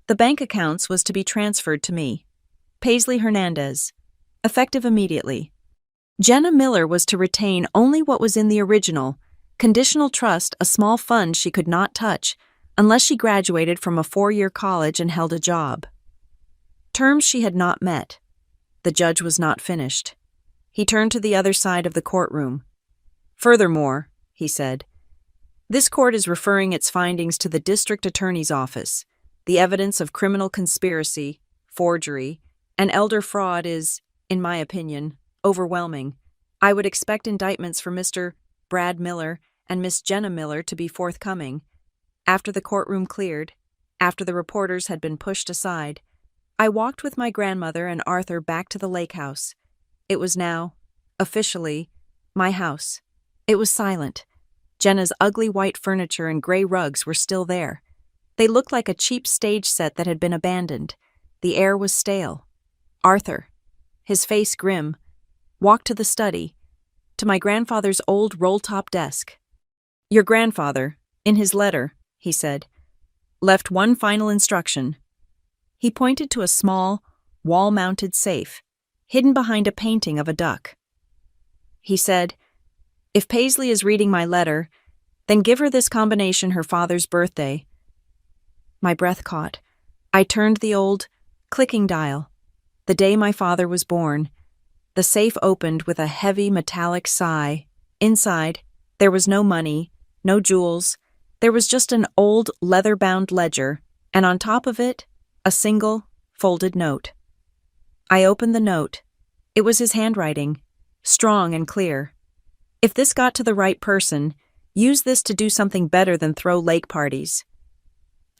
the The bank accounts was to be transferred to me. Paisley Hernandez. Effective immediately. Jenna Miller was to retain only what was in the original, conditional trust, a small fund she could not touch unless she graduated from a 4-year college and held a job. Terms she had not met. The judge was not finished. He turned to the other side of the courtroom. Furthermore, he said, this court is referring its findings to the district attorney's office. The evidence of criminal conspiracy, forgery, and elder fraud is, in my opinion, overwhelming. I would expect indictments for Mr. Brad Miller and Miss Jenna Miller to be forthcoming. After the courtroom cleared, after the reporters had been pushed aside, I walked with my grandmother and Arthur back to the lake house. It was now, officially, my house. It was silent. Jenna's ugly white furniture and gray rugs were still there. They looked like a cheap stage set that had been abandoned. The air was stale. Arthur, his face grim, walked to the study, to my grandfather's old roll-top desk. Your grandfather, in his letter, he said, left one final instruction. He pointed to a small, wall-mounted safe, hidden behind a painting of a duck. He said, if Paisley is reading my letter, then give her this combination her father's birthday. My breath caught. I turned the old, clicking dial. The day my father was born. The safe opened with a heavy metallic sigh. Inside, there was no money, no jewels. There was just an old leather-bound ledger, and on top of it, a single, folded note. I opened the note. It was his handwriting, strong and clear. If this got to the right person, use this to do something better than throw lake parties.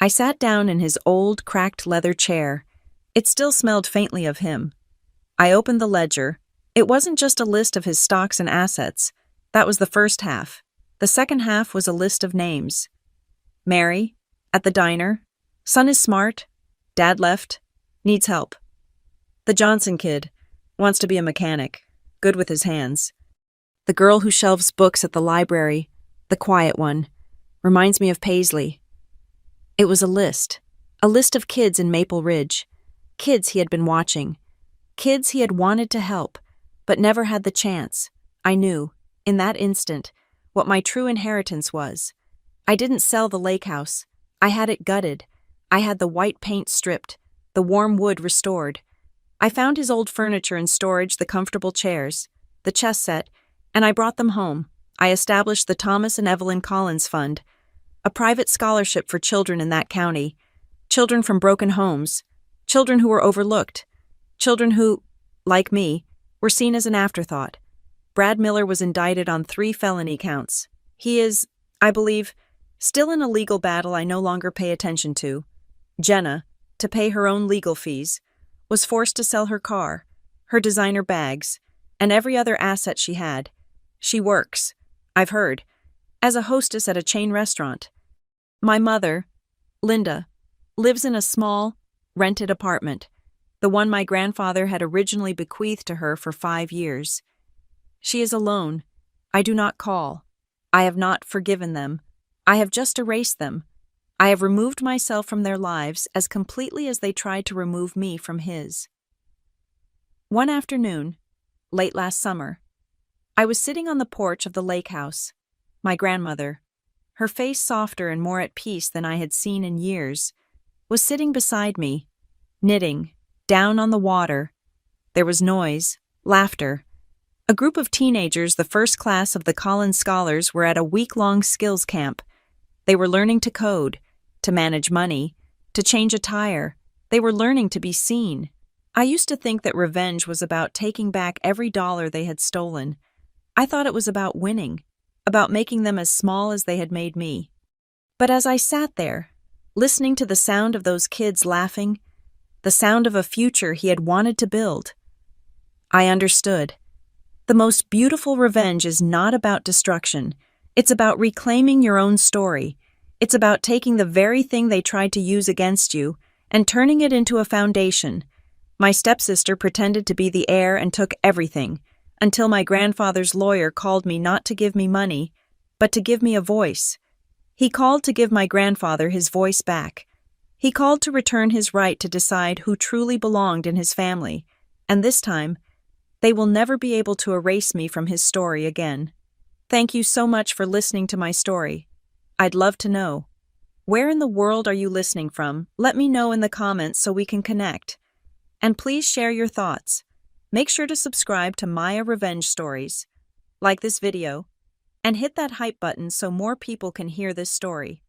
I sat down in his old, cracked leather chair. It still smelled faintly of him. I opened the ledger. It wasn't just a list of his stocks and assets. That was the first half. The second half was a list of names. Mary, at the diner. Son is smart. Dad left. Needs help. The Johnson kid. Wants to be a mechanic. Good with his hands. The girl who shelves books at the library. The quiet one. Reminds me of Paisley. It was a list of kids in Maple Ridge, kids he had been watching, kids he had wanted to help, but never had the chance. I knew, in that instant, what my true inheritance was. I didn't sell the lake house. I had it gutted. I had the white paint stripped, the warm wood restored. I found his old furniture in storage, the comfortable chairs, the chess set, and I brought them home. I established the Thomas and Evelyn Collins Fund, a private scholarship for children in that county, children from broken homes, children who were overlooked, children who, like me, were seen as an afterthought. Brad Miller was indicted on 3 felony counts. He is, I believe, still in a legal battle I no longer pay attention to. Jenna, to pay her own legal fees, was forced to sell her car, her designer bags, and every other asset she had. She works, I've heard, as a hostess at a chain restaurant. My mother, Linda, lives in a small, rented apartment, the one my grandfather had originally bequeathed to her for 5 years. She is alone. I do not call. I have not forgiven them. I have just erased them. I have removed myself from their lives as completely as they tried to remove me from his. One afternoon, late last summer, I was sitting on the porch of the lake house. My grandmother, her face softer and more at peace than I had seen in years, was sitting beside me, knitting, down on the water. There was noise, laughter. A group of teenagers, the first class of the Collins Scholars, were at a week-long skills camp. They were learning to code, to manage money, to change a tire. They were learning to be seen. I used to think that revenge was about taking back every dollar they had stolen. I thought it was about winning, about making them as small as they had made me. But as I sat there, listening to the sound of those kids laughing, the sound of a future he had wanted to build, I understood. The most beautiful revenge is not about destruction. It's about reclaiming your own story. It's about taking the very thing they tried to use against you and turning it into a foundation. My stepsister pretended to be the heir and took everything, until my grandfather's lawyer called me not to give me money, but to give me a voice. He called to give my grandfather his voice back. He called to return his right to decide who truly belonged in his family, and this time, they will never be able to erase me from his story again. Thank you so much for listening to my story. I'd love to know, where in the world are you listening from? Let me know in the comments so we can connect. And please share your thoughts. Make sure to subscribe to Maya Revenge Stories, like this video, and hit that hype button so more people can hear this story.